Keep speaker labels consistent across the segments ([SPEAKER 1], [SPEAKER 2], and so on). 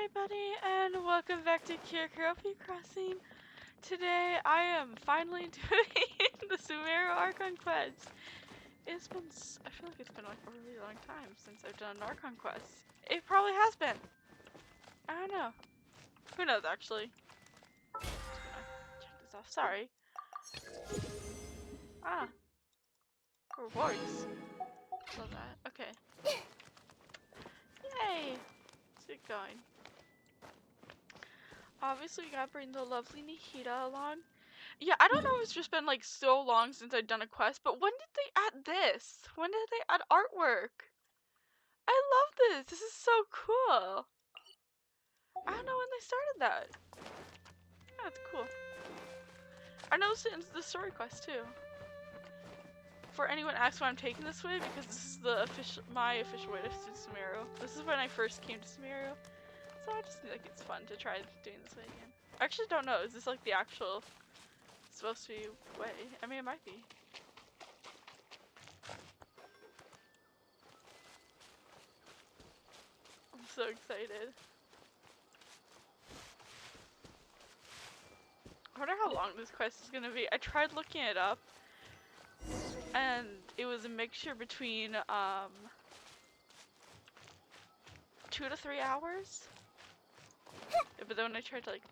[SPEAKER 1] everybody, and welcome back to Kyokuropi Crossing. Today, I am finally doing the Sumeru Archon quest. I feel like it's been like a really long time since I've done an Archon quest. It probably has been. I don't know. Who knows, actually. Just gonna check this off. Sorry. Ah, rewards. Love that. Okay. Yay! Let's get going. Obviously, we gotta bring the lovely Nihida along. Yeah, I don't know if it's just been like so long since I've done a quest, but when did they add this? When did they add artwork? I love this. This is so cool. I don't know when they started that. Yeah, it's cool. I know it's the story quest too. For anyone asks why I'm taking this way, because this is my official way to Sumeru. This is when I first came to Sumeru, so I just feel like it's fun to try doing this way again. I actually don't know. Is this like the actual supposed to be way? I mean, it might be. I'm so excited. I wonder how long this quest is gonna be. I tried looking it up, and it was a mixture between 2 to 3 hours. But then when I tried to like,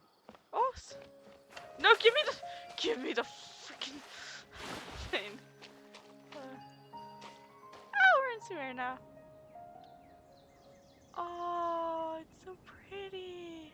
[SPEAKER 1] oh, no, give me the freaking thing. Oh, we're in Sumeru now. Oh, it's so pretty.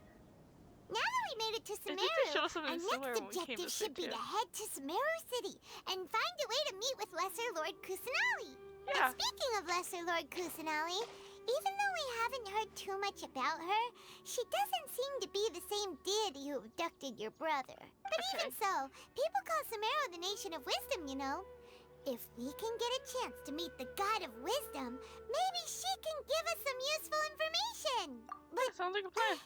[SPEAKER 2] Now that we made it to
[SPEAKER 1] They showed us
[SPEAKER 2] Sumeru, our
[SPEAKER 1] something similar
[SPEAKER 2] next
[SPEAKER 1] when we came
[SPEAKER 2] objective
[SPEAKER 1] this way
[SPEAKER 2] should be
[SPEAKER 1] too.
[SPEAKER 2] to head to Sumeru City and find a way to meet with Lesser Lord Kusanali.
[SPEAKER 1] Yeah.
[SPEAKER 2] And speaking of Lesser Lord Kusanali, even though we haven't heard too much about her, she doesn't seem to be the same deity who abducted your brother. But even so, people call Sumeru the Nation of Wisdom, you know. If we can get a chance to meet the God of Wisdom, maybe she can give us some useful information. But
[SPEAKER 1] sounds like a plan.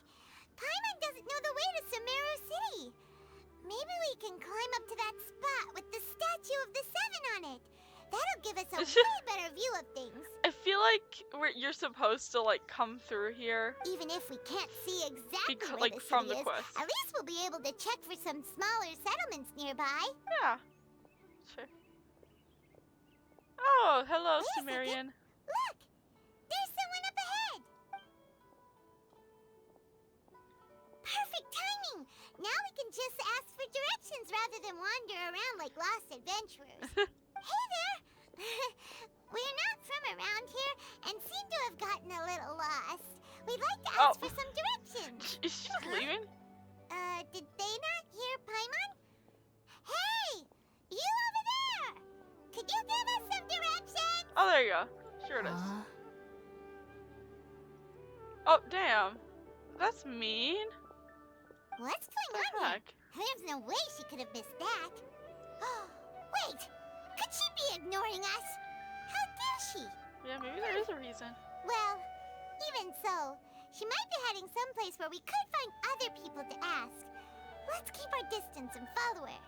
[SPEAKER 2] Paimon doesn't know the way to Sumeru City. Maybe we can climb up to that spot with the statue of the Seven on it. That'll give us a way better view of things.
[SPEAKER 1] I feel like you're supposed to like come through here.
[SPEAKER 2] Even if we can't see exactly where
[SPEAKER 1] like
[SPEAKER 2] the
[SPEAKER 1] from
[SPEAKER 2] city
[SPEAKER 1] the
[SPEAKER 2] is,
[SPEAKER 1] quest.
[SPEAKER 2] at least we'll be able to check for some smaller settlements nearby.
[SPEAKER 1] Yeah. Sure. Oh, hello,
[SPEAKER 2] Wait a
[SPEAKER 1] Sumerian.
[SPEAKER 2] second. Look! There's someone up ahead! Perfect timing! Now we can just ask for directions rather than wander around like lost adventurers. Hey there! We're not from around here and seem to have gotten a little lost. We'd like to ask for some directions.
[SPEAKER 1] Is she just leaving?
[SPEAKER 2] Did they not hear Paimon? Hey! You over there! Could you give us some directions?
[SPEAKER 1] Oh, there you go. Sure it is. Oh, damn. That's mean.
[SPEAKER 2] What's going on here? There's no way she could have missed that. Wait! Could she be ignoring us? How dare she?
[SPEAKER 1] Yeah, maybe there is a reason.
[SPEAKER 2] Well, even so, she might be heading someplace where we could find other people to ask. Let's keep our distance and follow her.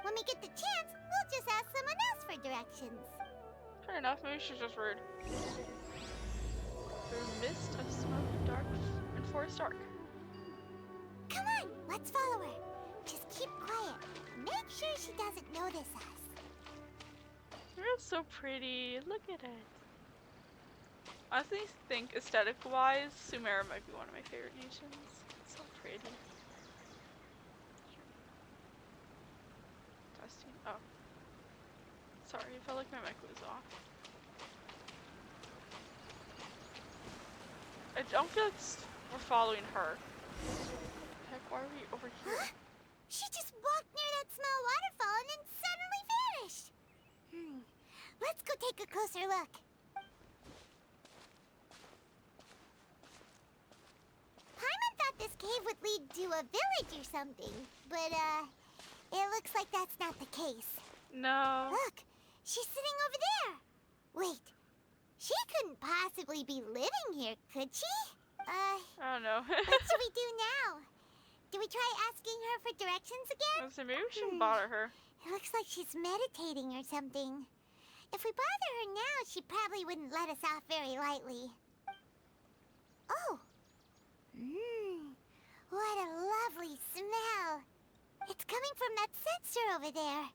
[SPEAKER 2] When we get the chance, we'll just ask someone else for directions.
[SPEAKER 1] Fair enough, maybe she's just rude. Through mist of smoke and dark and forest dark.
[SPEAKER 2] Come on, let's follow her. Just keep quiet. Make sure she doesn't notice us.
[SPEAKER 1] You're so pretty. Look at it. I honestly think aesthetic-wise, Sumeru might be one of my favorite nations. It's so pretty. Testing. Oh. Sorry, I felt like my mic was off. I don't feel like we're following her. Heck, why are we over here?
[SPEAKER 2] Huh? She just walked near that small waterfall and then suddenly vanished. Let's go take a closer look. Paimon thought this cave would lead to a village or something, but it looks like that's not the case.
[SPEAKER 1] No.
[SPEAKER 2] Look, she's sitting over there. Wait, she couldn't possibly be living here, could she?
[SPEAKER 1] I don't know.
[SPEAKER 2] What should we do now? Do we try asking her for directions again?
[SPEAKER 1] So maybe we should bother her.
[SPEAKER 2] It looks like she's meditating or something. If we bother her now, she probably wouldn't let us off very lightly. Oh. that sensor over there.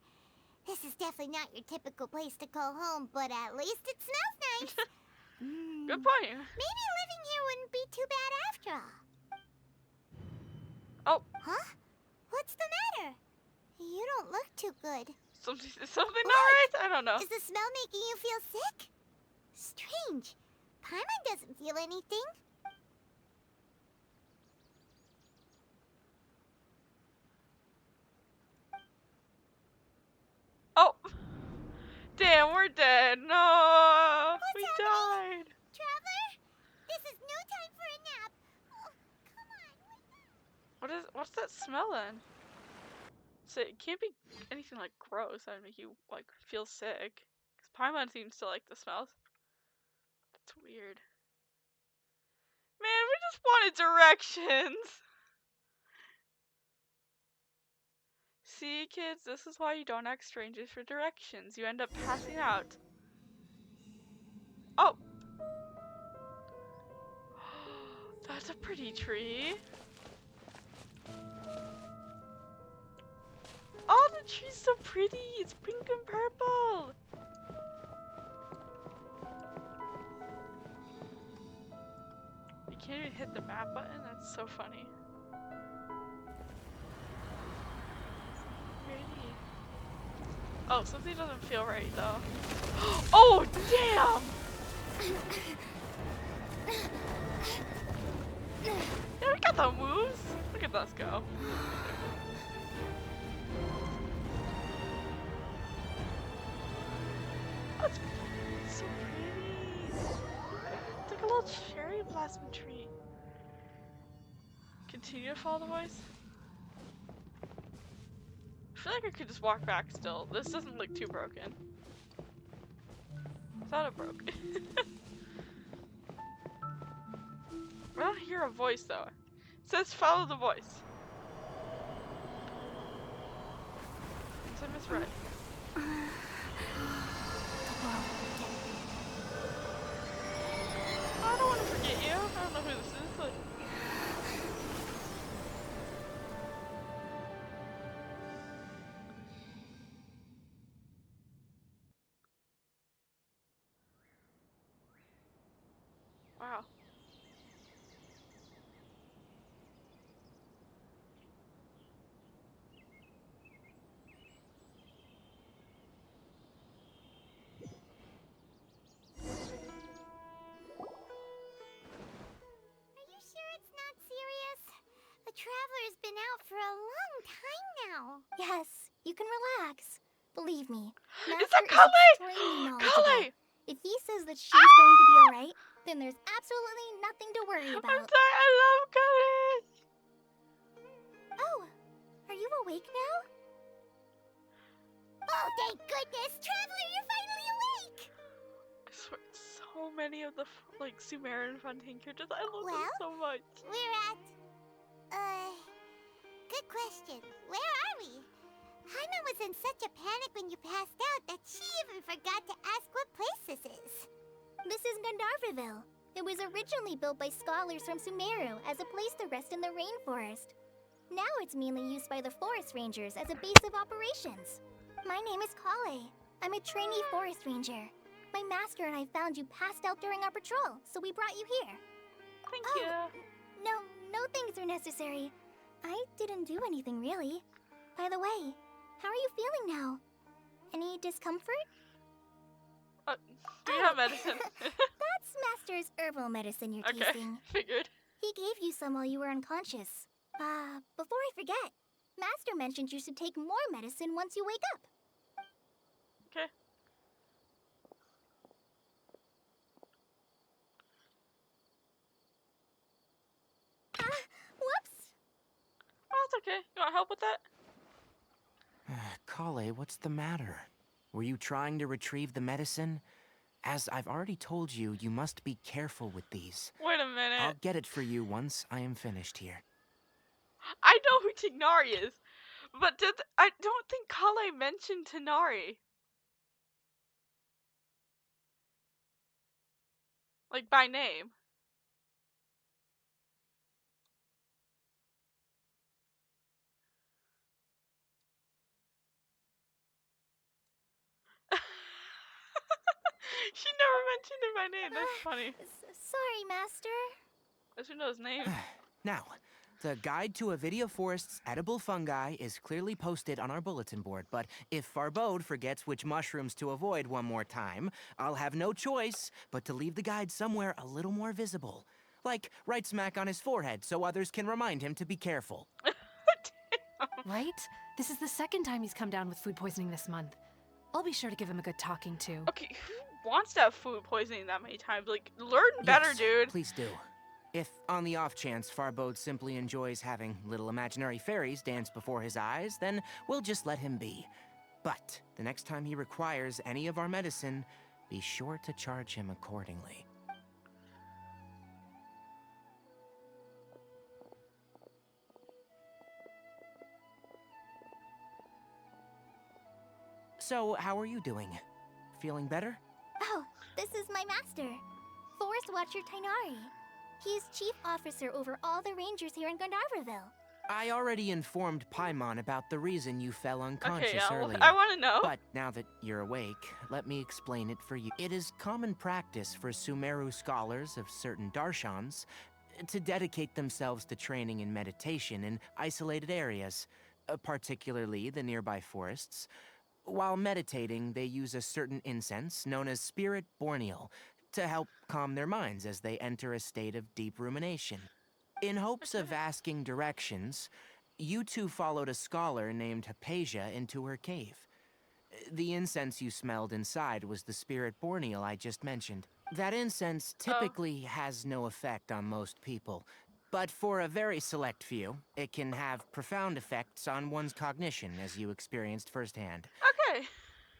[SPEAKER 2] This is definitely not your typical place to call home, but at least it smells nice.
[SPEAKER 1] Good point.
[SPEAKER 2] Maybe living here wouldn't be too bad after all.
[SPEAKER 1] Oh.
[SPEAKER 2] Huh? What's the matter? You don't look too good.
[SPEAKER 1] Something not right? I don't know.
[SPEAKER 2] Is the smell making you feel sick? Strange. Paimon doesn't feel anything.
[SPEAKER 1] Oh. Damn, we're dead. No. We
[SPEAKER 2] happening?
[SPEAKER 1] died.
[SPEAKER 2] Traveler? This is no time for a nap. Oh, come on.
[SPEAKER 1] What's that smell then? So it can't be anything like gross that would make you like feel sick. Cause Paimon seems to like the smells. That's weird. Man, we just wanted directions. See, kids, this is why you don't ask strangers for directions. You end up passing out. Oh! That's a pretty tree. Oh, the tree's so pretty. It's pink and purple. You can't even hit the map button? That's so funny. Pretty. Oh, something doesn't feel right though. Oh, damn! Yeah, we got the moves. Look at us go. Oh, it's so pretty. It's like a little cherry blossom tree. Continue to follow the voice. I feel like I could just walk back still. This doesn't look too broken. I thought it broke. I don't hear a voice though. It says follow the voice. So I misread. I don't want to forget you. I don't know who this is, but... Wow.
[SPEAKER 2] Are you sure it's not serious? The Traveler's been out for a long time now.
[SPEAKER 3] Yes, you can relax. Believe me,
[SPEAKER 1] It's
[SPEAKER 3] Master
[SPEAKER 1] a Kale!
[SPEAKER 3] is extremely knowledgeable.
[SPEAKER 1] Kale!
[SPEAKER 3] If he says that she's going to be alright, then there's absolutely nothing to worry
[SPEAKER 1] I'm
[SPEAKER 3] about.
[SPEAKER 1] sorry, I love Kale!
[SPEAKER 3] Oh, are you awake now?
[SPEAKER 2] Oh, thank goodness! Traveler, you're finally awake!
[SPEAKER 1] I swear, so many of the like Sumerian Fontaine characters, I love them
[SPEAKER 2] Well?
[SPEAKER 1] so much.
[SPEAKER 2] We're at... Good question. Where are we? Paimon was in such a panic when you passed out that she even forgot to ask what place this is.
[SPEAKER 3] This is Gandharvaville. It was originally built by scholars from Sumeru as a place to rest in the rainforest. Now it's mainly used by the forest rangers as a base of operations. My name is Kale. I'm a trainee forest ranger. My master and I found you passed out during our patrol, so we brought you here.
[SPEAKER 1] Thank
[SPEAKER 3] Oh.
[SPEAKER 1] you.
[SPEAKER 3] No thanks are necessary. I didn't do anything really. By the way, how are you feeling now? Any discomfort?
[SPEAKER 1] Do you have medicine?
[SPEAKER 3] That's Master's herbal medicine you're
[SPEAKER 1] Okay,
[SPEAKER 3] tasting.
[SPEAKER 1] figured.
[SPEAKER 3] He gave you some while you were unconscious. Before I forget, Master mentioned you should take more medicine once you wake up.
[SPEAKER 1] Okay.
[SPEAKER 3] Whoops!
[SPEAKER 1] Oh, it's okay. You want help with that?
[SPEAKER 4] Kale, what's the matter? Were you trying to retrieve the medicine? As I've already told you, you must be careful with these.
[SPEAKER 1] Wait a minute.
[SPEAKER 4] I'll get it for you once I am finished here.
[SPEAKER 1] I know who Tignari is, but I don't think Kale mentioned Tignari. Like, by name. She never mentioned it by name. That's funny.
[SPEAKER 3] Sorry, Master.
[SPEAKER 1] I should know his name.
[SPEAKER 4] Now, the guide to Avidia Forest's edible fungi is clearly posted on our bulletin board, but if Farbode forgets which mushrooms to avoid one more time, I'll have no choice but to leave the guide somewhere a little more visible. Like right smack on his forehead so others can remind him to be careful.
[SPEAKER 5] Right? This is the second time he's come down with food poisoning this month. I'll be sure to give him a good talking to.
[SPEAKER 1] Okay, who wants to have food poisoning that many times? Like, learn better,
[SPEAKER 4] Yes,
[SPEAKER 1] dude.
[SPEAKER 4] Please do. If, on the off chance, Farbode simply enjoys having little imaginary fairies dance before his eyes, then we'll just let him be. But the next time he requires any of our medicine, be sure to charge him accordingly. So, how are you doing? Feeling better?
[SPEAKER 3] Oh, this is my master, Forest Watcher Tainari. He's chief officer over all the rangers here in Gandharvaville.
[SPEAKER 4] I already informed Paimon about the reason you fell unconscious
[SPEAKER 1] Okay, yeah,
[SPEAKER 4] earlier.
[SPEAKER 1] I want to know.
[SPEAKER 4] But now that you're awake, let me explain it for you. It is common practice for Sumeru scholars of certain darshans to dedicate themselves to training in meditation in isolated areas, particularly the nearby forests. While meditating, they use a certain incense known as Spirit Borneal to help calm their minds as they enter a state of deep rumination. In hopes of asking directions, you two followed a scholar named Hypatia into her cave. The incense you smelled inside was the Spirit Borneal I just mentioned. That incense typically has no effect on most people, but for a very select few, it can have profound effects on one's cognition, as you experienced firsthand.
[SPEAKER 1] Okay.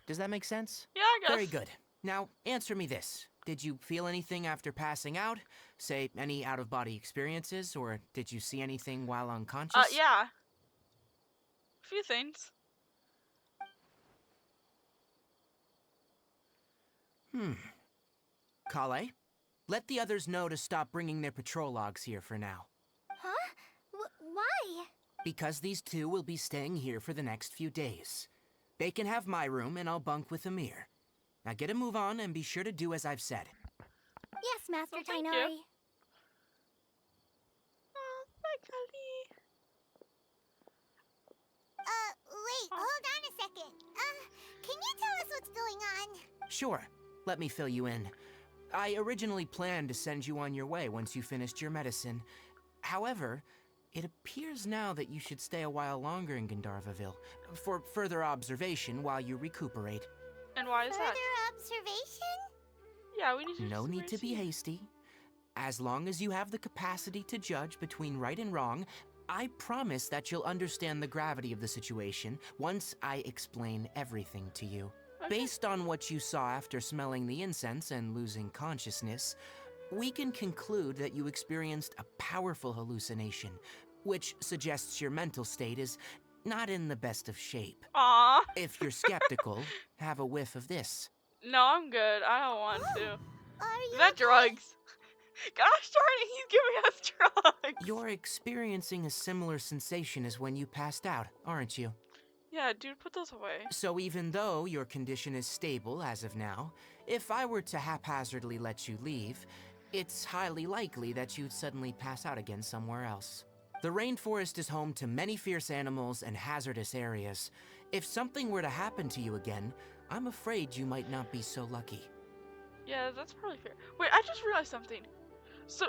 [SPEAKER 4] Does that make sense?
[SPEAKER 1] Yeah, I guess.
[SPEAKER 4] Very good. Now, answer me this. Did you feel anything after passing out? Say, any out-of-body experiences, or did you see anything while unconscious?
[SPEAKER 1] Yeah. A few things.
[SPEAKER 4] Kale, let the others know to stop bringing their patrol logs here for now.
[SPEAKER 3] Huh? Why?
[SPEAKER 4] Because these two will be staying here for the next few days. They can have my room, and I'll bunk with Amir. Now get a move on, and be sure to do as I've said.
[SPEAKER 3] Yes, Master
[SPEAKER 1] Well, thank you.
[SPEAKER 3] Tainari.
[SPEAKER 1] Oh, hi, Kali.
[SPEAKER 2] Wait, hold on a second. Can you tell us what's going on?
[SPEAKER 4] Sure, let me fill you in. I originally planned to send you on your way once you finished your medicine. However, it appears now that you should stay a while longer in Gandharvaville for further observation while you recuperate.
[SPEAKER 1] And why is that?
[SPEAKER 2] Further observation?
[SPEAKER 1] Yeah, we need to.
[SPEAKER 4] No need to be hasty. As long as you have the capacity to judge between right and wrong, I promise that you'll understand the gravity of the situation once I explain everything to you.
[SPEAKER 1] Okay.
[SPEAKER 4] Based on what you saw after smelling the incense and losing consciousness, we can conclude that you experienced a powerful hallucination, which suggests your mental state is not in the best of shape.
[SPEAKER 1] Aw.
[SPEAKER 4] If you're skeptical, have a whiff of this.
[SPEAKER 1] No, I'm good. I don't want to.
[SPEAKER 2] Are you
[SPEAKER 1] Is that
[SPEAKER 2] okay?
[SPEAKER 1] drugs? Gosh darn it, he's giving us drugs.
[SPEAKER 4] You're experiencing a similar sensation as when you passed out, aren't you?
[SPEAKER 1] Yeah, dude, put those away.
[SPEAKER 4] So even though your condition is stable as of now, if I were to haphazardly let you leave, it's highly likely that you'd suddenly pass out again somewhere else. The rainforest is home to many fierce animals and hazardous areas. If something were to happen to you again, I'm afraid you might not be so lucky.
[SPEAKER 1] Yeah, that's probably fair. Wait, I just realized something. So,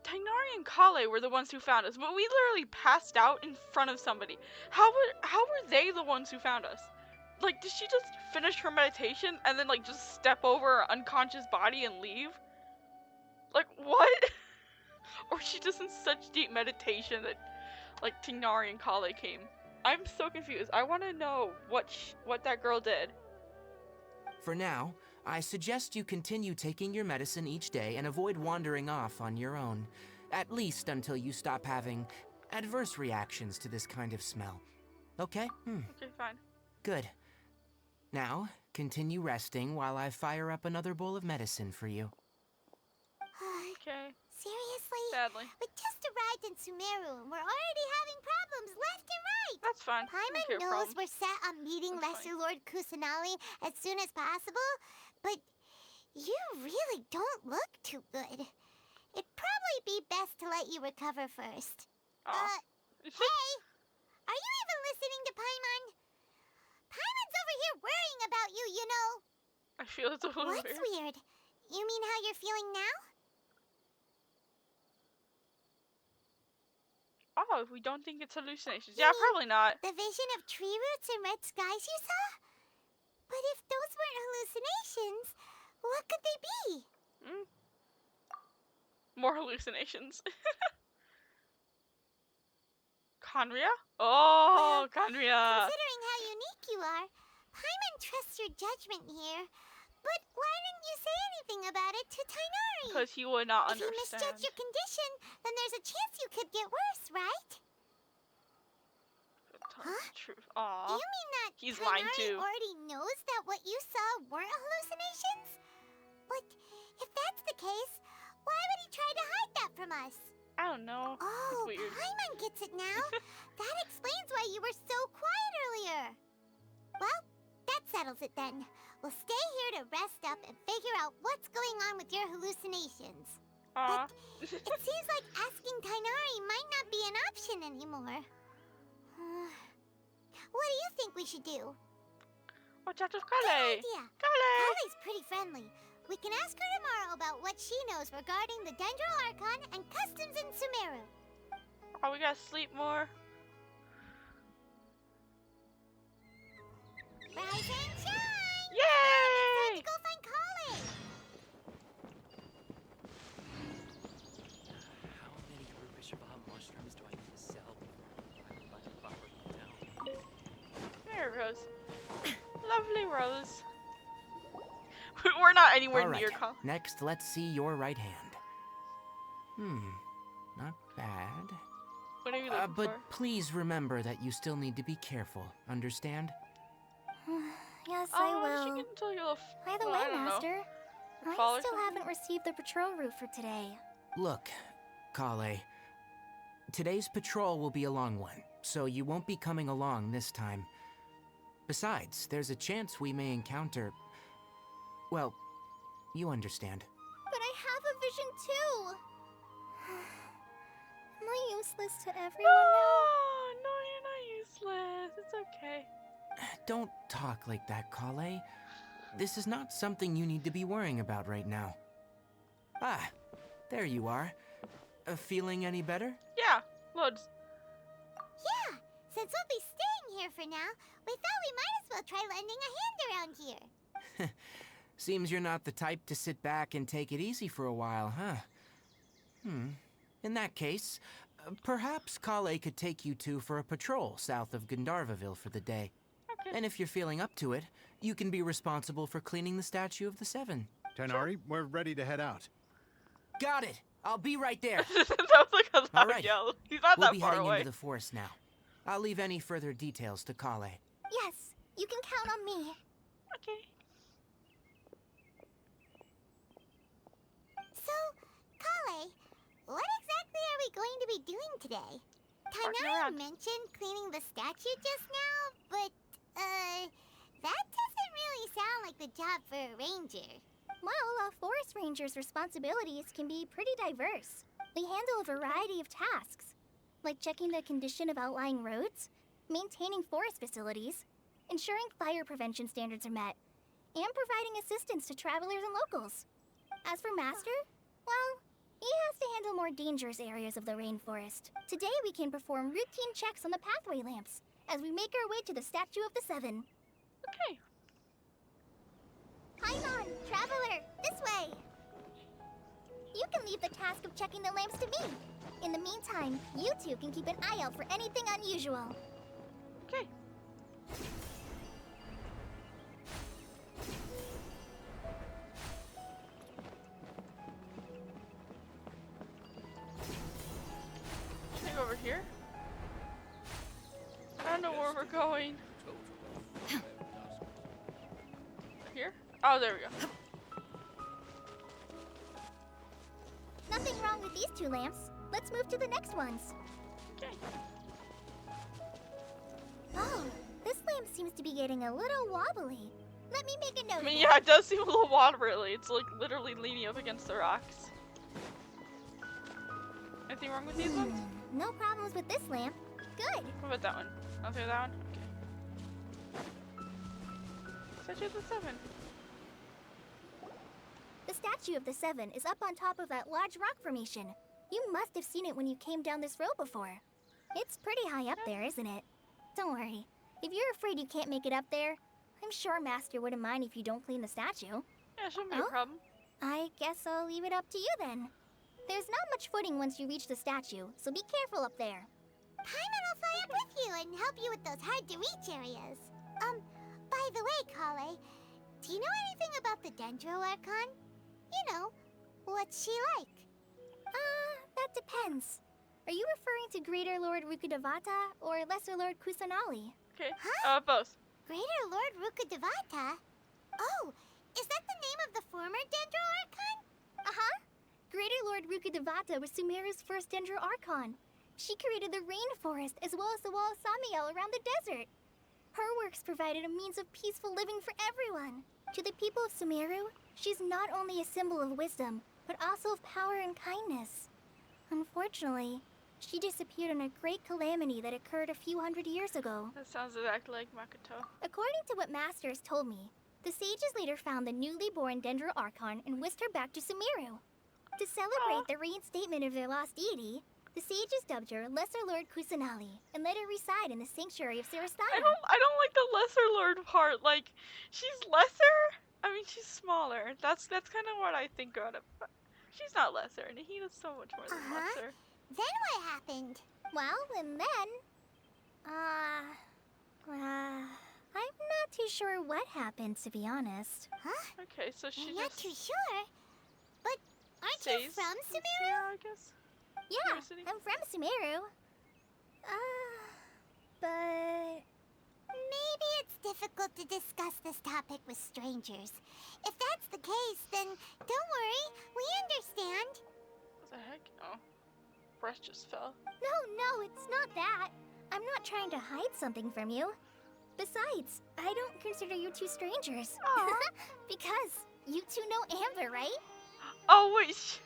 [SPEAKER 1] Tainari and Kale were the ones who found us, but we literally passed out in front of somebody. How were they the ones who found us? Like, did she just finish her meditation and then, like, just step over her unconscious body and leave? Like, what? Or is she just in such deep meditation that, like, Tainari and Kale came? I'm so confused. I want to know what that girl did.
[SPEAKER 4] For now, I suggest you continue taking your medicine each day and avoid wandering off on your own, at least until you stop having adverse reactions to this kind of smell. Okay?
[SPEAKER 1] Okay, fine.
[SPEAKER 4] Good. Now, continue resting while I fire up another bowl of medicine for you.
[SPEAKER 1] Okay.
[SPEAKER 2] Seriously?
[SPEAKER 1] Sadly.
[SPEAKER 2] We just arrived in Sumeru and we're already having problems left and right.
[SPEAKER 1] That's fine.
[SPEAKER 2] Paimon
[SPEAKER 1] Okay,
[SPEAKER 2] knows
[SPEAKER 1] problem.
[SPEAKER 2] we're set on meeting
[SPEAKER 1] That's
[SPEAKER 2] Lesser Lord Kusanali as soon as possible, but You really don't look too good. It'd probably be best to let you recover first.
[SPEAKER 1] Aw.
[SPEAKER 2] Hey! Are you even listening to Paimon? Paimon's over here worrying about you, you know.
[SPEAKER 1] I feel it's a little
[SPEAKER 2] What's
[SPEAKER 1] weird.
[SPEAKER 2] weird? You mean how you're feeling now?
[SPEAKER 1] Oh, we don't think it's hallucinations.
[SPEAKER 2] You
[SPEAKER 1] Yeah,
[SPEAKER 2] mean
[SPEAKER 1] probably not.
[SPEAKER 2] the vision of tree roots and red skies you saw? But if those weren't hallucinations, what could they be?
[SPEAKER 1] Mm. More hallucinations. Conria? Oh, Conria.
[SPEAKER 2] Considering how unique you are, Paimon trusts your judgment here. But why didn't you say anything about it to Tainari?
[SPEAKER 1] Because he would not
[SPEAKER 2] If he
[SPEAKER 1] understand.
[SPEAKER 2] misjudged your condition, then there's a chance you could get worse, right?
[SPEAKER 1] Tell
[SPEAKER 2] Huh?
[SPEAKER 1] the truth. Aw.
[SPEAKER 2] Do you mean that
[SPEAKER 1] He's lying
[SPEAKER 2] Tainari
[SPEAKER 1] too.
[SPEAKER 2] already knows that what you saw weren't hallucinations? But if that's the case, why would he try to hide that from us?
[SPEAKER 1] I don't know.
[SPEAKER 2] Oh,
[SPEAKER 1] It's weird.
[SPEAKER 2] Paimon gets it now. That explains why you were so quiet earlier. Well, that settles it then. We'll stay here to rest up and figure out what's going on with your hallucinations.
[SPEAKER 1] Aw.
[SPEAKER 2] It seems like asking Tainari might not be an option anymore. What do you think we should do?
[SPEAKER 1] Watch out of
[SPEAKER 2] Good
[SPEAKER 1] Kale.
[SPEAKER 2] idea.
[SPEAKER 1] Kale.
[SPEAKER 2] Kale's pretty friendly. We can ask her tomorrow about what she knows regarding the Dendro Archon and customs in Sumeru.
[SPEAKER 1] Oh, we gotta sleep more.
[SPEAKER 2] Rise and shine!
[SPEAKER 1] Yay!
[SPEAKER 2] Time to go find Kale!
[SPEAKER 6] How many Rubishiba mushrooms do I need to sell before I can let a buffer down?
[SPEAKER 1] There, Rose. Lovely Rose. We're not anywhere
[SPEAKER 4] All right,
[SPEAKER 1] near Kale.
[SPEAKER 4] next let's see your right hand. Not bad.
[SPEAKER 1] What are you looking
[SPEAKER 4] But
[SPEAKER 1] for?
[SPEAKER 4] please remember that you still need to be careful, understand?
[SPEAKER 3] Yes,
[SPEAKER 1] Oh,
[SPEAKER 3] I
[SPEAKER 1] she
[SPEAKER 3] will.
[SPEAKER 1] can tell you a
[SPEAKER 3] By the
[SPEAKER 1] well,
[SPEAKER 3] way,
[SPEAKER 1] I don't know.
[SPEAKER 3] Master,
[SPEAKER 1] Fall
[SPEAKER 3] I
[SPEAKER 1] or
[SPEAKER 3] still
[SPEAKER 1] something?
[SPEAKER 3] haven't received the patrol route for today.
[SPEAKER 4] Look, Kale, today's patrol will be a long one, so you won't be coming along this time. Besides, there's a chance we may encounter... Well, you understand.
[SPEAKER 3] But I have a vision too! Am I useless to everyone now?
[SPEAKER 1] No, you're not useless. It's okay.
[SPEAKER 4] Don't talk like that, Kale. This is not something you need to be worrying about right now. Ah, there you are. Feeling any better?
[SPEAKER 1] Yeah, loads.
[SPEAKER 2] Yeah, since we'll be staying here for now, we thought we might as well try lending a hand around here.
[SPEAKER 4] Seems you're not the type to sit back and take it easy for a while, huh? In that case, perhaps Kale could take you two for a patrol south of Gandharvaville for the day.
[SPEAKER 1] Okay.
[SPEAKER 4] And if you're feeling up to it, you can be responsible for cleaning the Statue of the Seven.
[SPEAKER 7] Tainari, we're ready to head out.
[SPEAKER 4] Got it! I'll be right there.
[SPEAKER 1] that was like a loud
[SPEAKER 4] All right.
[SPEAKER 1] yell. He's not
[SPEAKER 4] We'll
[SPEAKER 1] that
[SPEAKER 4] be
[SPEAKER 1] far
[SPEAKER 4] heading
[SPEAKER 1] away.
[SPEAKER 4] into the forest now. I'll leave any further details to Kale.
[SPEAKER 3] Yes, you can count on me.
[SPEAKER 1] Okay.
[SPEAKER 2] So, Kale, what exactly are we going to be doing today?
[SPEAKER 1] Walking
[SPEAKER 2] Tainari
[SPEAKER 1] around.
[SPEAKER 2] mentioned cleaning the statue just now, but, that doesn't really sound like the job for a ranger.
[SPEAKER 3] Well, a forest ranger's responsibilities can be pretty diverse. They handle a variety of tasks, like checking the condition of outlying roads, maintaining forest facilities, ensuring fire prevention standards are met, and providing assistance to travelers and locals. As for Master, well, he has to handle more dangerous areas of the rainforest. Today we can perform routine checks on the pathway lamps as we make our way to the Statue of the Seven.
[SPEAKER 1] Okay.
[SPEAKER 3] Paimon, traveler, this way! You can leave the task of checking the lamps to me. In the meantime, you two can keep an eye out for anything unusual.
[SPEAKER 1] Okay. Should I go over here? I don't know where we're going. Here? Oh, there we go.
[SPEAKER 3] Nothing wrong with these two lamps. Let's move to the next ones.
[SPEAKER 1] Okay.
[SPEAKER 3] Oh, this lamp seems to be getting a little wobbly. Let me make a note.
[SPEAKER 1] I mean, yeah, it does seem a little watery. It's like literally leaning up against the rocks. Anything wrong with these ones?
[SPEAKER 3] No problems with this lamp. Good.
[SPEAKER 1] What about that one? Nothing with that one? Okay. Statue of the Seven.
[SPEAKER 3] The statue of the Seven is up on top of that large rock formation. You must have seen it when you came down this road before. It's pretty high up there, isn't it? Don't worry. If you're afraid you can't make it up there, I'm sure Master wouldn't mind if you don't clean the statue.
[SPEAKER 1] Yeah, shouldn't be a problem.
[SPEAKER 3] I guess I'll leave it up to you then. There's not much footing once you reach the statue, so be careful up there.
[SPEAKER 2] Paimon will fly up with you and help you with those hard-to-reach areas. By the way, Kale, do you know anything about the Dendro Archon? You know, what's she like?
[SPEAKER 3] That depends. Are you referring to Greater Lord Rukkhadevata or Lesser Lord Kusanali?
[SPEAKER 1] Okay.
[SPEAKER 2] Huh?
[SPEAKER 1] Both.
[SPEAKER 2] Greater Lord Rukkhadevata? Oh, is that the name of the former Dendro Archon?
[SPEAKER 3] Uh-huh. Greater Lord Rukkhadevata was Sumeru's first Dendro Archon. She created the rainforest as well as the wall of Samiel around the desert. Her works provided a means of peaceful living for everyone. To the people of Sumeru, she's not only a symbol of wisdom, but also of power and kindness. Unfortunately, she disappeared in a great calamity that occurred a few hundred years ago.
[SPEAKER 1] That sounds exactly like Makoto.
[SPEAKER 3] According to what Master has told me, the sages later found the newly born Dendro Archon and whisked her back to Sumeru. To celebrate the reinstatement of their lost deity, the sages dubbed her Lesser Lord Kusanali and let her reside in the sanctuary of Sarastana.
[SPEAKER 1] I don't like the lesser lord part. Like, she's lesser? I mean, she's smaller. That's kind of what I think of it. But she's not lesser, and he does so much more than lesser.
[SPEAKER 2] Then what happened?
[SPEAKER 3] Well, and then... I'm not too sure what happened, to be honest.
[SPEAKER 2] Huh?
[SPEAKER 1] Okay, so she
[SPEAKER 2] I'm not
[SPEAKER 1] just
[SPEAKER 2] too sure. But aren't you
[SPEAKER 1] stays
[SPEAKER 2] from
[SPEAKER 1] in
[SPEAKER 2] Sumeru?
[SPEAKER 1] I guess.
[SPEAKER 3] Yeah,
[SPEAKER 1] University?
[SPEAKER 3] I'm from Sumeru. But...
[SPEAKER 2] Maybe it's difficult to discuss this topic with strangers. If that's the case, then don't worry. We understand.
[SPEAKER 1] What the heck? Oh. Brush just fell.
[SPEAKER 3] No, it's not that. I'm not trying to hide something from you. Besides, I don't consider you two strangers. Because you two know Amber, right?
[SPEAKER 1] Oh, wait.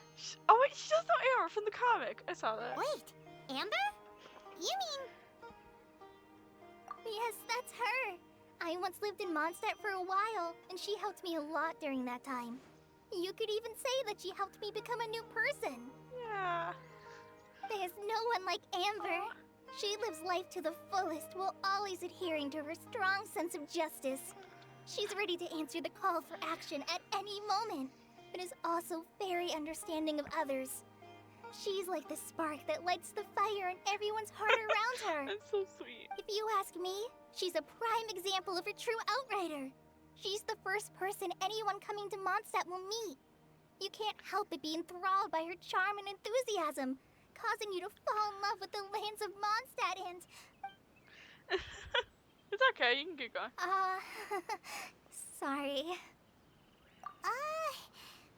[SPEAKER 1] Oh, wait, she does know Amber from the comic. I saw that.
[SPEAKER 2] Wait, Amber? You mean...
[SPEAKER 3] Yes, that's her. I once lived in Mondstadt for a while, and she helped me a lot during that time. You could even say that she helped me become a new person.
[SPEAKER 1] Yeah.
[SPEAKER 3] There's no one like Amber. She lives life to the fullest while always adhering to her strong sense of justice. She's ready to answer the call for action at any moment, but is also very understanding of others. She's like the spark that lights the fire in everyone's heart around her.
[SPEAKER 1] That's so sweet.
[SPEAKER 3] If you ask me, she's a prime example of a true outrider. She's the first person anyone coming to Mondstadt will meet. You can't help but be enthralled by her charm and enthusiasm, causing you to fall in love with the lands of Mondstadt and...
[SPEAKER 1] It's okay, you can keep going.
[SPEAKER 3] Sorry.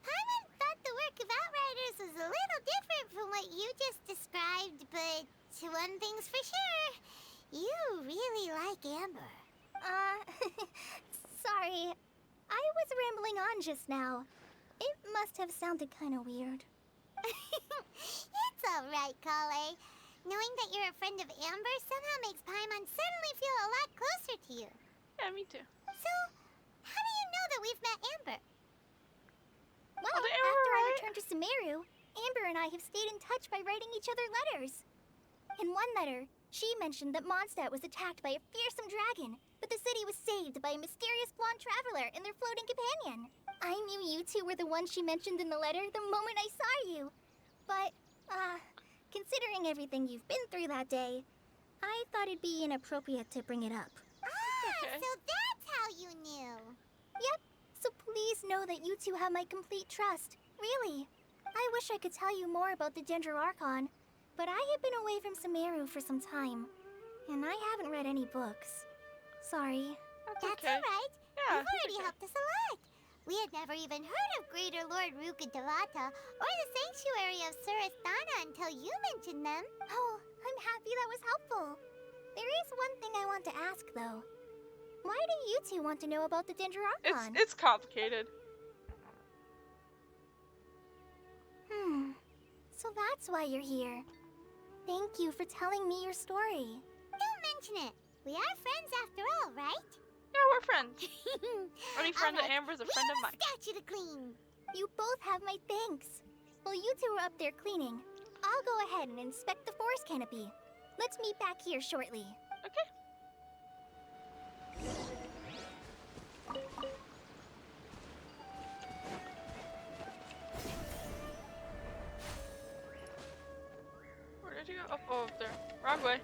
[SPEAKER 2] Paimon thought the work of Outriders was a little different from what you just described, but one thing's for sure. You really like Amber.
[SPEAKER 3] Sorry. I was rambling on just now. It must have sounded kind of weird.
[SPEAKER 2] It's alright, Kale. Knowing that you're a friend of Amber somehow makes Paimon suddenly feel a lot closer to you.
[SPEAKER 1] Yeah, me too.
[SPEAKER 2] So, how do you know that we've met Amber?
[SPEAKER 3] Well,
[SPEAKER 1] did Amber
[SPEAKER 3] after I
[SPEAKER 1] write?
[SPEAKER 3] returned to Sumeru, Amber and I have stayed in touch by writing each other letters. In one letter, she mentioned that Mondstadt was attacked by a fearsome dragon, but the city was saved by a mysterious blonde traveler and their floating companion. I knew you two were the ones she mentioned in the letter the moment I saw you. But, considering everything you've been through that day, I thought it'd be inappropriate to bring it up.
[SPEAKER 1] Okay.
[SPEAKER 2] So that's how you knew.
[SPEAKER 3] Yep, so please know that you two have my complete trust. Really. I wish I could tell you more about the Dendro Archon, but I have been away from Sumeru for some time, and I haven't read any books. Sorry.
[SPEAKER 2] That's
[SPEAKER 1] okay.
[SPEAKER 2] alright.
[SPEAKER 1] Yeah,
[SPEAKER 2] You've already
[SPEAKER 1] it's okay.
[SPEAKER 2] helped us a lot. We had never even heard of Greater Lord Rukkhadevata or the Sanctuary of Surasthana until you mentioned them.
[SPEAKER 3] Oh, I'm happy that was helpful. There is one thing I want to ask, though. Why do you two want to know about the Dendrocon?
[SPEAKER 1] It's complicated.
[SPEAKER 3] So that's why you're here. Thank you for telling me your story.
[SPEAKER 2] Don't mention it. We are friends after all, right?
[SPEAKER 1] Yeah, we're friends. Any friend of
[SPEAKER 2] Alright,
[SPEAKER 1] Amber's a friend of
[SPEAKER 2] we have
[SPEAKER 1] mine.
[SPEAKER 2] a statue to clean.
[SPEAKER 3] You both have my thanks. While you two are up there cleaning, I'll go ahead and inspect the forest canopy. Let's meet back here shortly.
[SPEAKER 1] Okay. Where did you go? Oh, up there. Wrong way.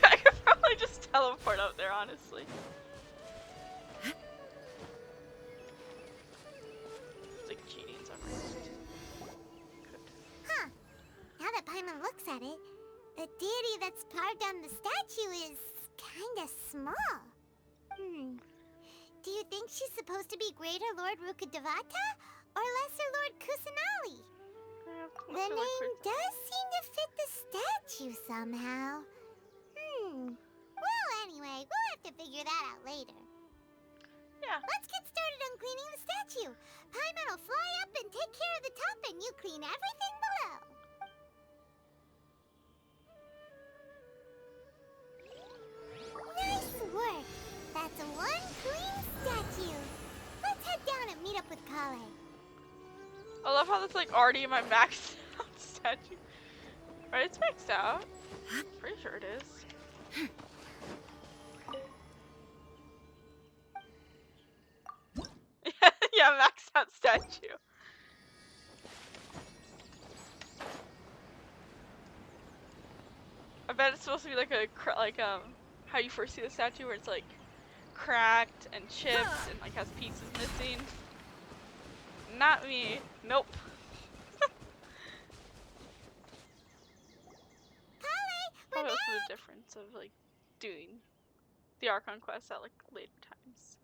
[SPEAKER 1] I could probably just teleport up there, honestly. It's like cheating somewhere.
[SPEAKER 2] Huh. Now that Paimon looks at it, the deity that's carved on the statue is kinda small. Do you think she's supposed to be Greater Lord Rukkhadevata or Lesser Lord Kusanali? The name does seem to fit the statue somehow. Well, anyway, we'll have to figure that out later.
[SPEAKER 1] Yeah.
[SPEAKER 2] Let's get started on cleaning the statue. Paimon will fly up and take care of the top, and you clean everything below. Nice work. That's one clean statue. Let's head down and meet up with Kale.
[SPEAKER 1] I love how that's like already in my maxed out statue. Right, it's maxed out. Pretty sure it is. Yeah, maxed out statue. I bet it's supposed to be like how you first see the statue where it's like cracked and chipped and like has pieces missing. Not me. Nope. Probably also the difference of like doing the Archon quest at like later times.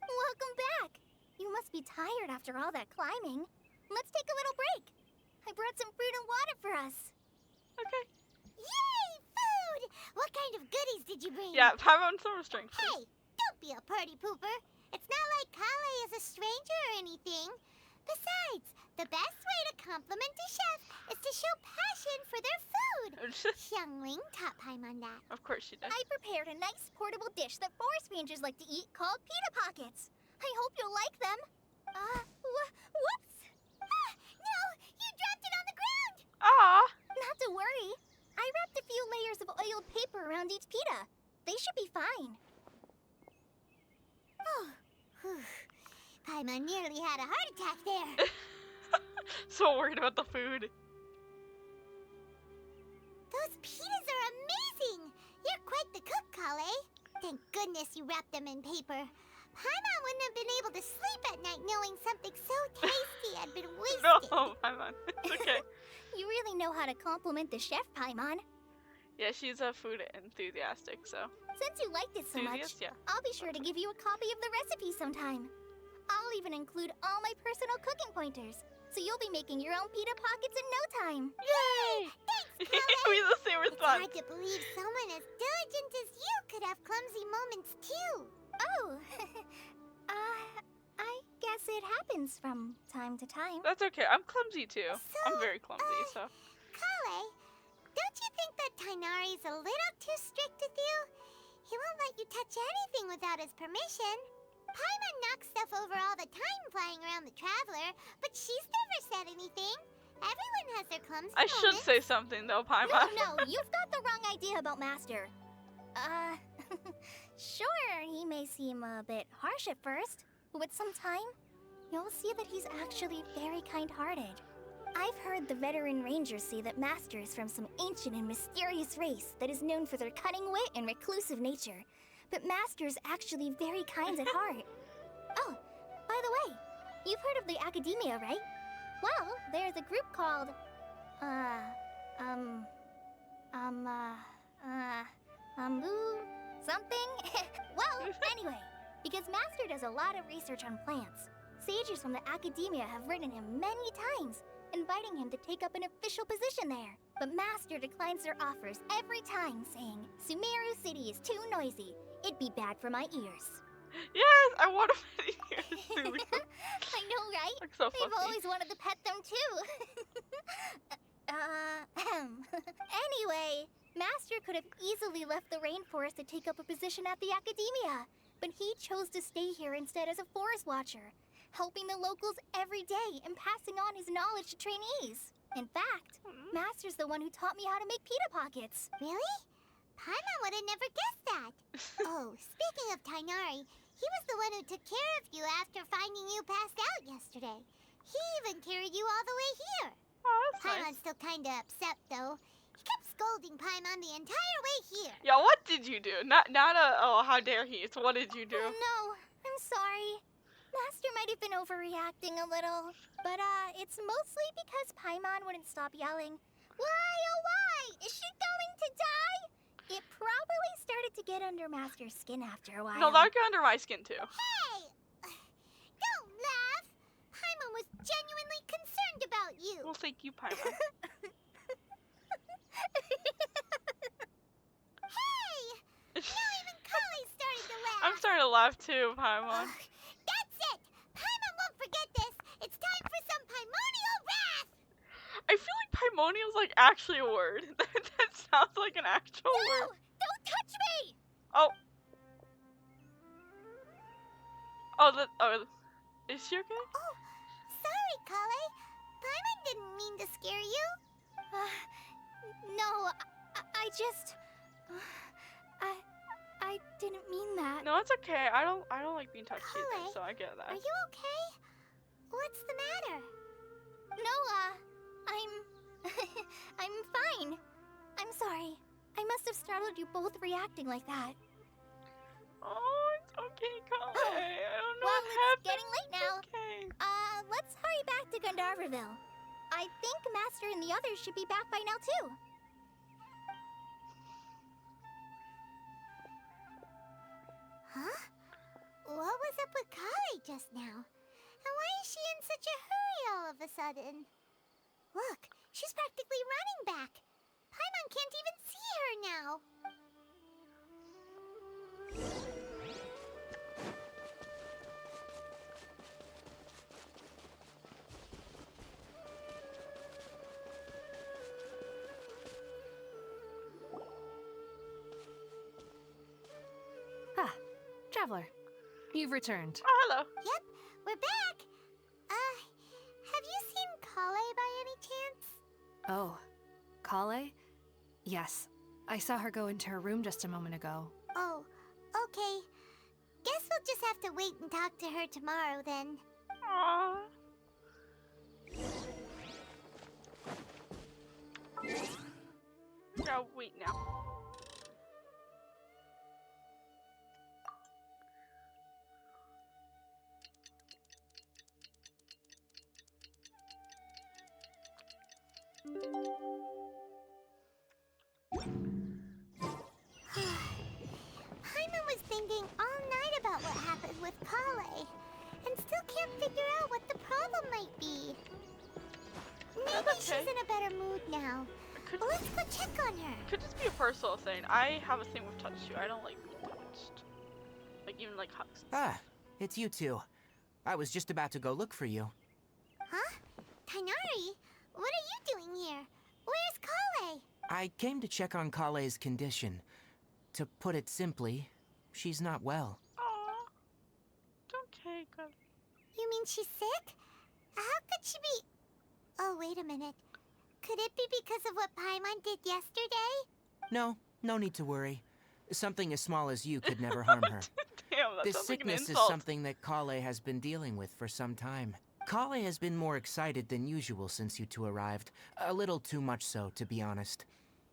[SPEAKER 3] Welcome back. You must be tired after all that climbing. Let's take a little break. I brought some fruit and water for us.
[SPEAKER 1] Okay.
[SPEAKER 2] Yay, food! What kind of goodies did you bring?
[SPEAKER 1] Yeah, Paimon some restraint.
[SPEAKER 2] Hey, don't be a party pooper. It's not like Kale is a stranger or anything. Besides, the best way to compliment a chef is to show passion for their food. Xiangling taught Paimon that.
[SPEAKER 1] Of course she does.
[SPEAKER 3] I prepared a nice portable dish that forest rangers like to eat called pita pockets. I hope you'll like them. Whoops! Ah, no! You dropped it on the ground!
[SPEAKER 1] Ah.
[SPEAKER 3] Not to worry. I wrapped a few layers of oiled paper around each pita. They should be fine.
[SPEAKER 2] Oh, whew. Paimon nearly had a heart attack there.
[SPEAKER 1] So worried about the food.
[SPEAKER 2] Those pitas are amazing! You're quite the cook, Kale. Thank goodness you wrapped them in paper. Paimon wouldn't have been able to sleep at night knowing something so tasty had been wasted.
[SPEAKER 1] No, Paimon. It's okay.
[SPEAKER 3] You really know how to compliment the chef, Paimon.
[SPEAKER 1] Yeah, she's a food enthusiastic, so.
[SPEAKER 3] Since you liked it so much,
[SPEAKER 1] Yeah.
[SPEAKER 3] I'll be sure to give you a copy of the recipe sometime. I'll even include all my personal cooking pointers, so you'll be making your own pita pockets in no time.
[SPEAKER 2] Yay! Thanks, Kale.
[SPEAKER 1] We have the same
[SPEAKER 2] It's
[SPEAKER 1] response.
[SPEAKER 2] hard to believe someone as diligent as you could have clumsy moments too.
[SPEAKER 3] Oh, I guess it happens from time to time.
[SPEAKER 1] That's okay. I'm clumsy too. I'm
[SPEAKER 2] So,
[SPEAKER 1] very clumsy, so.
[SPEAKER 2] Kale, don't you think that Tainari's a little too strict with you? He won't let you touch anything without his permission. Paimon knocks stuff over all the time flying around the Traveler, but she's never said anything. Everyone has their clumsy
[SPEAKER 1] I should
[SPEAKER 2] moments.
[SPEAKER 1] say something though, Paimon.
[SPEAKER 3] No, you've got the wrong idea about Master. Sure, he may seem a bit harsh at first, but with some time, you'll see that he's actually very kind-hearted. I've heard the veteran rangers say that Master is from some ancient and mysterious race that is known for their cunning wit and reclusive nature. But Master's actually very kind at heart. Oh, by the way, you've heard of the Academia, right? Well, there's a group called, something? Well, anyway, because Master does a lot of research on plants, sages from the Academia have written him many times, inviting him to take up an official position there. But Master declines their offers every time, saying, Sumeru City is too noisy. It'd be bad for my ears.
[SPEAKER 1] Yes, I want to pet ears.
[SPEAKER 3] I know, right?
[SPEAKER 1] Looks so
[SPEAKER 3] They've
[SPEAKER 1] fluffy.
[SPEAKER 3] always wanted to pet them too. Anyway, Master could have easily left the rainforest to take up a position at the academia, but he chose to stay here instead as a forest watcher, helping the locals every day and passing on his knowledge to trainees. In fact, Master's the one who taught me how to make pita pockets.
[SPEAKER 2] Really? Paimon would have never guessed that. Oh, speaking of Tainari, he was the one who took care of you after finding you passed out yesterday. He even carried you all the way here.
[SPEAKER 1] Oh, that's
[SPEAKER 2] Paimon's
[SPEAKER 1] nice.
[SPEAKER 2] still kinda upset though. He kept scolding Paimon the entire way here.
[SPEAKER 1] Yeah, what did you do? Not a, oh, how dare he. It's what did you do?
[SPEAKER 3] Oh no, I'm sorry. Master might have been overreacting a little, but it's mostly because Paimon wouldn't stop yelling, "Why, oh why? Is she going to die?" It probably started to get under Master's skin after a while.
[SPEAKER 1] No, that would get under my skin too.
[SPEAKER 2] Hey! Don't laugh! Paimon was genuinely concerned about you.
[SPEAKER 1] Well, thank you, Paimon.
[SPEAKER 2] Hey! Now even Kali's starting to laugh.
[SPEAKER 1] I'm starting to laugh too, Paimon.
[SPEAKER 2] Ugh, that's it! Paimon won't forget this! It's time for some Paimonial wrath!
[SPEAKER 1] I feel like Paimonial is like actually a word. That sounds like an actual
[SPEAKER 3] No!
[SPEAKER 1] word.
[SPEAKER 3] Don't touch me!
[SPEAKER 1] Oh. Oh, is she okay?
[SPEAKER 2] Oh, sorry, Kale. Paimon didn't mean to scare you.
[SPEAKER 3] No, I just... I didn't mean that.
[SPEAKER 1] No, it's okay. I don't like being touched either,
[SPEAKER 2] Kale,
[SPEAKER 1] so I get that.
[SPEAKER 2] Are you okay? What's the matter?
[SPEAKER 3] No, I'm fine. I'm sorry. I must have startled you both reacting like that.
[SPEAKER 1] Oh, it's okay, Kale.
[SPEAKER 3] Oh,
[SPEAKER 1] I don't know
[SPEAKER 3] well,
[SPEAKER 1] what
[SPEAKER 3] it's
[SPEAKER 1] happened.
[SPEAKER 3] getting late now.
[SPEAKER 1] It's okay.
[SPEAKER 3] Let's hurry back to Gandharville. I think Master and the others should be back by now, too.
[SPEAKER 2] Huh? What was up with Kale just now? And why is she in such a hurry all of a sudden? Look, she's practically running back. Paimon can't even see her now.
[SPEAKER 5] Ah, Traveler. You've returned.
[SPEAKER 1] Oh, hello.
[SPEAKER 2] Yep, we're back. Have you seen Kale by any chance?
[SPEAKER 5] Oh, Kale? Yes. I saw her go into her room just a moment ago.
[SPEAKER 2] Oh, okay. Guess we'll just have to wait and talk to her tomorrow then.
[SPEAKER 1] Aww. Yeah, wait now.
[SPEAKER 2] Paimon was thinking all night about what happened with Kale, and still can't figure out what the problem might be. Maybe
[SPEAKER 1] That's okay.
[SPEAKER 2] she's in a better mood now.
[SPEAKER 1] Could,
[SPEAKER 2] Well, let's go check on her.
[SPEAKER 1] could just be a personal thing. I have a thing with touch too. I don't like being touched. Like, even like hugs.
[SPEAKER 4] Ah, it's you two. I was just about to go look for you.
[SPEAKER 2] Huh? Tainari? What are you doing here? Where's Kale?
[SPEAKER 4] I came to check on Kale's condition. To put it simply, she's not well.
[SPEAKER 1] Aww. It's okay, good.
[SPEAKER 2] You mean she's sick? How could she be... Oh, wait a minute. Could it be because of what Paimon did yesterday?
[SPEAKER 4] No need to worry. Something as small as you could never harm her.
[SPEAKER 1] Damn, that
[SPEAKER 4] This
[SPEAKER 1] sounds like an
[SPEAKER 4] sickness is
[SPEAKER 1] insult.
[SPEAKER 4] something that Kale has been dealing with for some time. Kale has been more excited than usual since you two arrived. A little too much so, to be honest.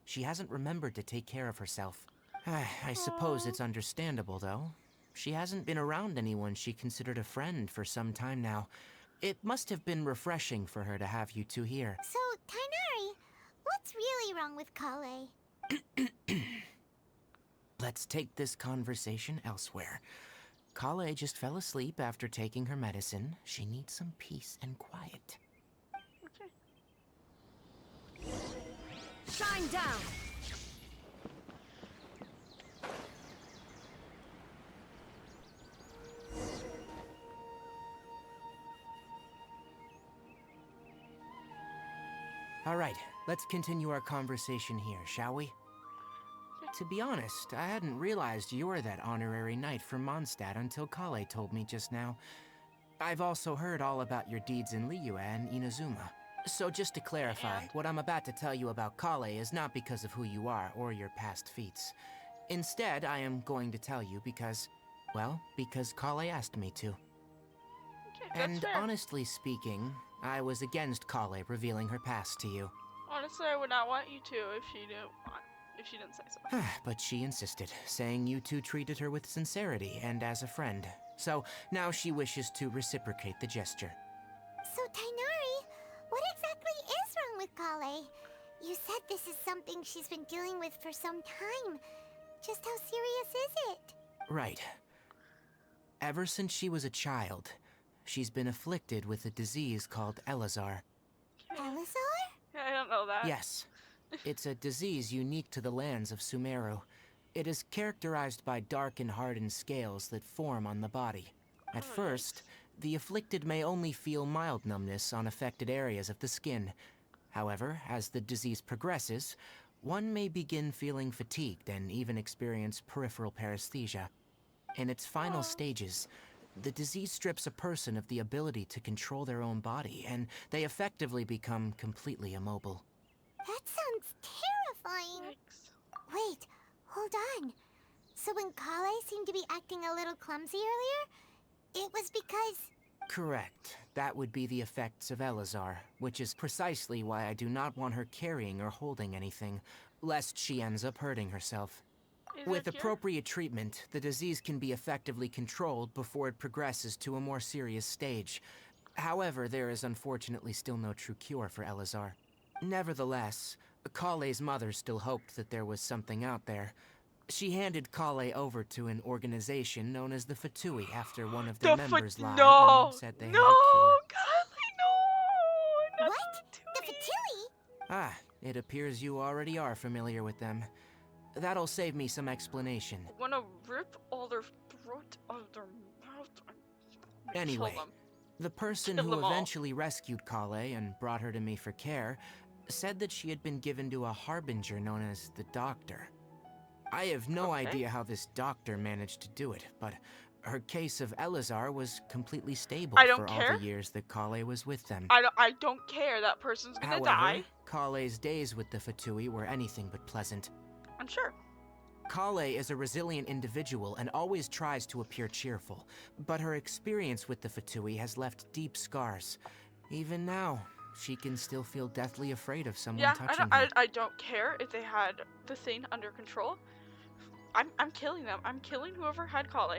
[SPEAKER 4] She hasn't remembered to take care of herself. I suppose it's understandable, though. She hasn't been around anyone she considered a friend for some time now. It must have been refreshing for her to have you two here.
[SPEAKER 2] So, Tainari, what's really wrong with Kale?
[SPEAKER 4] Let's take this conversation elsewhere. Kale just fell asleep after taking her medicine. She needs some peace and quiet.
[SPEAKER 1] Okay.
[SPEAKER 5] One down.
[SPEAKER 4] All right, let's continue our conversation here, shall we? To be honest, I hadn't realized you were that honorary knight from Mondstadt until Kale told me just now. I've also heard all about your deeds in Liyue and Inazuma. So just to clarify, what I'm about to tell you about Kale is not because of who you are or your past feats. Instead, I am going to tell you because, well, because Kale asked me to.
[SPEAKER 1] Okay,
[SPEAKER 4] And
[SPEAKER 1] that's fair.
[SPEAKER 4] honestly speaking, I was against Kale revealing her past to you.
[SPEAKER 1] Honestly, I would not want you to if she didn't say so.
[SPEAKER 4] But she insisted, saying you two treated her with sincerity and as a friend. So now she wishes to reciprocate the gesture.
[SPEAKER 2] So, Tainari, what exactly is wrong with Kale? You said this is something she's been dealing with for some time. Just how serious is it?
[SPEAKER 4] Right. Ever since she was a child, she's been afflicted with a disease called Elazar.
[SPEAKER 2] Elazar?
[SPEAKER 1] Yeah, I don't know that.
[SPEAKER 4] Yes. It's a disease unique to the lands of Sumeru. It is characterized by dark and hardened scales that form on the body. At first, the afflicted may only feel mild numbness on affected areas of the skin. However, as the disease progresses, one may begin feeling fatigued and even experience peripheral paresthesia. In its final stages, the disease strips a person of the ability to control their own body, and they effectively become completely immobile.
[SPEAKER 2] That sounds terrifying.
[SPEAKER 1] Yikes.
[SPEAKER 2] Wait, hold on. So when Kale seemed to be acting a little clumsy earlier, it was because...
[SPEAKER 4] Correct. That would be the effects of Elazar, which is precisely why I do not want her carrying or holding anything, lest she ends up hurting herself. With appropriate treatment, the disease can be effectively controlled before it progresses to a more serious stage. However, there is unfortunately still no true cure for Elazar. Nevertheless, Kale's mother still hoped that there was something out there. She handed Kale over to an organization known as the Fatui after one of their members lied and said they had a cure.
[SPEAKER 1] Kale, no!
[SPEAKER 2] What? The Fatui?
[SPEAKER 4] Ah, it appears you already are familiar with them. That'll save me some explanation.
[SPEAKER 1] Wanna rip all their throat out of their mouth and
[SPEAKER 4] Anyway,
[SPEAKER 1] kill them.
[SPEAKER 4] the person
[SPEAKER 1] Kill
[SPEAKER 4] who
[SPEAKER 1] them all.
[SPEAKER 4] eventually rescued Kale and brought her to me for care said that she had been given to a harbinger known as the Doctor. I have no idea how this doctor managed to do it, but her case of Elazar was completely stable
[SPEAKER 1] I don't
[SPEAKER 4] for
[SPEAKER 1] care.
[SPEAKER 4] all the years that Kale was with them.
[SPEAKER 1] I don't care. That person's gonna
[SPEAKER 4] However,
[SPEAKER 1] die.
[SPEAKER 4] Kale's days with the Fatui were anything but pleasant.
[SPEAKER 1] I'm sure.
[SPEAKER 4] Kale is a resilient individual and always tries to appear cheerful, but her experience with the Fatui has left deep scars. Even now, she can still feel deathly afraid of someone touching her.
[SPEAKER 1] I don't care if they had the thing under control. I'm killing them. I'm killing whoever had Kale.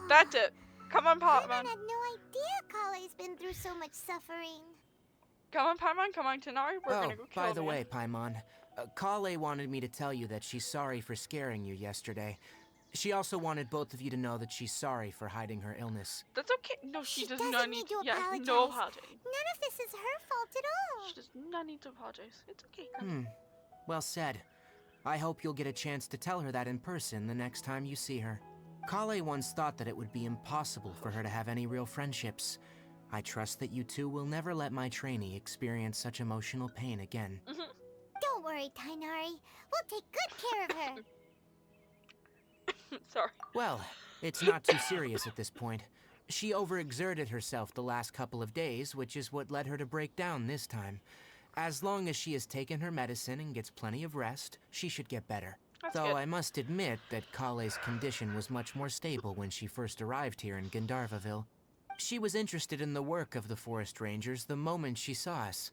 [SPEAKER 1] That's it. Come on,
[SPEAKER 2] Paimon
[SPEAKER 1] Paimon.
[SPEAKER 2] had no idea Kale's been through so much suffering.
[SPEAKER 1] Come on, Paimon. Come on, Tanari. We're
[SPEAKER 4] Oh,
[SPEAKER 1] gonna go kill
[SPEAKER 4] by the
[SPEAKER 1] him.
[SPEAKER 4] way, Paimon, Kale wanted me to tell you that she's sorry for scaring you yesterday. She also wanted both of you to know that she's sorry for hiding her illness.
[SPEAKER 1] That's okay. No, she does
[SPEAKER 2] doesn't
[SPEAKER 1] not
[SPEAKER 2] need
[SPEAKER 1] need
[SPEAKER 2] to
[SPEAKER 1] Yeah,
[SPEAKER 2] apologize.
[SPEAKER 1] no apology.
[SPEAKER 2] None of this is her fault at all.
[SPEAKER 1] She does not need to apologize. It's okay.
[SPEAKER 4] Well said. I hope you'll get a chance to tell her that in person the next time you see her. Kale once thought that it would be impossible for her to have any real friendships. I trust that you two will never let my trainee experience such emotional pain again.
[SPEAKER 2] Don't worry, Tainari. We'll take good care of her.
[SPEAKER 1] Sorry.
[SPEAKER 4] Well, it's not too serious at this point. She overexerted herself the last couple of days, which is what led her to break down this time. As long as she has taken her medicine and gets plenty of rest, she should get better.
[SPEAKER 1] That's
[SPEAKER 4] Though
[SPEAKER 1] good.
[SPEAKER 4] I must admit that Kale's condition was much more stable when she first arrived here in Gandharvaville. She was interested in the work of the Forest Rangers the moment she saw us.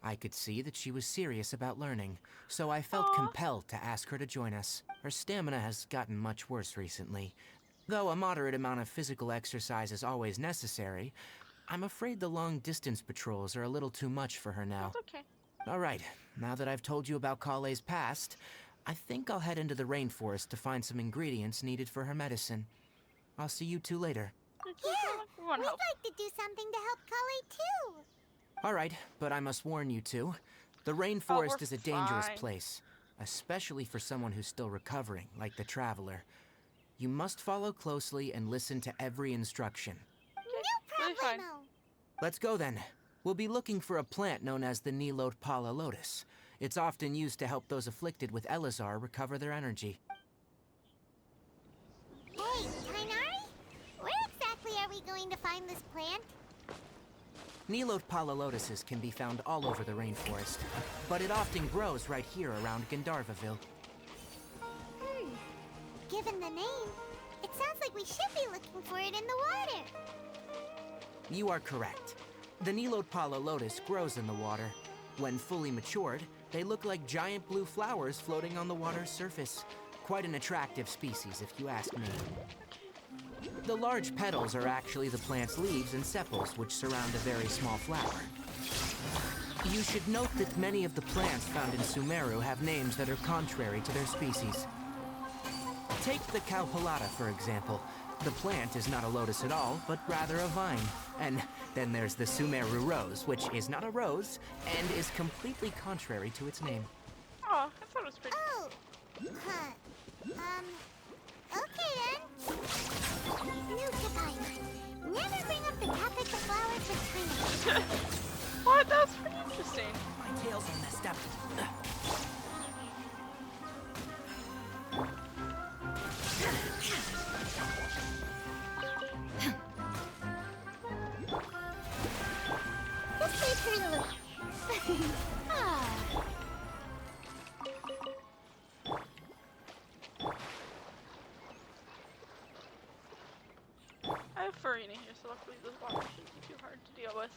[SPEAKER 4] I could see that she was serious about learning, so I felt compelled to ask her to join us. Her stamina has gotten much worse recently. Though a moderate amount of physical exercise is always necessary, I'm afraid the long-distance patrols are a little too much for her now.
[SPEAKER 1] That's okay.
[SPEAKER 4] All right, now that I've told you about Kale's past, I think I'll head into the rainforest to find some ingredients needed for her medicine. I'll see you two later.
[SPEAKER 2] Yeah,
[SPEAKER 1] We want
[SPEAKER 2] we'd
[SPEAKER 1] help.
[SPEAKER 2] like to do something to help Kale too.
[SPEAKER 4] All right, but I must warn you two. The rainforest
[SPEAKER 1] we're
[SPEAKER 4] is a dangerous
[SPEAKER 1] fine.
[SPEAKER 4] place, especially for someone who's still recovering, like the Traveler. You must follow closely and listen to every instruction.
[SPEAKER 2] No
[SPEAKER 1] Really fine.
[SPEAKER 2] problemo.
[SPEAKER 4] Let's go then. We'll be looking for a plant known as the Nilot Pala Lotus. It's often used to help those afflicted with Elazar recover their energy.
[SPEAKER 2] Hey, Tainari? Where exactly are we going to find this plant?
[SPEAKER 4] Nilot Pala Lotuses can be found all over the rainforest, but it often grows right here around Gandharvaville.
[SPEAKER 2] Given the name, it sounds like we should be looking for it in the water.
[SPEAKER 4] You are correct. The Nilot Pala Lotus grows in the water. When fully matured, they look like giant blue flowers floating on the water's surface. Quite an attractive species, if you ask me. The large petals are actually the plant's leaves and sepals, which surround a very small flower. You should note that many of the plants found in Sumeru have names that are contrary to their species. Take the Cowpelata, for example. The plant is not a lotus at all, but rather a vine. And then there's the Sumeru rose, which is not a rose, and is completely contrary to its name.
[SPEAKER 1] Oh, I thought it was pretty.
[SPEAKER 2] Oh, huh. Okay then. New goodbye. Never bring up the topic of flowers with Tainari.
[SPEAKER 1] What? That was pretty interesting.
[SPEAKER 4] My tail's all messed up.
[SPEAKER 3] Let's wait for the look. Ah.
[SPEAKER 1] I have Farina here, so luckily this water shouldn't be too hard to deal with.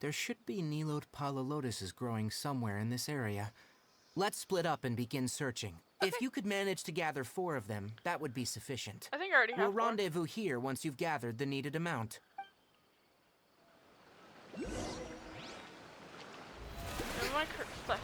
[SPEAKER 4] There should be Nilot Pala Lotuses growing somewhere in this area. Let's split up and begin searching. If you could manage to gather 4 of them, that would be sufficient.
[SPEAKER 1] I think I already have
[SPEAKER 4] We'll
[SPEAKER 1] four.
[SPEAKER 4] rendezvous here once you've gathered the needed amount.
[SPEAKER 1] Never mind, flesh.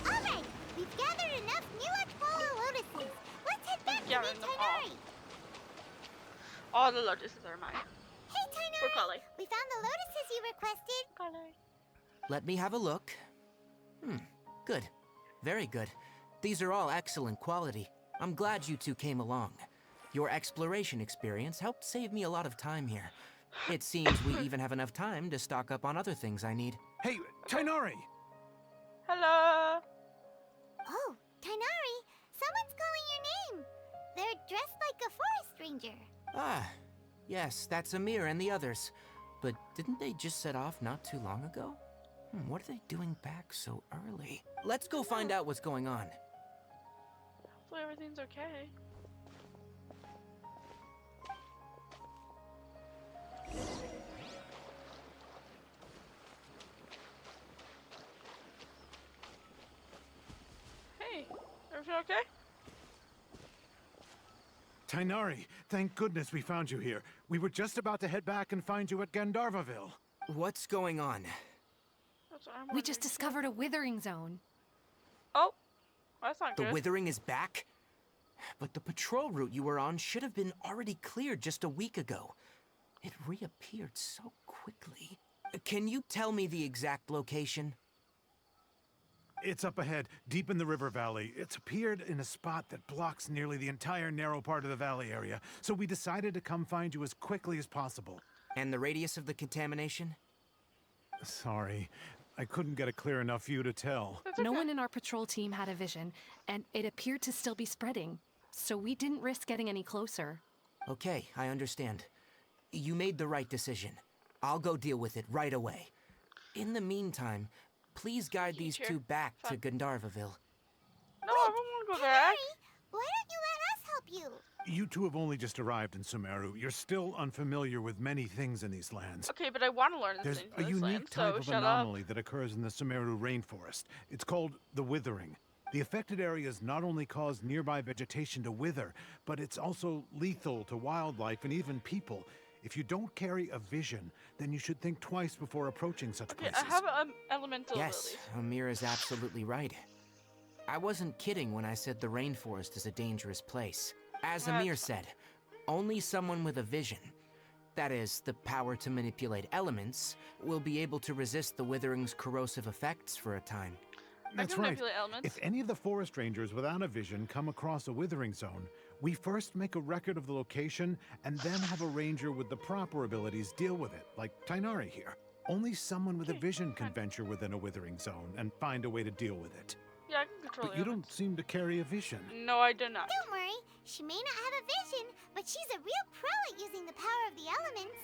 [SPEAKER 2] Alright, we've gathered enough Nilot Pala lotuses. Let's head back to
[SPEAKER 1] Gathering
[SPEAKER 2] meet
[SPEAKER 1] them all.
[SPEAKER 2] Tainari.
[SPEAKER 1] All the lotuses are mine.
[SPEAKER 2] Hey, Tainari.
[SPEAKER 1] For Kali.
[SPEAKER 2] We found the lotuses you requested.
[SPEAKER 4] Let me have a look. Good. Very good. These are all excellent quality. I'm glad you two came along. Your exploration experience helped save me a lot of time here. It seems we even have enough time to stock up on other things I need.
[SPEAKER 7] Hey, Tainari!
[SPEAKER 1] Hello.
[SPEAKER 2] Oh, Tainari, someone's calling your name. They're dressed like a forest ranger.
[SPEAKER 4] Ah, yes, that's Amir and the others. But didn't they just set off not too long ago? What are they doing back so early? Let's go find out what's going on.
[SPEAKER 1] Hopefully everything's okay. Hey, everything okay?
[SPEAKER 7] Tainari, thank goodness we found you here. We were just about to head back and find you at Gandharvaville.
[SPEAKER 4] What's going on?
[SPEAKER 1] That's what I'm
[SPEAKER 5] We just
[SPEAKER 1] wondering.
[SPEAKER 5] discovered a withering zone.
[SPEAKER 1] Oh, that's not
[SPEAKER 4] The
[SPEAKER 1] good.
[SPEAKER 4] Withering is back? But the patrol route you were on should have been already cleared just a week ago. It reappeared so quickly. Can you tell me the exact location?
[SPEAKER 7] It's up ahead, deep in the river valley. It's appeared in a spot that blocks nearly the entire narrow part of the valley area, so we decided to come find you as quickly as possible.
[SPEAKER 4] And the radius of the contamination?
[SPEAKER 7] Sorry, I couldn't get a clear enough view to tell.
[SPEAKER 1] That's
[SPEAKER 5] No
[SPEAKER 1] okay.
[SPEAKER 5] one in our patrol team had a vision, and it appeared to still be spreading. So we didn't risk getting any closer.
[SPEAKER 4] Okay, I understand. You made the right decision. I'll go deal with it right away. In the meantime, please guide these
[SPEAKER 1] Teacher.
[SPEAKER 4] two back to
[SPEAKER 1] Fine.
[SPEAKER 4] Gandharvaville.
[SPEAKER 1] No, I don't want to go back.
[SPEAKER 2] Why don't you let us help you?
[SPEAKER 7] You two have only just arrived in Sumeru. You're still unfamiliar with many things in these lands.
[SPEAKER 1] Okay, but I want to learn this
[SPEAKER 7] There's
[SPEAKER 1] thing
[SPEAKER 7] a
[SPEAKER 1] this
[SPEAKER 7] unique
[SPEAKER 1] land,
[SPEAKER 7] type
[SPEAKER 1] so
[SPEAKER 7] of
[SPEAKER 1] shut
[SPEAKER 7] anomaly that occurs in the Sumeru rainforest. It's called the Withering. The affected areas not only cause nearby vegetation to wither, but it's also lethal to wildlife and even people. If you don't carry a vision, then you should think twice before approaching such
[SPEAKER 1] Okay,
[SPEAKER 7] places.
[SPEAKER 1] I have an elemental
[SPEAKER 4] Yes,
[SPEAKER 1] ability.
[SPEAKER 4] Amir is absolutely right. I wasn't kidding when I said the rainforest is a dangerous place. As
[SPEAKER 1] Well,
[SPEAKER 4] Amir
[SPEAKER 1] that's
[SPEAKER 4] said, only someone with a vision, that is, the power to manipulate elements, will be able to resist the withering's corrosive effects for a time.
[SPEAKER 7] That's
[SPEAKER 1] I can
[SPEAKER 7] right.
[SPEAKER 1] manipulate elements.
[SPEAKER 7] If any of the forest rangers without a vision come across a withering zone, we first make a record of the location and then have a ranger with the proper abilities deal with it, like Tainari here. Only someone with a
[SPEAKER 1] Okay,
[SPEAKER 7] vision can
[SPEAKER 1] fine.
[SPEAKER 7] venture within a withering zone and find a way to deal with it.
[SPEAKER 1] Yeah, I can control
[SPEAKER 7] But
[SPEAKER 1] the
[SPEAKER 7] you don't
[SPEAKER 1] elements.
[SPEAKER 7] seem to carry a vision.
[SPEAKER 1] No, I do not.
[SPEAKER 2] Don't worry, she may not have a vision, but she's a real pro at using the power of the elements.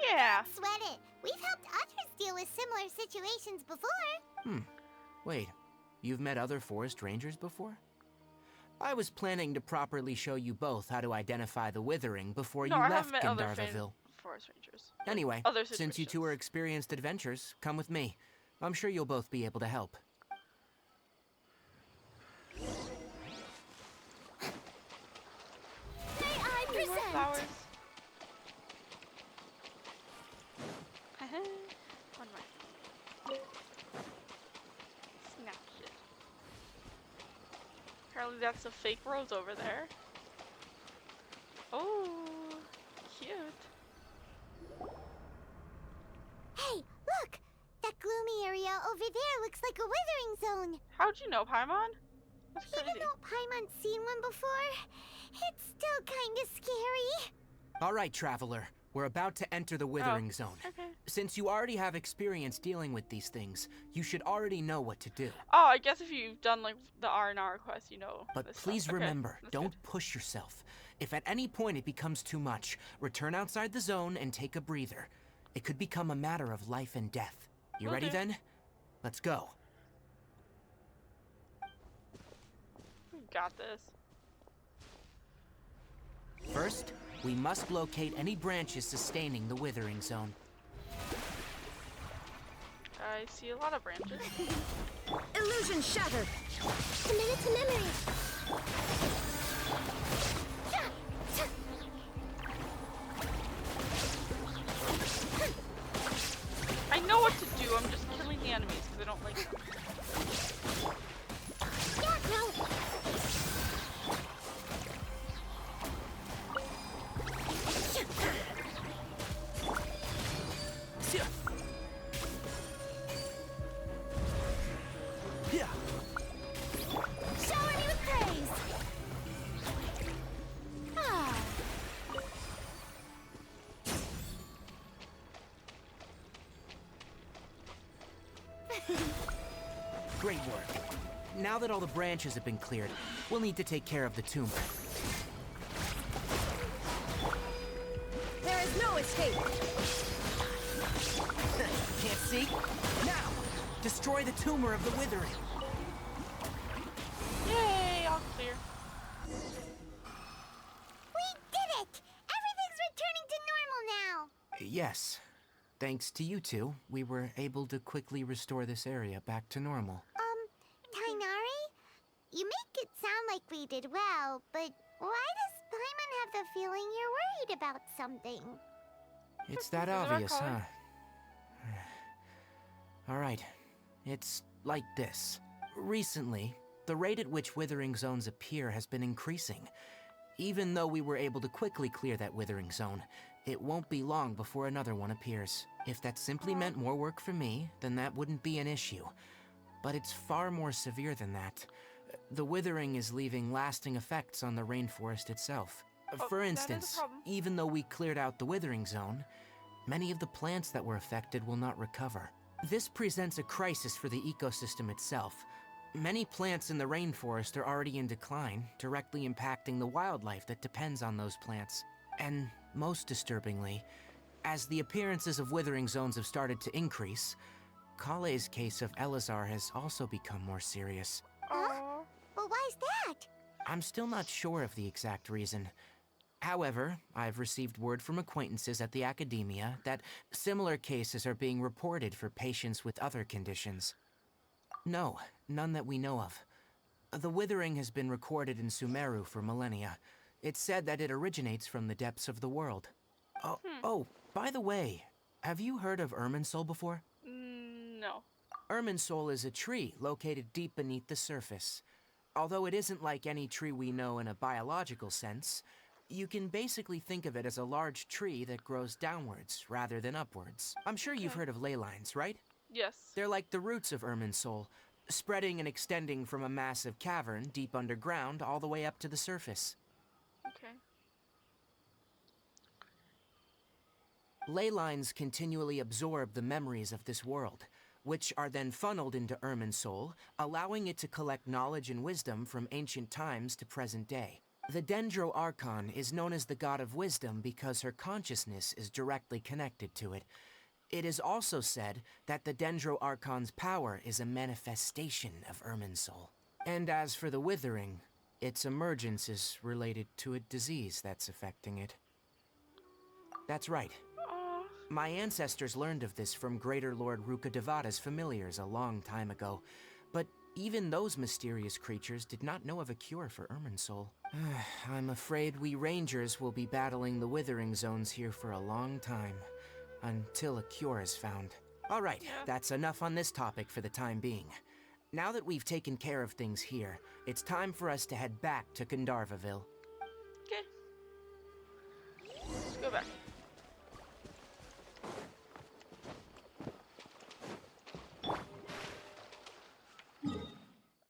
[SPEAKER 1] Yeah.
[SPEAKER 2] Sweat it. We've helped others deal with similar situations before.
[SPEAKER 4] Wait, you've met other forest rangers before? I was planning to properly show you both how to identify the withering before
[SPEAKER 1] No,
[SPEAKER 4] you
[SPEAKER 1] I
[SPEAKER 4] left
[SPEAKER 1] haven't met other
[SPEAKER 4] Gandharville.
[SPEAKER 1] forest rangers.
[SPEAKER 4] Anyway,
[SPEAKER 1] Other
[SPEAKER 4] since you two are
[SPEAKER 1] situations.
[SPEAKER 4] experienced adventurers, come with me. I'm sure you'll both be able to help.
[SPEAKER 3] May I
[SPEAKER 1] More
[SPEAKER 3] present?
[SPEAKER 1] flowers. One more. Snap it. Apparently that's a fake rose over there. Oh, cute.
[SPEAKER 2] Hey, look! That gloomy area over there looks like a withering zone.
[SPEAKER 1] How'd you know, Paimon? That's
[SPEAKER 2] Even
[SPEAKER 1] crazy.
[SPEAKER 2] though Paimon's seen one before, it's still kinda scary.
[SPEAKER 4] All right, traveler. We're about to enter the withering zone.
[SPEAKER 1] Okay.
[SPEAKER 4] Since you already have experience dealing with these things, you should already know what to do.
[SPEAKER 1] Oh, I guess if you've done like the R&R quest, you know.
[SPEAKER 4] But
[SPEAKER 1] this
[SPEAKER 4] please
[SPEAKER 1] stuff. Okay,
[SPEAKER 4] remember,
[SPEAKER 1] that's
[SPEAKER 4] don't
[SPEAKER 1] good.
[SPEAKER 4] push yourself. If at any point it becomes too much, return outside the zone and take a breather. It could become a matter of life and death. You
[SPEAKER 1] Will
[SPEAKER 4] ready
[SPEAKER 1] do.
[SPEAKER 4] then? Let's go.
[SPEAKER 1] We got this.
[SPEAKER 4] First, we must locate any branches sustaining the withering zone.
[SPEAKER 1] I see a lot of branches.
[SPEAKER 3] Illusion shattered.
[SPEAKER 2] Commit to memory.
[SPEAKER 1] I know what to do. I'm just killing the enemies because I don't like them.
[SPEAKER 2] Yeah, no.
[SPEAKER 4] Yeah.
[SPEAKER 3] Shower me with praise. Ah.
[SPEAKER 4] Great work. Now that all the branches have been cleared, we'll need to take care of the tumor.
[SPEAKER 3] There is no escape.
[SPEAKER 4] Can't see? Now! Destroy the tumor of the withering.
[SPEAKER 1] Yay! All clear.
[SPEAKER 2] We did it! Everything's returning to normal now.
[SPEAKER 4] Yes. Thanks to you two, we were able to quickly restore this area back to normal.
[SPEAKER 2] Tainari? You make it sound like we did well, but why does Paimon have the feeling you're worried about something?
[SPEAKER 4] It's that
[SPEAKER 1] Is it our
[SPEAKER 4] obvious, huh?
[SPEAKER 1] color?
[SPEAKER 4] All right. It's like this. Recently, the rate at which withering zones appear has been increasing. Even though we were able to quickly clear that withering zone, it won't be long before another one appears. If that simply meant more work for me, then that wouldn't be an issue. But it's far more severe than that. The withering is leaving lasting effects on the rainforest itself.
[SPEAKER 1] Oh,
[SPEAKER 4] For
[SPEAKER 1] that is a
[SPEAKER 4] instance,
[SPEAKER 1] problem.
[SPEAKER 4] even though we cleared out the withering zone, many of the plants that were affected will not recover. This presents a crisis for the ecosystem itself. Many plants in the rainforest are already in decline, directly impacting the wildlife that depends on those plants. And most disturbingly, as the appearances of withering zones have started to increase, Kale's case of Elazar has also become more serious.
[SPEAKER 1] Oh.
[SPEAKER 2] But why's that?
[SPEAKER 4] I'm still not sure of the exact reason. However, I've received word from acquaintances at the academia that similar cases are being reported for patients with other conditions. No, none that we know of. The withering has been recorded in Sumeru for millennia. It's said that it originates from the depths of the world. Oh, by the way, have you heard of Irminsul before?
[SPEAKER 1] No.
[SPEAKER 4] Irminsul is a tree located deep beneath the surface. Although it isn't like any tree we know in a biological sense, you can basically think of it as a large tree that grows downwards rather than upwards. I'm sure you've heard of ley lines, right?
[SPEAKER 1] Yes.
[SPEAKER 4] They're like the roots of Irminsul, spreading and extending from a massive cavern deep underground all the way up to the surface.
[SPEAKER 1] Okay.
[SPEAKER 4] Ley lines continually absorb the memories of this world, which are then funneled into Irminsul, allowing it to collect knowledge and wisdom from ancient times to present day. The Dendro Archon is known as the God of Wisdom because her consciousness is directly connected to it. It is also said that the Dendro Archon's power is a manifestation of Irminsul. And as for the Withering, its emergence is related to a disease that's affecting it. That's right. My ancestors learned of this from Greater Lord Rukkhadevada's familiars a long time ago, but even those mysterious creatures did not know of a cure for Irminsul. I'm afraid we Rangers will be battling the Withering Zones here for a long time, until a cure is found. All right, that's enough on this topic for the time being. Now that we've taken care of things here, it's time for us to head back to Gandharvaville.
[SPEAKER 1] Okay. Let's go back.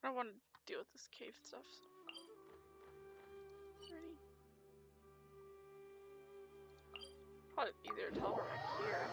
[SPEAKER 1] I don't want to deal with this cave stuff. Ready? Probably easier to tell we're back here.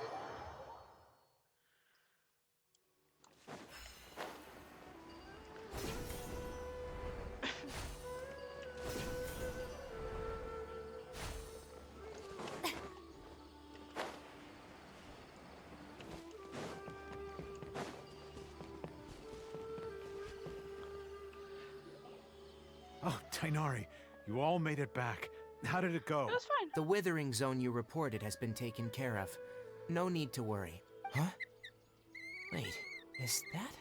[SPEAKER 7] Oh, Tighnari, you all made it back. How did it go?
[SPEAKER 1] It was fine.
[SPEAKER 4] The Withering Zone you reported has been taken care of. No need to worry. Huh? Wait, is that?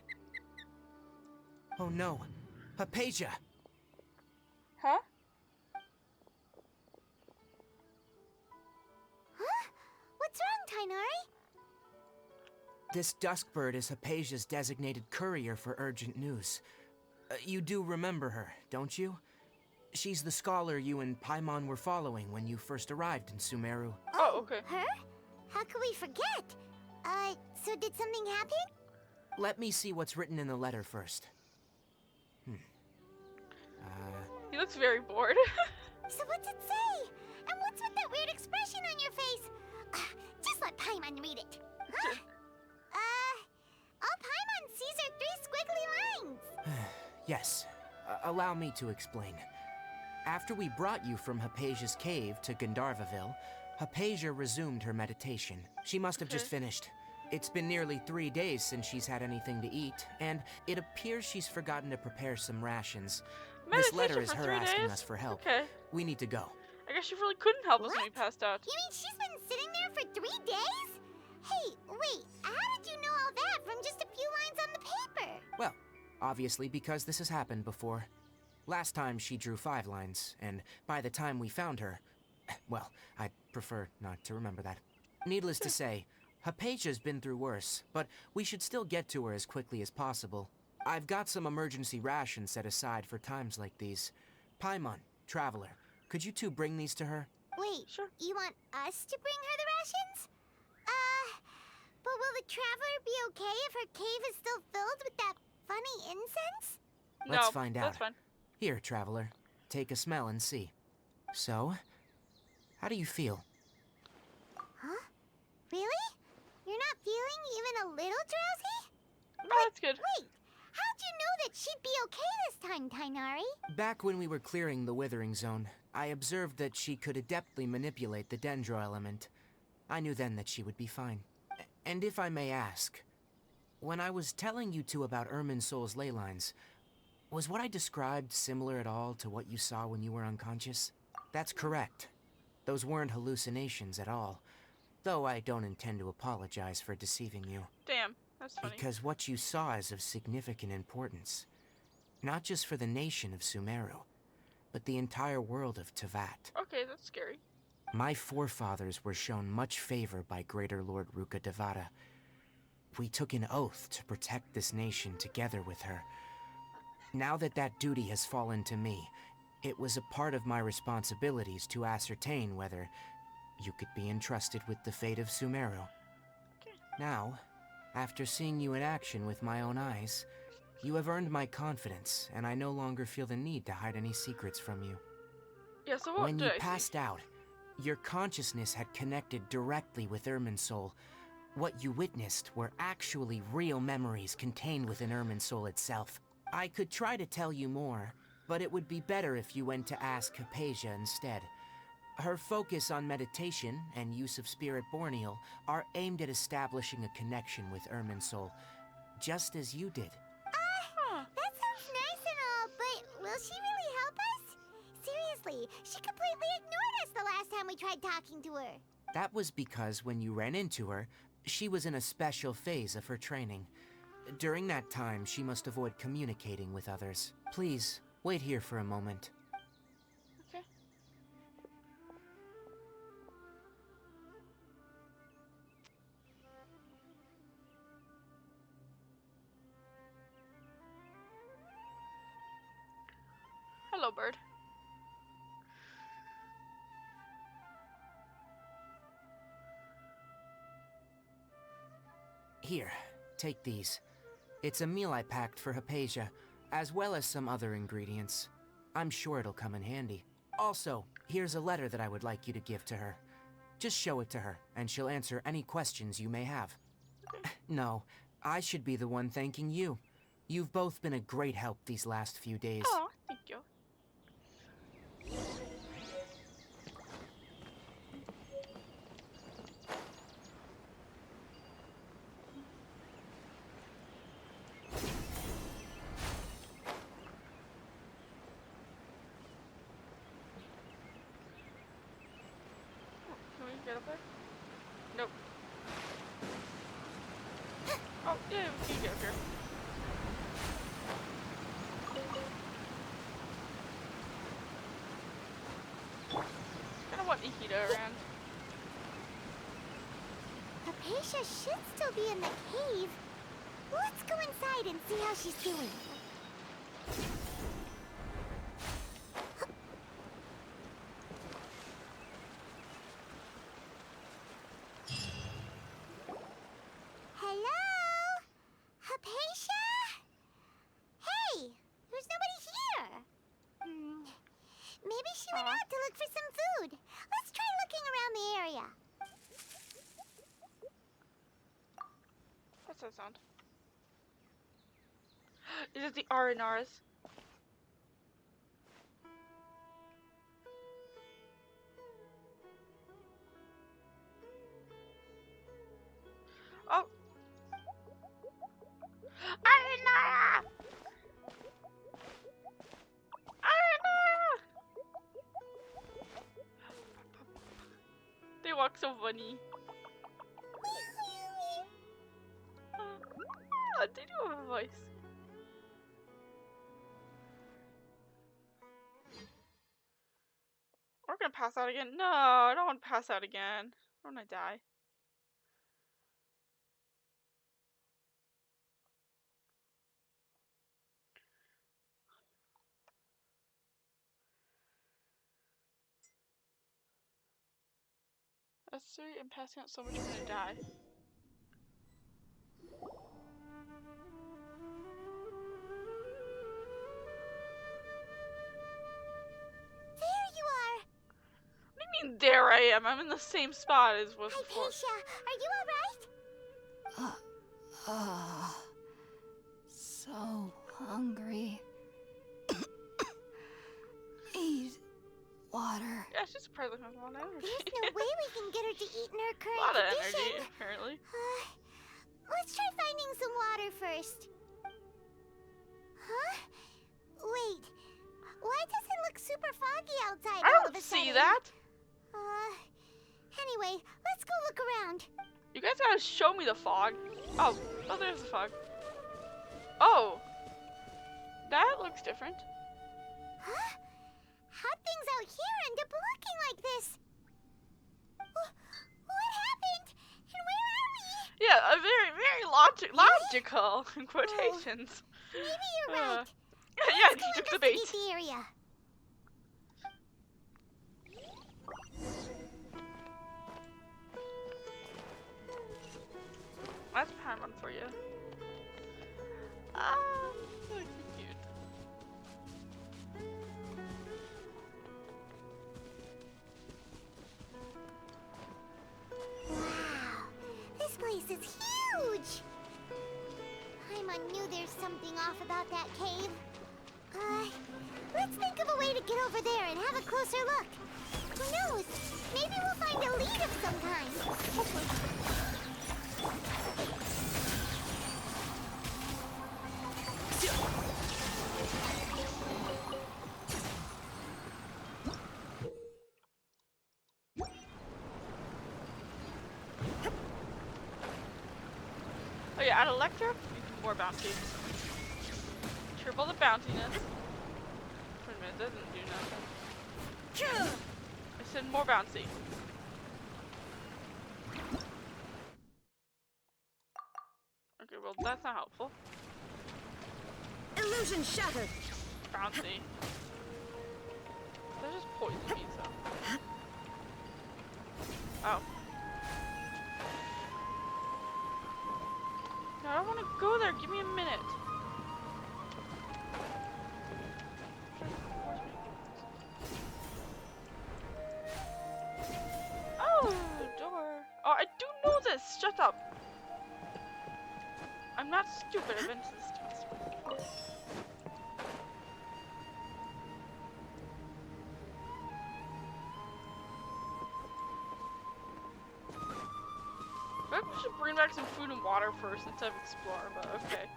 [SPEAKER 4] Oh no, Hypatia!
[SPEAKER 1] Huh?
[SPEAKER 2] Huh? What's wrong, Tighnari?
[SPEAKER 4] This Duskbird is Hypatia's designated courier for urgent news. You do remember her, don't you? She's the scholar you and Paimon were following when you first arrived in Sumeru.
[SPEAKER 1] Oh, okay.
[SPEAKER 2] Her? How could we forget? So did something happen?
[SPEAKER 4] Let me see what's written in the letter first.
[SPEAKER 1] He looks very bored.
[SPEAKER 2] So what's it say? And what's with that weird expression on your face? Just let Paimon read it. Huh? All Paimon sees are 3 squiggly lines.
[SPEAKER 4] Yes, allow me to explain. After we brought you from Hypatia's cave to Gandharvaville, Hypatia resumed her meditation. She must have just finished. It's been nearly 3 days since she's had anything to eat, and it appears she's forgotten to prepare some rations. This letter is her asking us for help.
[SPEAKER 1] Okay.
[SPEAKER 4] We need to go.
[SPEAKER 1] I guess she really couldn't help us when we passed out.
[SPEAKER 2] You mean she's been sitting there for 3 days? Hey, wait, how did you know all that from just a few lines on the paper?
[SPEAKER 4] Well, obviously because this has happened before. Last time she drew 5 lines, and by the time we found her, well, I'd prefer not to remember that. Needless to say, Hypatia's been through worse, but we should still get to her as quickly as possible. I've got some emergency rations set aside for times like these. Paimon, Traveler, could you two bring these to her?
[SPEAKER 2] Wait,
[SPEAKER 1] Sure.
[SPEAKER 2] you want us to bring her the rations? But will the Traveler be okay if her cave is still filled with that funny incense?
[SPEAKER 4] Let's
[SPEAKER 1] No,
[SPEAKER 4] find out.
[SPEAKER 1] That's fine.
[SPEAKER 4] Here, Traveler, take a smell and see. So, how do you feel?
[SPEAKER 2] Huh? Really? You're not feeling even a little drowsy?
[SPEAKER 1] Oh, that's good.
[SPEAKER 2] Wait, how'd you know that she'd be okay this time, Tighnari?
[SPEAKER 4] Back when we were clearing the Withering Zone, I observed that she could adeptly manipulate the Dendro element. I knew then that she would be fine. And if I may ask, when I was telling you two about Irminsul's ley lines, was what I described similar at all to what you saw when you were unconscious? That's correct. Those weren't hallucinations at all, though I don't intend to apologize for deceiving you.
[SPEAKER 1] Damn, that's funny.
[SPEAKER 4] Because what you saw is of significant importance. Not just for the nation of Sumeru, but the entire world of Teyvat.
[SPEAKER 1] Okay, that's scary.
[SPEAKER 4] My forefathers were shown much favor by Greater Lord Ruka Devata. We took an oath to protect this nation together with her. Now that that duty has fallen to me, it was a part of my responsibilities to ascertain whether you could be entrusted with the fate of Sumeru. Now, after seeing you in action with my own eyes, you have earned my confidence, and I no longer feel the need to hide any secrets from you.
[SPEAKER 1] Yeah, so what
[SPEAKER 4] When
[SPEAKER 1] did
[SPEAKER 4] you
[SPEAKER 1] I see?
[SPEAKER 4] passed out, your consciousness had connected directly with Irminsul. What you witnessed were actually real memories contained within Irminsul itself. I could try to tell you more, but it would be better if you went to ask Hypatia instead. Her focus on meditation and use of Spirit Borneal are aimed at establishing a connection with Irminsul, just as you did.
[SPEAKER 1] Huh.
[SPEAKER 2] That sounds nice and all, but will she really help us? Seriously, she completely ignored us the last time we tried talking to her.
[SPEAKER 4] That was because when you ran into her, she was in a special phase of her training. During that time, she must avoid communicating with others. Please, wait here for a moment.
[SPEAKER 1] Okay. Hello, bird.
[SPEAKER 4] Here, take these. It's a meal I packed for Hypatia, as well as some other ingredients. I'm sure it'll come in handy. Also, here's a letter that I would like you to give to her. Just show it to her, and she'll answer any questions you may have. No, I should be the one thanking you. You've both been a great help these last few days.
[SPEAKER 1] Oh, thank you. Can we get up there? Nope. Oh, yeah, we can get up here. Kinda want Nikita around.
[SPEAKER 2] Hypatia should still be in the cave. Let's go inside and see how she's doing. Hello? Hypatia? Hey, there's nobody here. Maybe she went out to look for some food. Let's try looking around the area.
[SPEAKER 1] What's that sound? Is it the Arenaris? Oh! Arenara! Arenara! They walk so funny. They do have a voice. We're gonna pass out again. No, I don't want to pass out again. I don't want to die. That's three and passing out so much I'm gonna die.
[SPEAKER 2] There you are.
[SPEAKER 1] What do you mean there I am? I'm in the same spot as was before.
[SPEAKER 2] Hypatia, are you alright?
[SPEAKER 5] So hungry. Need water.
[SPEAKER 1] Yeah, she's surprisingly has a lot of energy.
[SPEAKER 2] There's no way we can get her to eat in her
[SPEAKER 1] A
[SPEAKER 2] current
[SPEAKER 1] lot of
[SPEAKER 2] condition.
[SPEAKER 1] energy, apparently.
[SPEAKER 2] Let's try finding some water first. Huh? Wait. Why does it look super foggy outside
[SPEAKER 1] I
[SPEAKER 2] all of
[SPEAKER 1] don't
[SPEAKER 2] a
[SPEAKER 1] see
[SPEAKER 2] sudden?
[SPEAKER 1] that.
[SPEAKER 2] Anyway, let's go look around.
[SPEAKER 1] You guys gotta show me the fog. Oh, there's the fog. Oh, that looks different.
[SPEAKER 2] Huh? How'd things out here end up looking like this?
[SPEAKER 1] Yeah, a very logical in quotations.
[SPEAKER 2] Maybe you're right.
[SPEAKER 1] Yeah,
[SPEAKER 2] Let's
[SPEAKER 1] he
[SPEAKER 2] go
[SPEAKER 1] took the bait.
[SPEAKER 2] investigate the area.
[SPEAKER 1] That's Paimon for you. Ah, so cute.
[SPEAKER 2] Wow, this place is huge. Paimon knew there's something off about that cave. Let's think of a way to get over there and have a closer look. Who knows? Maybe we'll find a lead of some kind.
[SPEAKER 1] Oh yeah, at Electra, you can more bounty. Triple the bountiness. Wait a minute, that doesn't do nothing. I said more bouncy. Okay, well that's not helpful.
[SPEAKER 8] Illusion shattered.
[SPEAKER 1] Bouncy. That just poison me, so. Oh. No, I don't want to go there. Give me a minute. Oh, door. Oh, I do know this. Shut up. I'm not stupid. I've been to this task before. Maybe we should bring back some food and water first instead of explore, but okay.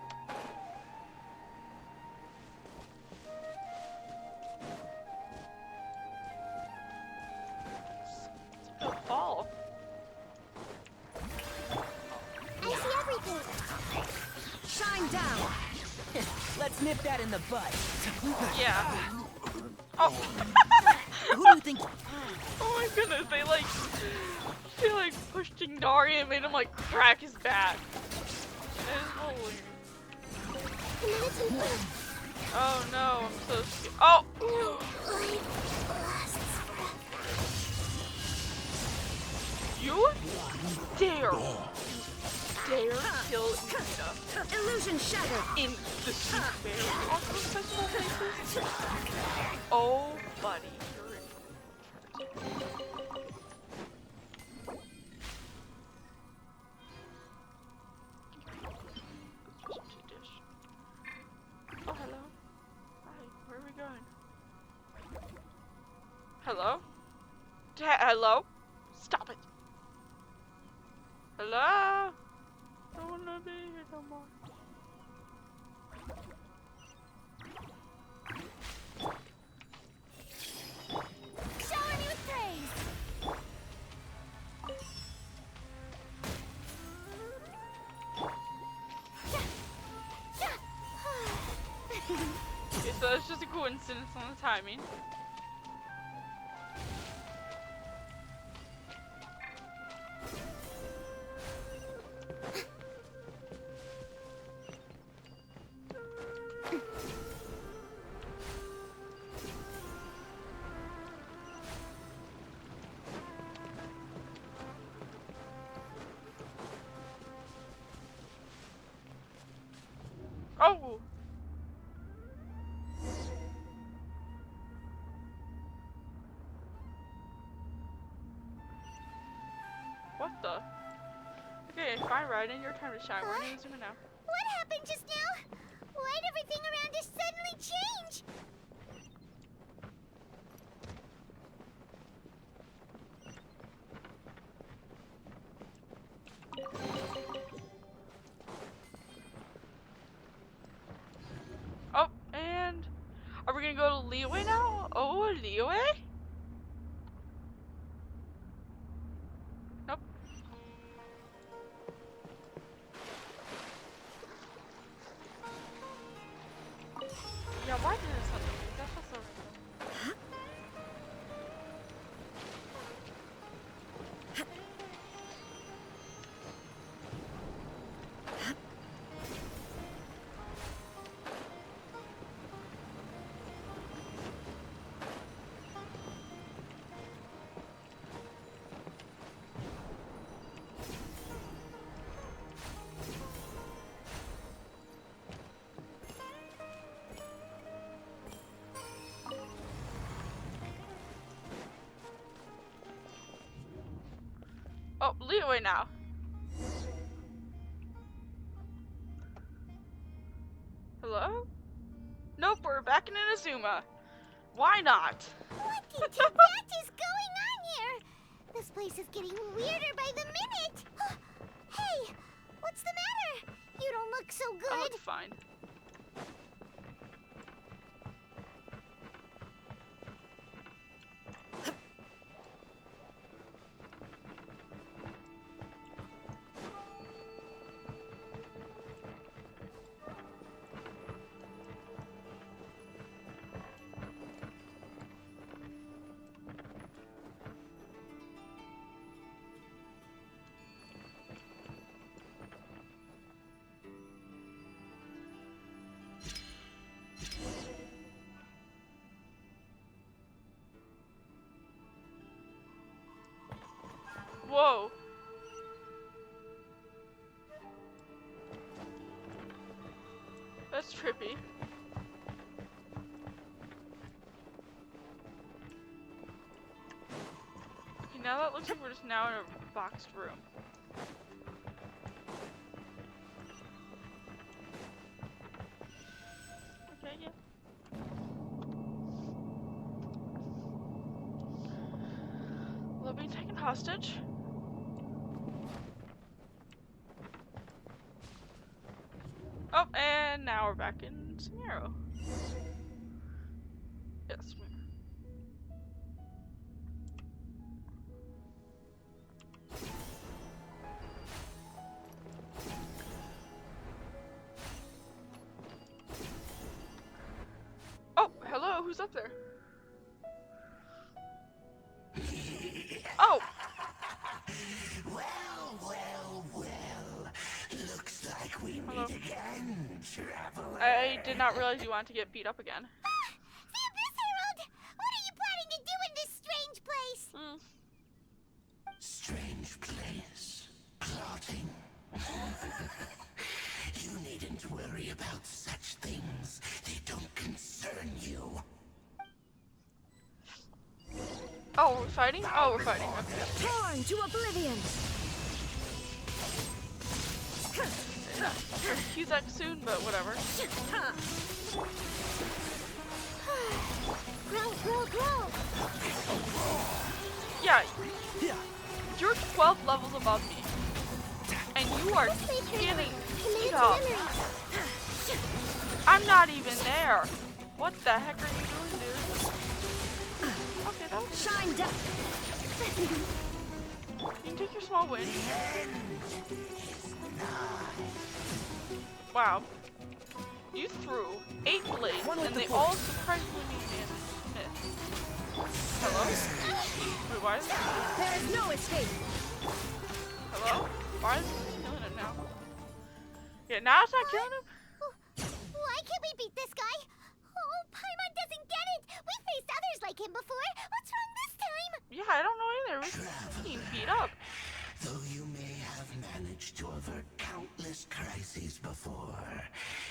[SPEAKER 1] It's a fall.
[SPEAKER 2] I see everything.
[SPEAKER 8] Shine down.
[SPEAKER 9] Let's nip that in the bud.
[SPEAKER 1] Yeah. Oh.
[SPEAKER 9] Who do you think?
[SPEAKER 1] Oh my goodness, they like pushed Tighnari and made him like crack his back. It is hilarious. Oh no, I'm so scared. Oh! You dare kill Nita
[SPEAKER 8] Illusion shattered.
[SPEAKER 1] in the soup bear with all those special faces? Oh, buddy, you're in for it. Oh, hello. Hi, where are we going? Hello? Hello? Stop it. Hello? I don't wanna be here no more.
[SPEAKER 2] Shower me with praise.
[SPEAKER 1] Okay, so that's just a coincidence on the timing. Oh! What the? Okay, fine, Raiden, your time to shine. We're gonna zoom in now.
[SPEAKER 2] What happened just now? Why'd everything around us suddenly change?
[SPEAKER 1] Oh, and are we gonna go to Liyue now? Oh, Liyue? Nope. Yeah, why did it suddenly? That's not so random. Lead away now. Hello? Nope, we're back in Inazuma. Why not?
[SPEAKER 2] What in Tibet is going on here? This place is getting weirder by the minute. Hey, what's the matter? You don't look so good.
[SPEAKER 1] I look fine. Whoa. That's trippy. Okay, now that looks like we're just now in a boxed room. Okay, yeah. Will it be taken hostage? Oh, and now we're back in Sumeru. Yes, Sumeru. Oh, hello, who's up there? Oh!
[SPEAKER 10] Looks like we meet again, traveler.
[SPEAKER 1] I did not realize you wanted to get beat up again.
[SPEAKER 2] The Abyss Herald! What are you planning to do in this strange place?
[SPEAKER 10] Strange place. Plotting. You needn't worry about such things. They don't concern you.
[SPEAKER 1] Oh, we're fighting? Oh, we're fighting. Okay.
[SPEAKER 8] Torn to oblivion.
[SPEAKER 1] He's back soon, but whatever.
[SPEAKER 2] Grow.
[SPEAKER 1] Yeah, you're 12 levels above me, and you are getting beat up. I'm not even there. What the heck are you doing, dude? Okay, that was
[SPEAKER 8] Shine down.
[SPEAKER 1] You can take your small win. Wow. You threw 8 blades, and they all surprisingly missed. Hello? Wait, why is it?
[SPEAKER 8] There is no escape.
[SPEAKER 1] Hello? Why is it killing him now? Yeah, now it's not killing him?
[SPEAKER 2] Why can't we beat this guy? Oh, Paimon doesn't get it. We faced others like him before. What's wrong this time?
[SPEAKER 1] Yeah, I don't know either. We're getting beat up.
[SPEAKER 10] Though you may have managed to avert countless crises before,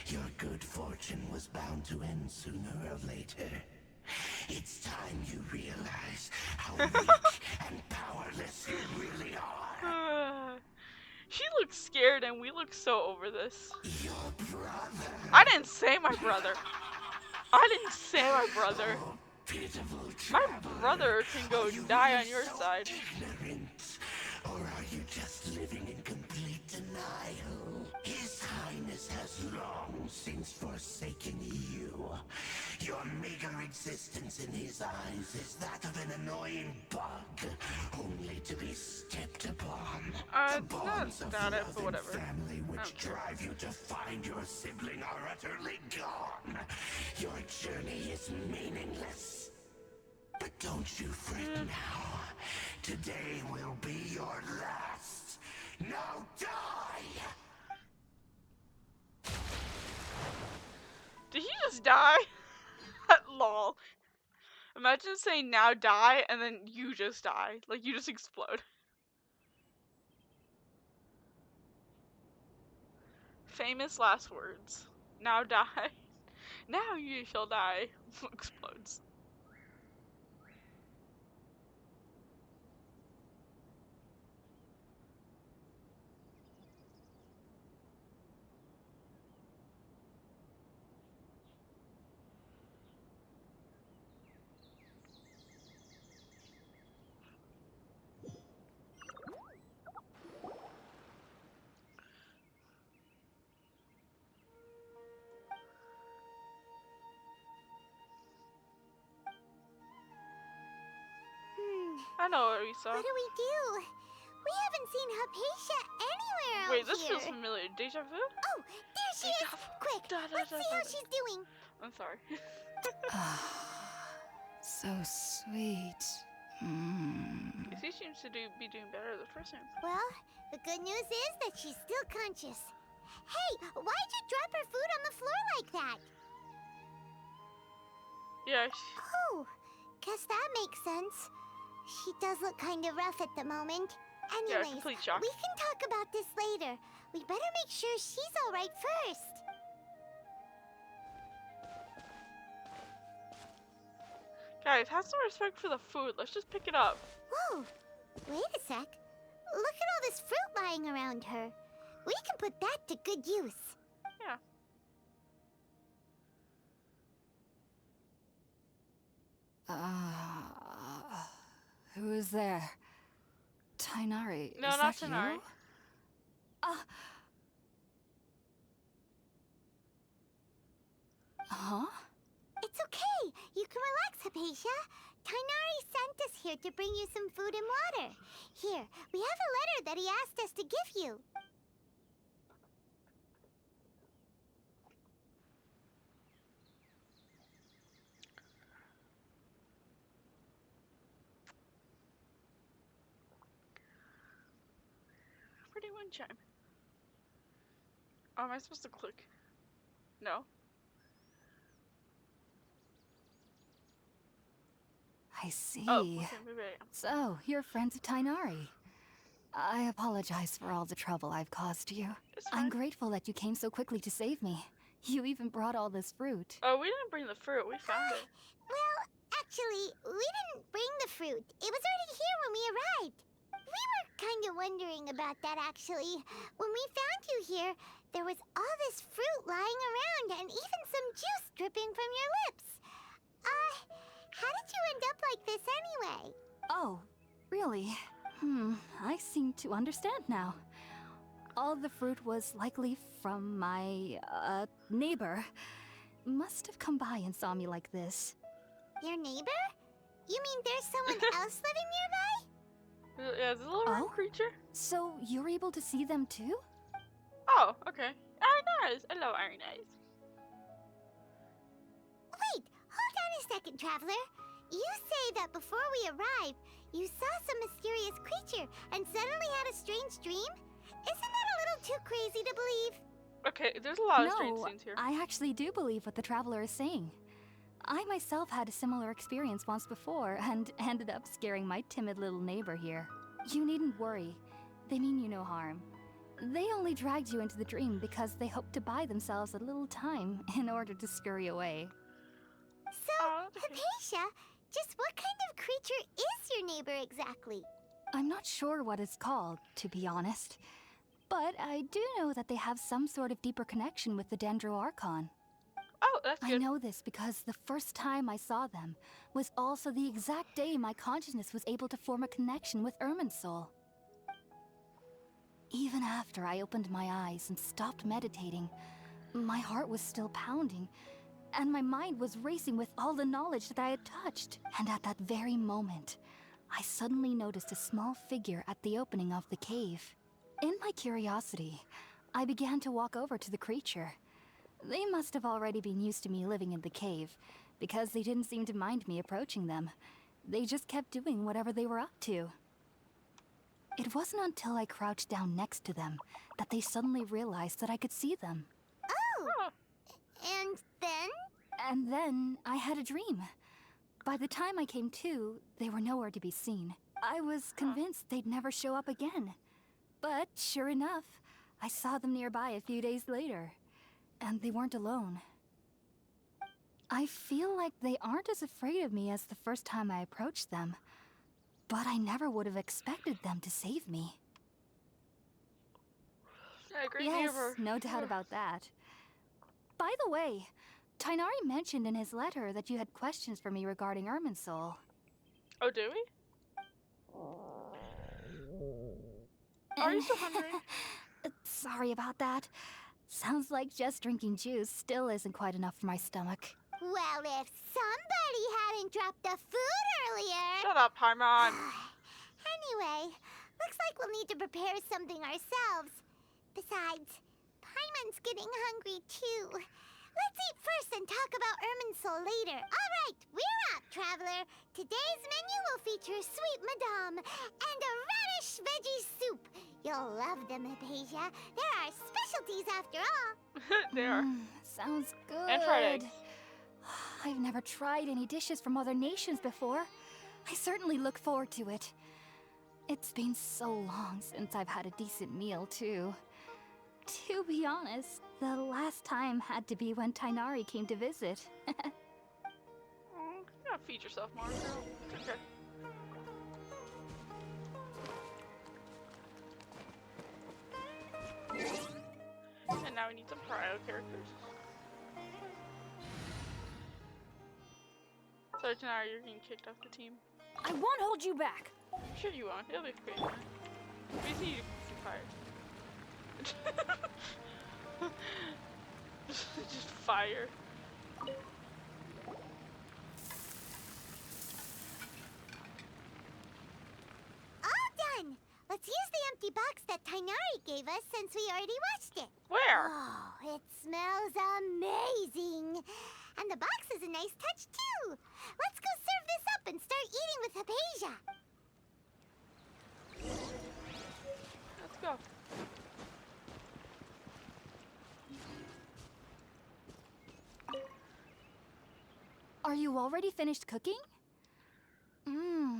[SPEAKER 10] your good fortune was bound to end sooner or later. It's time you realize how weak and powerless you really are.
[SPEAKER 1] She looks scared and we look so over this.
[SPEAKER 10] Your brother.
[SPEAKER 1] I didn't say my brother. I didn't say my brother.
[SPEAKER 10] Pitiful
[SPEAKER 1] My
[SPEAKER 10] traveler.
[SPEAKER 1] brother can go
[SPEAKER 10] Are you
[SPEAKER 1] die
[SPEAKER 10] really
[SPEAKER 1] on your
[SPEAKER 10] so
[SPEAKER 1] side.
[SPEAKER 10] ignorant? Or are you just living in complete denial? His Highness has long since forsaken you. Your meager existence in his eyes is that of an annoying bug, only to be stepped upon. The bonds of
[SPEAKER 1] not it,
[SPEAKER 10] love
[SPEAKER 1] but whatever.
[SPEAKER 10] and family which
[SPEAKER 1] Okay.
[SPEAKER 10] drive you to find your sibling are utterly gone. Your journey is meaningless. But don't you fret now. Today will be your last. Now die!
[SPEAKER 1] Did he just die? Lol. Imagine saying now die and then you just die. Like you just explode. Famous last words. Now die. Now you shall die. Explodes. I know what we saw.
[SPEAKER 2] What do we do? We haven't seen Hypatia anywhere out
[SPEAKER 1] Wait, this
[SPEAKER 2] here.
[SPEAKER 1] feels familiar. Deja vu?
[SPEAKER 2] Oh, there she is! Quick, let's see how she's doing.
[SPEAKER 1] I'm sorry.
[SPEAKER 11] So sweet.
[SPEAKER 1] She seems to be doing better the first time.
[SPEAKER 2] Well, the good news is that she's still conscious. Hey, why'd you drop her food on the floor like that?
[SPEAKER 1] Yeah.
[SPEAKER 2] Oh, guess that makes sense. She does look kind of rough at the moment. Anyways,
[SPEAKER 1] complete shock.
[SPEAKER 2] we can talk about this later. We better make sure she's alright first.
[SPEAKER 1] Guys, have some respect for the food. Let's just pick it up.
[SPEAKER 2] Whoa, wait a sec. Look at all this fruit lying around her. We can put that to good use.
[SPEAKER 1] Yeah.
[SPEAKER 11] Who is there? Tighnari,
[SPEAKER 1] No,
[SPEAKER 11] is
[SPEAKER 1] not
[SPEAKER 11] that
[SPEAKER 1] Tighnari.
[SPEAKER 11] you? Huh?
[SPEAKER 2] It's okay. You can relax, Hypatia. Tighnari sent us here to bring you some food and water. Here, we have a letter that he asked us to give you.
[SPEAKER 1] Pretty wind chime. Oh, am I supposed to click? No.
[SPEAKER 11] I see.
[SPEAKER 1] Oh, okay, maybe I am.
[SPEAKER 11] So, you're friends of Tighnari. I apologize for all the trouble I've caused you.
[SPEAKER 1] It's
[SPEAKER 11] I'm
[SPEAKER 1] fine.
[SPEAKER 11] grateful that you came so quickly to save me. You even brought all this fruit.
[SPEAKER 1] Oh, we didn't bring the fruit. We found it.
[SPEAKER 2] Well, actually, we didn't bring the fruit. It was already here when we arrived. We were kind of wondering about that, actually. When we found you here, there was all this fruit lying around and even some juice dripping from your lips. How did you end up like this anyway?
[SPEAKER 11] Oh, really? I seem to understand now. All the fruit was likely from my, neighbor. Must have come by and saw me like this.
[SPEAKER 2] Your neighbor? You mean there's someone else living nearby?
[SPEAKER 1] Yeah, is this a little rock creature?
[SPEAKER 11] So you're able to see them too?
[SPEAKER 1] Oh, okay. Ironise. Hello, Ironise.
[SPEAKER 2] Wait, hold on a second, Traveler. You say that before we arrived, you saw some mysterious creature and suddenly had a strange dream? Isn't that a little too crazy to believe?
[SPEAKER 1] Okay, there's a lot of strange
[SPEAKER 11] No,
[SPEAKER 1] things here.
[SPEAKER 11] I actually do believe what the traveler is saying. I myself had a similar experience once before and ended up scaring my timid little neighbor here. You needn't worry. They mean you no harm. They only dragged you into the dream because they hoped to buy themselves a little time in order to scurry away.
[SPEAKER 2] So, Hypatia, just what kind of creature is your neighbor exactly?
[SPEAKER 11] I'm not sure what it's called, to be honest. But I do know that they have some sort of deeper connection with the Dendro Archon.
[SPEAKER 1] Oh, that's good.
[SPEAKER 11] I know this because the first time I saw them was also the exact day my consciousness was able to form a connection with Irminsul. Even after I opened my eyes and stopped meditating, my heart was still pounding, and my mind was racing with all the knowledge that I had touched. And at that very moment, I suddenly noticed a small figure at the opening of the cave. In my curiosity, I began to walk over to the creature. They must have already been used to me living in the cave, because they didn't seem to mind me approaching them. They just kept doing whatever they were up to. It wasn't until I crouched down next to them that they suddenly realized that I could see them.
[SPEAKER 2] Oh! And then?
[SPEAKER 11] And then I had a dream. By the time I came to, they were nowhere to be seen. I was convinced they'd never show up again. But sure enough, I saw them nearby a few days later. And they weren't alone. I feel like they aren't as afraid of me as the first time I approached them. But I never would have expected them to save me.
[SPEAKER 1] Yeah, great
[SPEAKER 11] Yes,
[SPEAKER 1] neighbor.
[SPEAKER 11] no doubt about that. By the way, Tighnari mentioned in his letter that you had questions for me regarding Irminsul.
[SPEAKER 1] Oh, do we? Are you so hungry?
[SPEAKER 11] Sorry about that. Sounds like just drinking juice still isn't quite enough for my stomach.
[SPEAKER 2] Well, if somebody hadn't dropped the food earlier...
[SPEAKER 1] Shut up, Paimon.
[SPEAKER 2] Anyway, looks like we'll need to prepare something ourselves. Besides, Paimon's getting hungry too. Let's eat first and talk about Irminsul later. All right, we're out, traveler. Today's menu will feature sweet madame and a radish veggie soup. You'll love them, Hypatia. They're our specialties after all.
[SPEAKER 1] They are.
[SPEAKER 11] Sounds good.
[SPEAKER 1] And fried eggs.
[SPEAKER 11] I've never tried any dishes from other nations before. I certainly look forward to it. It's been so long since I've had a decent meal, too. To be honest, the last time had to be when Tighnari came to visit.
[SPEAKER 1] You gotta feed yourself more, girl. Okay. And now we need some Prio characters. Sorry, Tighnari, you're getting kicked off the team.
[SPEAKER 8] I won't hold you back.
[SPEAKER 1] Sure you won't. It'll be great. We see you get fired. Just fire.
[SPEAKER 2] All done. Let's use the empty box that Tighnari gave us since we already watched it.
[SPEAKER 1] Where?
[SPEAKER 2] Oh, it smells amazing. And the box is a nice touch too. Let's go serve this up and start eating with Hypatia.
[SPEAKER 1] Let's go.
[SPEAKER 11] Are you already finished cooking?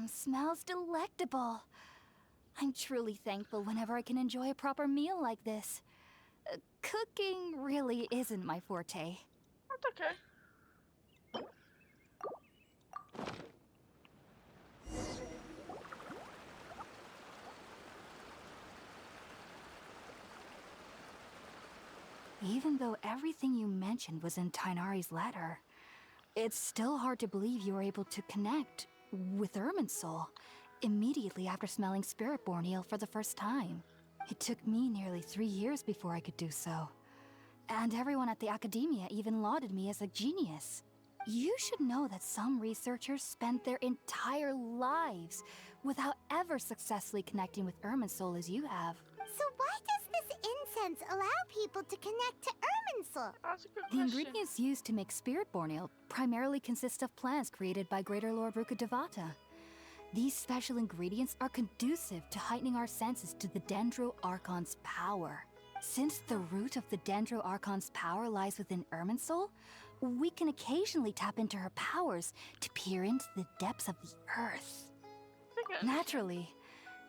[SPEAKER 11] Smells delectable. I'm truly thankful whenever I can enjoy a proper meal like this. Cooking really isn't my forte.
[SPEAKER 1] That's okay.
[SPEAKER 11] Even though everything you mentioned was in Tighnari's letter, it's still hard to believe you were able to connect with Irminsul immediately after smelling Spiritborn Ale for the first time. It took me nearly 3 years before I could do so. And everyone at the Academia even lauded me as a genius. You should know that some researchers spent their entire lives without ever successfully connecting with Irminsul as you have.
[SPEAKER 2] So why does this incense allow people to connect to Irminsul?
[SPEAKER 1] That's a good
[SPEAKER 11] The
[SPEAKER 1] question.
[SPEAKER 11] ingredients used to make Spiritborn Ale primarily consist of plants created by Greater Lord Rukkhadevata. These special ingredients are conducive to heightening our senses to the Dendro Archon's power. Since the root of the Dendro Archon's power lies within Irminsul, we can occasionally tap into her powers to peer into the depths of the earth. Naturally,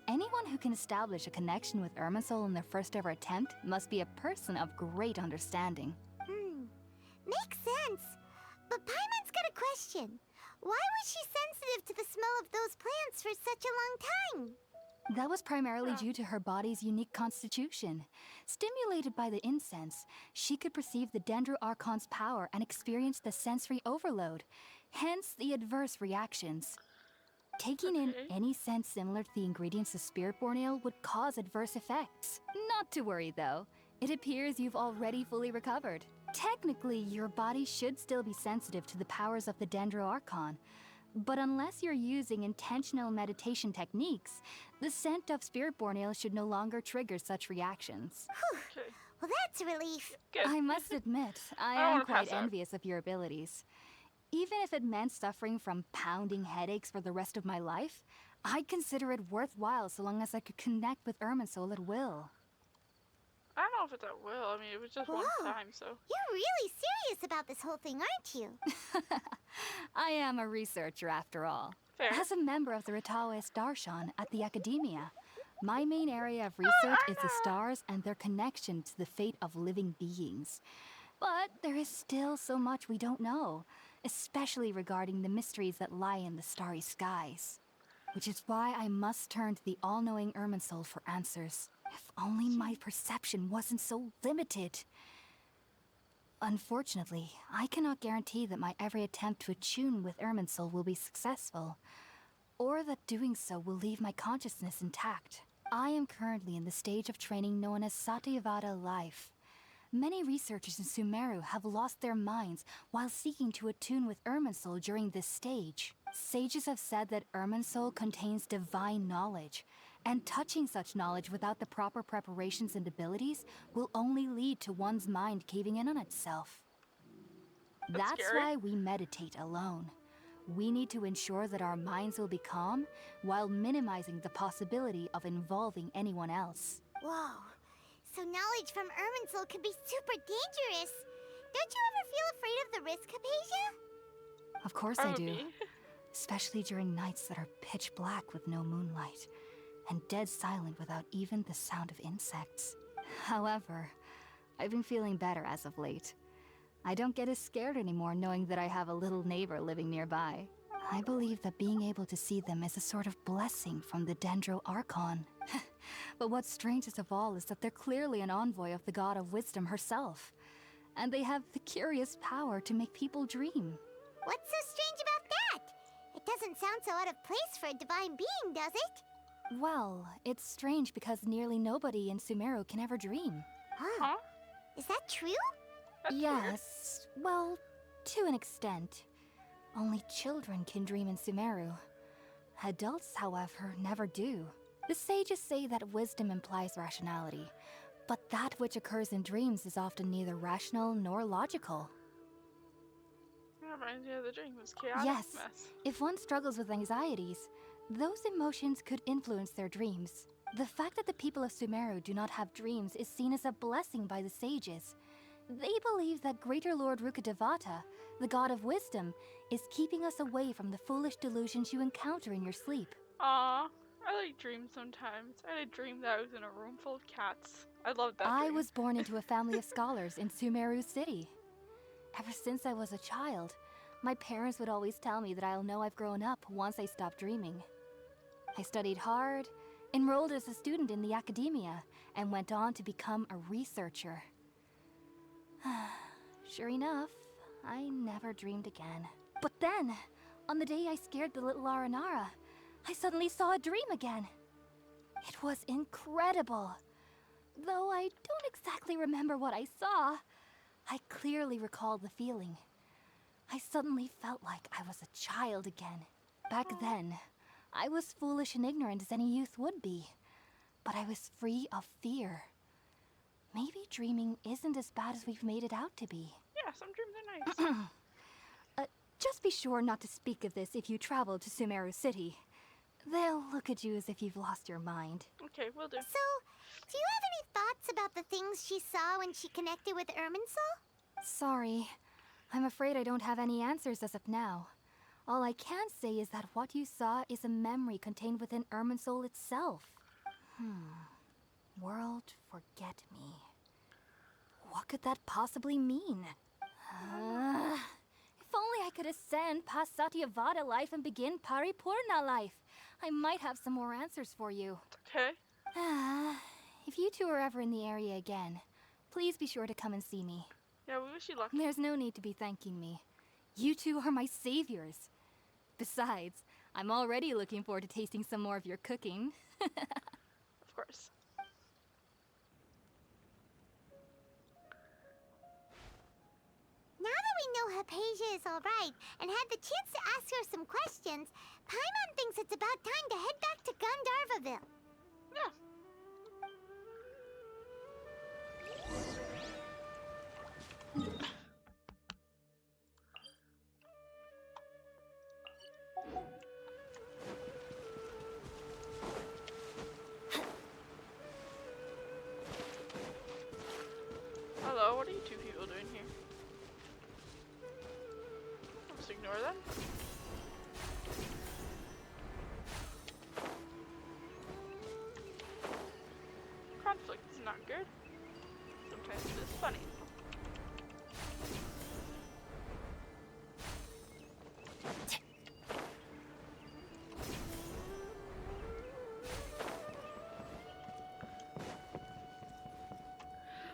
[SPEAKER 11] anyone who can establish a connection with Irminsul in their first ever attempt must be a person of great understanding.
[SPEAKER 2] Makes sense. But Paimon's got a question. Why was she sensitive to the smell of those plants for such a long time?
[SPEAKER 11] That was primarily due to her body's unique constitution. Stimulated by the incense, she could perceive the Dendro Archon's power and experience the sensory overload, hence the adverse reactions. Taking in any scent similar to the ingredients of Spiritborn Ale would cause adverse effects. Not to worry though, it appears you've already fully recovered. Technically, your body should still be sensitive to the powers of the Dendro Archon, but unless you're using intentional meditation techniques, the scent of Spiritborn Ale should no longer trigger such reactions.
[SPEAKER 2] Whew. Well, that's a relief.
[SPEAKER 11] I must admit, I
[SPEAKER 1] don't
[SPEAKER 11] am
[SPEAKER 1] wanna
[SPEAKER 11] quite
[SPEAKER 1] pass out.
[SPEAKER 11] envious of your abilities. Even if it meant suffering from pounding headaches for the rest of my life, I'd consider it worthwhile so long as I could connect with Irminsul at will.
[SPEAKER 1] I don't know if it's at will. I mean, it was just one
[SPEAKER 2] Whoa.
[SPEAKER 1] time, so.
[SPEAKER 2] You're really serious about this whole thing, aren't you?
[SPEAKER 11] I am a researcher after all.
[SPEAKER 1] Fair.
[SPEAKER 11] As a member of the Rataoist Darshan at the Academia, my main area of research is the stars and their connection to the fate of living beings. But there is still so much we don't know, especially regarding the mysteries that lie in the starry skies. Which is why I must turn to the all-knowing Irminsul for answers. If only my perception wasn't so limited. Unfortunately, I cannot guarantee that my every attempt to attune with Irminsul will be successful, or that doing so will leave my consciousness intact. I am currently in the stage of training known as Satyavada life, Many researchers in Sumeru have lost their minds while seeking to attune with Irminsul during this stage. Sages have said that Irminsul contains divine knowledge, and touching such knowledge without the proper preparations and abilities will only lead to one's mind caving in on itself. That's
[SPEAKER 1] scary.
[SPEAKER 11] why we meditate alone. We need to ensure that our minds will be calm while minimizing the possibility of involving anyone else.
[SPEAKER 2] Whoa. So knowledge from Irminsul can be super dangerous. Don't you ever feel afraid of the risk, Hypatia?
[SPEAKER 11] Of course I do.
[SPEAKER 1] Probably.
[SPEAKER 11] Especially during nights that are pitch black with no moonlight, and dead silent without even the sound of insects. However, I've been feeling better as of late. I don't get as scared anymore knowing that I have a little neighbor living nearby. I believe that being able to see them is a sort of blessing from the Dendro Archon. But what's strangest of all is that they're clearly an envoy of the God of Wisdom herself. And they have the curious power to make people dream.
[SPEAKER 2] What's so strange about that? It doesn't sound so out of place for a divine being, does it?
[SPEAKER 11] Well, it's strange because nearly nobody in Sumeru can ever dream.
[SPEAKER 2] Huh? Is that true?
[SPEAKER 11] Yes, well, to an extent. Only children can dream in Sumeru. Adults, however, never do. The sages say that wisdom implies rationality, but that which occurs in dreams is often neither rational nor logical.
[SPEAKER 1] Reminds me of the dream. It was chaotic
[SPEAKER 11] Yes,
[SPEAKER 1] mess.
[SPEAKER 11] if one struggles with anxieties, those emotions could influence their dreams. The fact that the people of Sumeru do not have dreams is seen as a blessing by the sages. They believe that Greater Lord Rukkhadevata, the god of wisdom, is keeping us away from the foolish delusions you encounter in your sleep.
[SPEAKER 1] Aw, I like dreams sometimes. I had a dream that I was in a room full of cats. I loved that
[SPEAKER 11] I
[SPEAKER 1] dream.
[SPEAKER 11] was born into a family of scholars in Sumeru City. Ever since I was a child, my parents would always tell me that I'll know I've grown up once I stop dreaming. I studied hard, enrolled as a student in the academia, and went on to become a researcher. Sure enough, I never dreamed again. But then, on the day I scared the little Aranara, I suddenly saw a dream again. It was incredible. Though I don't exactly remember what I saw, I clearly recall the feeling. I suddenly felt like I was a child again. Back then, I was foolish and ignorant as any youth would be, but I was free of fear. Maybe dreaming isn't as bad as we've made it out to be.
[SPEAKER 1] Yeah, some dreams are nice.
[SPEAKER 11] Just be sure not to speak of this if you travel to Sumeru City. They'll look at you as if you've lost your mind.
[SPEAKER 1] Okay, will do.
[SPEAKER 2] So, do you have any thoughts about the things she saw when she connected with Irminsul?
[SPEAKER 11] Sorry. I'm afraid I don't have any answers as of now. All I can say is that what you saw is a memory contained within Irminsul itself. World forget me. What could that possibly mean? If only I could ascend past Satyavada life and begin Paripurna life. I might have some more answers for you.
[SPEAKER 1] Okay.
[SPEAKER 11] If you two are ever in the area again, please be sure to come and see me.
[SPEAKER 1] Yeah, we wish you luck.
[SPEAKER 11] There's no need to be thanking me. You two are my saviors. Besides, I'm already looking forward to tasting some more of your cooking.
[SPEAKER 1] Of course.
[SPEAKER 2] Now that we know Hypatia is alright and had the chance to ask her some questions, Paimon thinks it's about time to head back to Gandharvaville.
[SPEAKER 1] Yeah. Hello, what are you two people doing here? I'll just ignore them. Conflict is not good. Sometimes it is funny.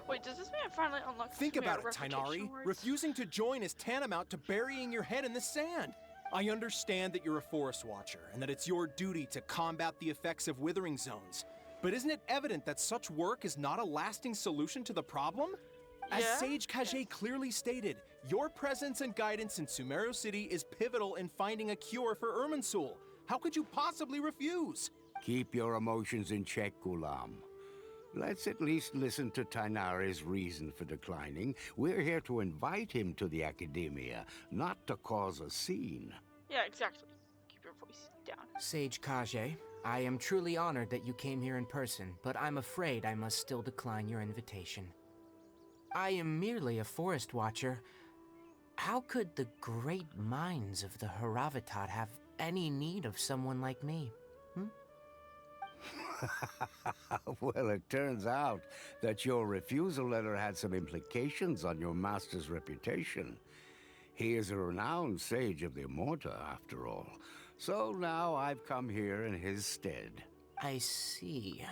[SPEAKER 1] Wait, does this mean I finally unlocked
[SPEAKER 12] Think
[SPEAKER 1] Sumeru
[SPEAKER 12] about it,
[SPEAKER 1] reputation
[SPEAKER 12] Tainari.
[SPEAKER 1] words?
[SPEAKER 12] Refusing to join is tantamount to burying your head in the sand. I understand that you're a forest watcher and that it's your duty to combat the effects of withering zones. But isn't it evident that such work is not a lasting solution to the problem? As
[SPEAKER 1] Yeah?
[SPEAKER 12] Sage Kage clearly stated, your presence and guidance in Sumeru City is pivotal in finding a cure for Irminsul. How could you possibly refuse?
[SPEAKER 10] Keep your emotions in check, Gulam. Let's at least listen to Tainari's reason for declining. We're here to invite him to the Academia, not to cause a scene.
[SPEAKER 1] Yeah, exactly. Keep your voice down.
[SPEAKER 4] Sage Kage, I am truly honored that you came here in person, but I'm afraid I must still decline your invitation. I am merely a forest watcher. How could the great minds of the Haravatat have any need of someone like me?
[SPEAKER 10] Well, it turns out that your refusal letter had some implications on your master's reputation. He is a renowned sage of the Immorta, after all. So now I've come here in his stead.
[SPEAKER 4] I see.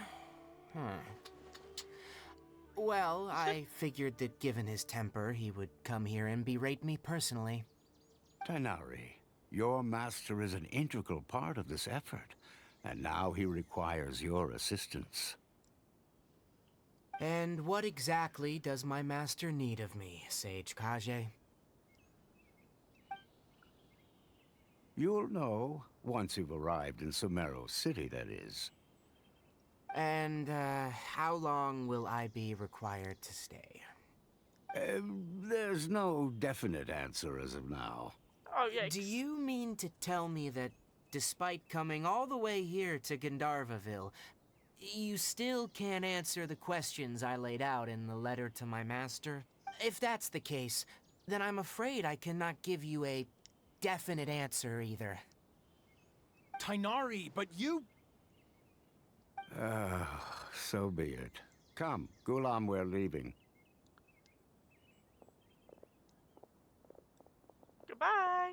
[SPEAKER 4] Well, I figured that given his temper, he would come here and berate me personally.
[SPEAKER 10] Tainari, your master is an integral part of this effort, and now he requires your assistance.
[SPEAKER 4] And what exactly does my master need of me, Sage Kage?
[SPEAKER 10] You'll know once you've arrived in Sumeru City, that is.
[SPEAKER 4] And, how long will I be required to stay?
[SPEAKER 10] There's no definite answer as of now.
[SPEAKER 1] Oh, yikes.
[SPEAKER 4] Do you mean to tell me that, despite coming all the way here to Gandharvaville, you still can't answer the questions I laid out in the letter to my master? If that's the case, then I'm afraid I cannot give you a definite answer either.
[SPEAKER 12] Tainari, but you...
[SPEAKER 10] So be it. Come, Gulam, we're leaving.
[SPEAKER 1] Goodbye.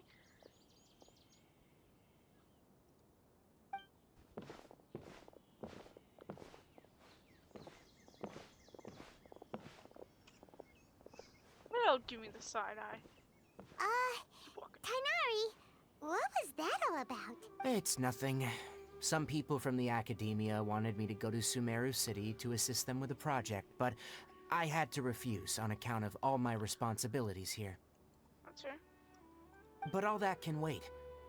[SPEAKER 1] They'll give me the side eye.
[SPEAKER 2] Tainari, what was that all about?
[SPEAKER 4] It's nothing. Some people from the Academia wanted me to go to Sumeru City to assist them with a project, but I had to refuse on account of all my responsibilities here.
[SPEAKER 1] That's fair.
[SPEAKER 4] But all that can wait.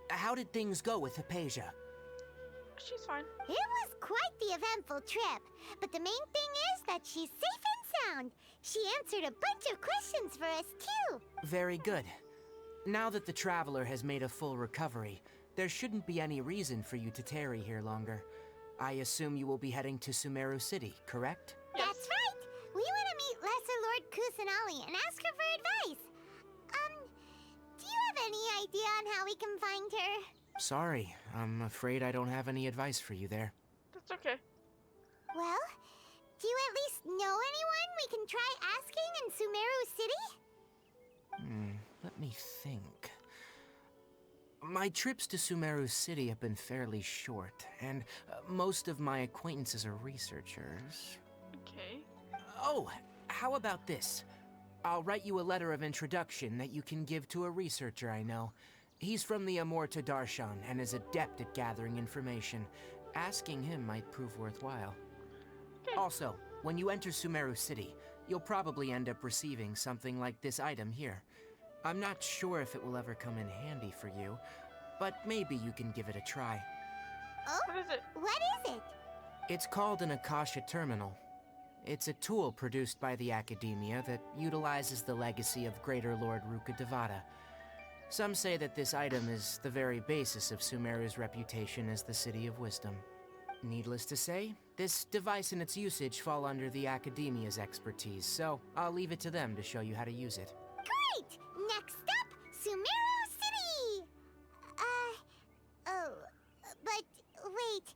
[SPEAKER 4] How did things go with Hypatia?
[SPEAKER 1] She's fine.
[SPEAKER 2] It was quite the eventful trip, but the main thing is that she's safe and sound. She answered a bunch of questions for us, too.
[SPEAKER 4] Very good. Now that the Traveler has made a full recovery, there shouldn't be any reason for you to tarry here longer. I assume you will be heading to Sumeru City, correct?
[SPEAKER 2] Yes. That's right. We want to meet Lesser Lord Kusanali and ask her for advice. Do you have any idea on how we can find her?
[SPEAKER 4] Sorry, I'm afraid I don't have any advice for you there.
[SPEAKER 1] That's okay.
[SPEAKER 2] Well, do you at least know anyone we can try asking in Sumeru City?
[SPEAKER 4] Let me think. My trips to Sumeru City have been fairly short, and most of my acquaintances are researchers.
[SPEAKER 1] Okay.
[SPEAKER 4] Oh, how about this? I'll write you a letter of introduction that you can give to a researcher I know. He's from the Immorta Darshan and is adept at gathering information. Asking him might prove worthwhile.
[SPEAKER 1] Okay.
[SPEAKER 4] Also, when you enter Sumeru City, you'll probably end up receiving something like this item here. I'm not sure if it will ever come in handy for you, but maybe you can give it a try.
[SPEAKER 2] Oh?
[SPEAKER 1] What is it?
[SPEAKER 2] What is it?
[SPEAKER 4] It's called an Akasha Terminal. It's a tool produced by the Academia that utilizes the legacy of Greater Lord Rukkhadevata. Some say that this item is the very basis of Sumeru's reputation as the City of Wisdom. Needless to say, this device and its usage fall under the Academia's expertise, so I'll leave it to them to show you how to use it.
[SPEAKER 2] Great! Next up, Sumeru City! But wait,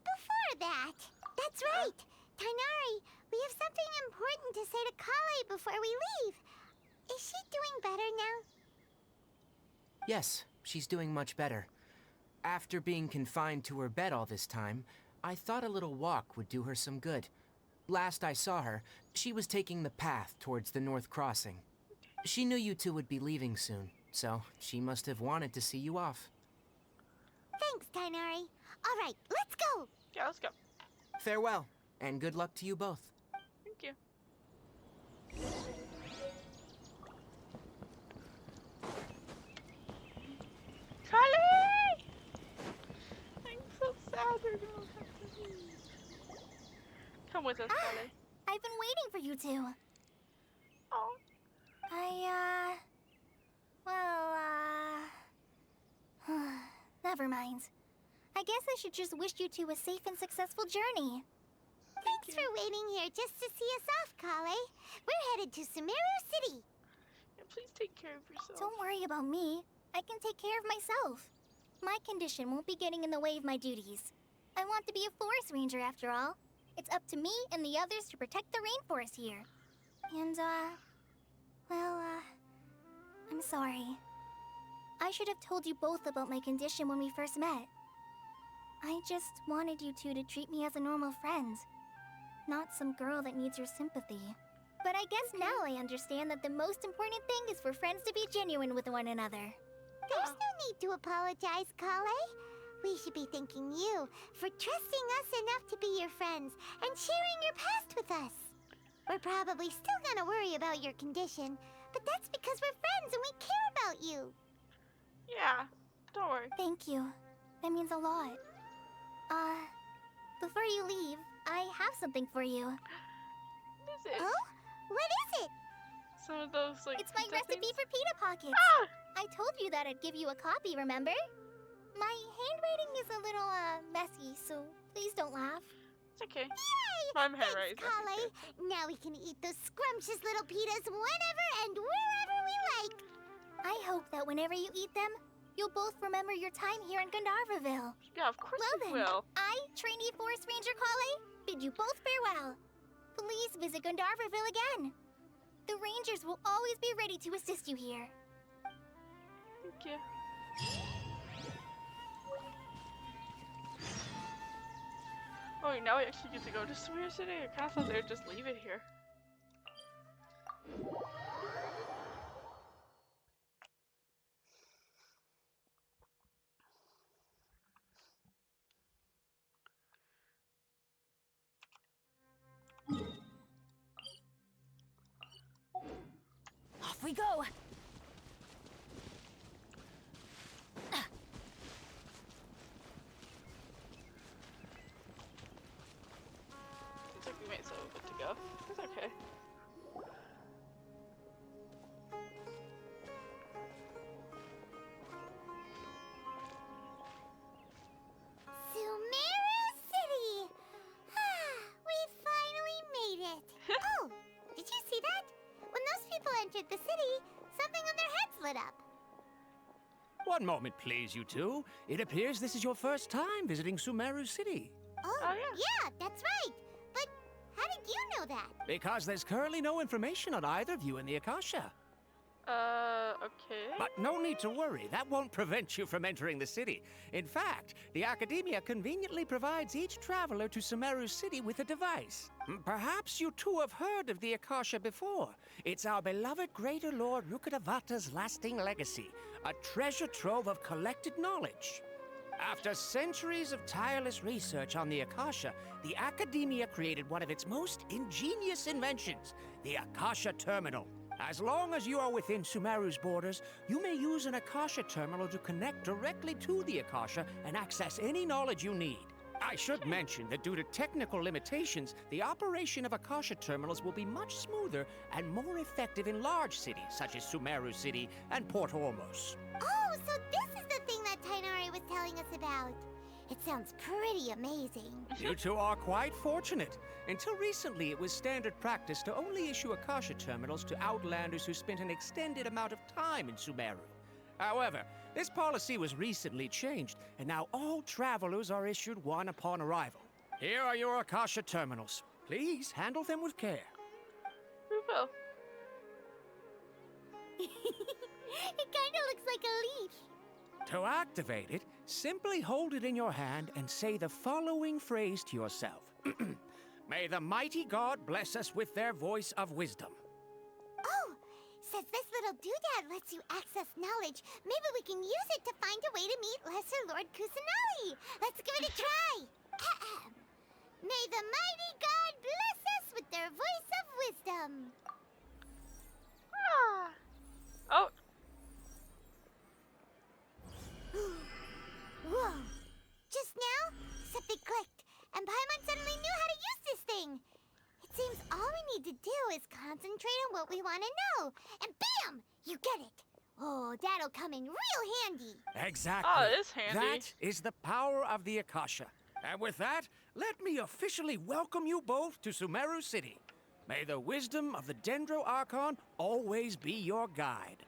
[SPEAKER 2] before that, that's right! Tainari, we have something important to say to Kale before we leave. Is she doing better now?
[SPEAKER 4] Yes, she's doing much better. After being confined to her bed all this time, I thought a little walk would do her some good. Last I saw her, she was taking the path towards the North Crossing. She knew you two would be leaving soon, so she must have wanted to see you off.
[SPEAKER 2] Thanks, Tainari. All right, let's go!
[SPEAKER 1] Yeah, let's go.
[SPEAKER 4] Farewell, and good luck to you both.
[SPEAKER 1] Thank you. Come with us, Kale.
[SPEAKER 3] I've been waiting for you two.
[SPEAKER 1] Oh.
[SPEAKER 3] Never mind. I guess I should just wish you two a safe and successful journey.
[SPEAKER 2] Thanks for waiting here just to see us off, Kale. We're headed to Sumeru City.
[SPEAKER 1] Yeah, please take care of yourself.
[SPEAKER 3] Don't worry about me. I can take care of myself. My condition won't be getting in the way of my duties. I want to be a forest ranger after all. It's up to me and the others to protect the rainforest here. And, I'm sorry. I should have told you both about my condition when we first met. I just wanted you two to treat me as a normal friend, not some girl that needs your sympathy. But I guess now I understand that the most important thing is for friends to be genuine with one another.
[SPEAKER 2] There's no need to apologize, Kale. We should be thanking you for trusting us enough to be your friends and sharing your past with us. We're probably still gonna worry about your condition, but that's because we're friends and we care about you.
[SPEAKER 1] Yeah, don't worry.
[SPEAKER 3] Thank you. That means a lot. Before you leave, I have something for you.
[SPEAKER 1] What is it?
[SPEAKER 2] Oh? What is it?
[SPEAKER 1] Some of those, like,
[SPEAKER 3] It's my
[SPEAKER 1] pizza
[SPEAKER 3] recipe
[SPEAKER 1] things?
[SPEAKER 3] for pita pockets.
[SPEAKER 1] Ah!
[SPEAKER 3] I told you that I'd give you a copy, remember? My handwriting is a little, messy, so please don't laugh.
[SPEAKER 1] It's okay.
[SPEAKER 2] Yay!
[SPEAKER 1] My handwriting is
[SPEAKER 2] Thanks,
[SPEAKER 1] messy,
[SPEAKER 2] Kale. Now we can eat those scrumptious little pitas whenever and wherever we like.
[SPEAKER 3] I hope that whenever you eat them, you'll both remember your time here in Gandharvaville.
[SPEAKER 1] Yeah, of course
[SPEAKER 3] Well
[SPEAKER 1] we
[SPEAKER 3] then,
[SPEAKER 1] will.
[SPEAKER 3] I, trainee Forest Ranger Kale, bid you both farewell. Please visit Gandharvaville again. The Rangers will always be ready to assist you here.
[SPEAKER 1] Thank you. Oh, wait, now we actually get to go to Sumeru City? I kind of thought they would just leave it here.
[SPEAKER 8] Off we go.
[SPEAKER 1] Looks like we made so good to go. It's okay.
[SPEAKER 2] Sumeru City! We finally made it. Oh, did you see that? When those people entered the city, something on their heads lit up.
[SPEAKER 4] One moment, please, you two. It appears this is your first time visiting Sumeru City.
[SPEAKER 2] Oh,
[SPEAKER 1] yeah.
[SPEAKER 2] yeah, that's right. But how did you know that?
[SPEAKER 4] Because there's currently no information on either of you in the Akasha.
[SPEAKER 1] Okay.
[SPEAKER 4] But no need to worry, that won't prevent you from entering the city. In fact, the Academia conveniently provides each traveler to Sumeru City with a device. Perhaps you two have heard of the Akasha before. It's our beloved Greater Lord Rukkhadevata's lasting legacy, a treasure trove of collected knowledge. After centuries of tireless research on the Akasha, the Academia created one of its most ingenious inventions, the Akasha Terminal. As long as you are within Sumeru's borders, you may use an Akasha terminal to connect directly to the Akasha and access any knowledge you need. I should mention that due to technical limitations, the operation of Akasha terminals will be much smoother and more effective in large cities such as Sumeru City and Port Ormos.
[SPEAKER 2] Oh, so this is the thing that Tainari was telling us about. It sounds pretty amazing.
[SPEAKER 4] You two are quite fortunate. Until recently, it was standard practice to only issue Akasha terminals to outlanders who spent an extended amount of time in Sumeru. However, this policy was recently changed, and now all travelers are issued one upon arrival. Here are your Akasha terminals. Please handle them with care.
[SPEAKER 1] We will.
[SPEAKER 2] It kinda looks like a leaf.
[SPEAKER 4] To activate it, simply hold it in your hand and say the following phrase to yourself. May the mighty God bless us with their voice of wisdom.
[SPEAKER 2] Oh, since this little doodad lets you access knowledge, maybe we can use it to find a way to meet Lesser Lord Kusanali. Let's give it a try. Ahem. May the mighty God bless us with their voice of wisdom.
[SPEAKER 1] Ah. Oh.
[SPEAKER 2] Whoa! Just now, something clicked, and Paimon suddenly knew how to use this thing. You get it? Oh, that'll come in real handy.
[SPEAKER 13] Exactly.
[SPEAKER 1] Oh, it is handy.
[SPEAKER 13] That is the power of the Akasha. And with that, let me officially welcome you both to Sumeru City. May the wisdom of the Dendro Archon always be your guide.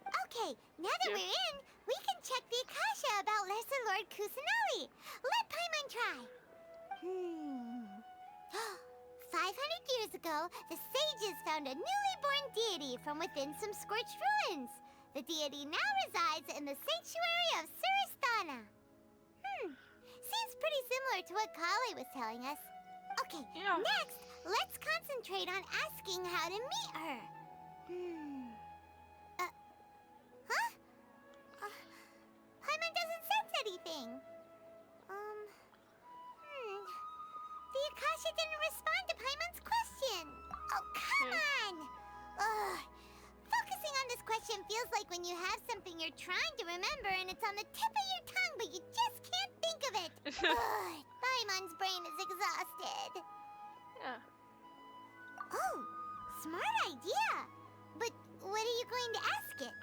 [SPEAKER 2] Okay, now that we're in, we can check the Akasha about Lesser Lord Kusanali. Let Paimon try. 500 years ago, the sages found a newly born deity from within some scorched ruins. The deity now resides in the sanctuary of Surasthana. Seems pretty similar to what Kali was telling us. Okay, next, let's concentrate on asking how to meet her. Paimon doesn't sense anything. The Akasha didn't respond to Paimon's question. Oh, come on! Ugh. Focusing on this question feels like when you have something you're trying to remember and it's on the tip of your tongue, but you just can't think of it. Ugh. Paimon's brain is exhausted.
[SPEAKER 1] Yeah.
[SPEAKER 2] Oh, smart idea. But what are you going to ask it?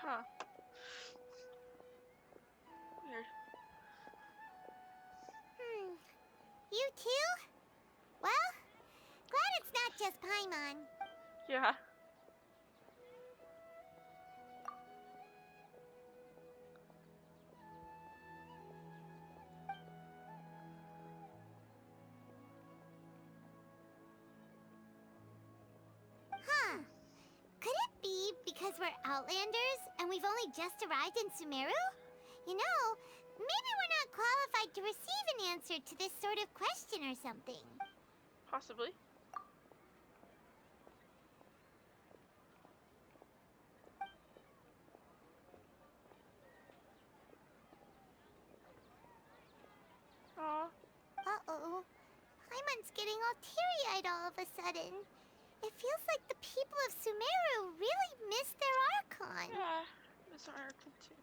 [SPEAKER 1] Huh. Weird.
[SPEAKER 2] You too? Well, glad it's not just Paimon.
[SPEAKER 1] Yeah.
[SPEAKER 2] Huh. Could it be because we're Outlanders and we've only just arrived in Sumeru? You know, maybe we're not qualified to receive an answer to this sort of question or something.
[SPEAKER 1] Possibly. Aw.
[SPEAKER 2] Uh-oh. Paimon's getting all teary-eyed all of a sudden. It feels like the people of Sumeru really miss their Archon.
[SPEAKER 1] Yeah, Miss Archon too.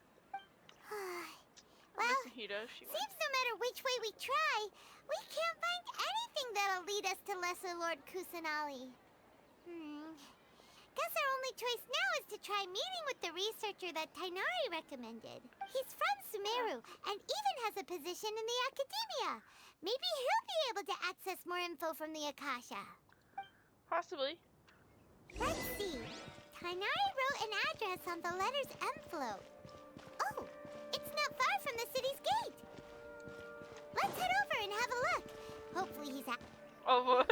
[SPEAKER 2] Well,
[SPEAKER 1] Nahida, she went.
[SPEAKER 2] seems no matter which way we try, we can't find anything that'll lead us to Lesser Lord Kusanali. Guess our only choice now is to try meeting with the researcher that Tighnari recommended. He's from Sumeru and even has a position in the academia. Maybe he'll be able to access more info from the Akasha.
[SPEAKER 1] Possibly.
[SPEAKER 2] Let's see. Tighnari wrote an address on the letter's envelope. Oh, it's not far from the city's gate. Let's head over and have a look. Hopefully he's at.
[SPEAKER 1] Oh,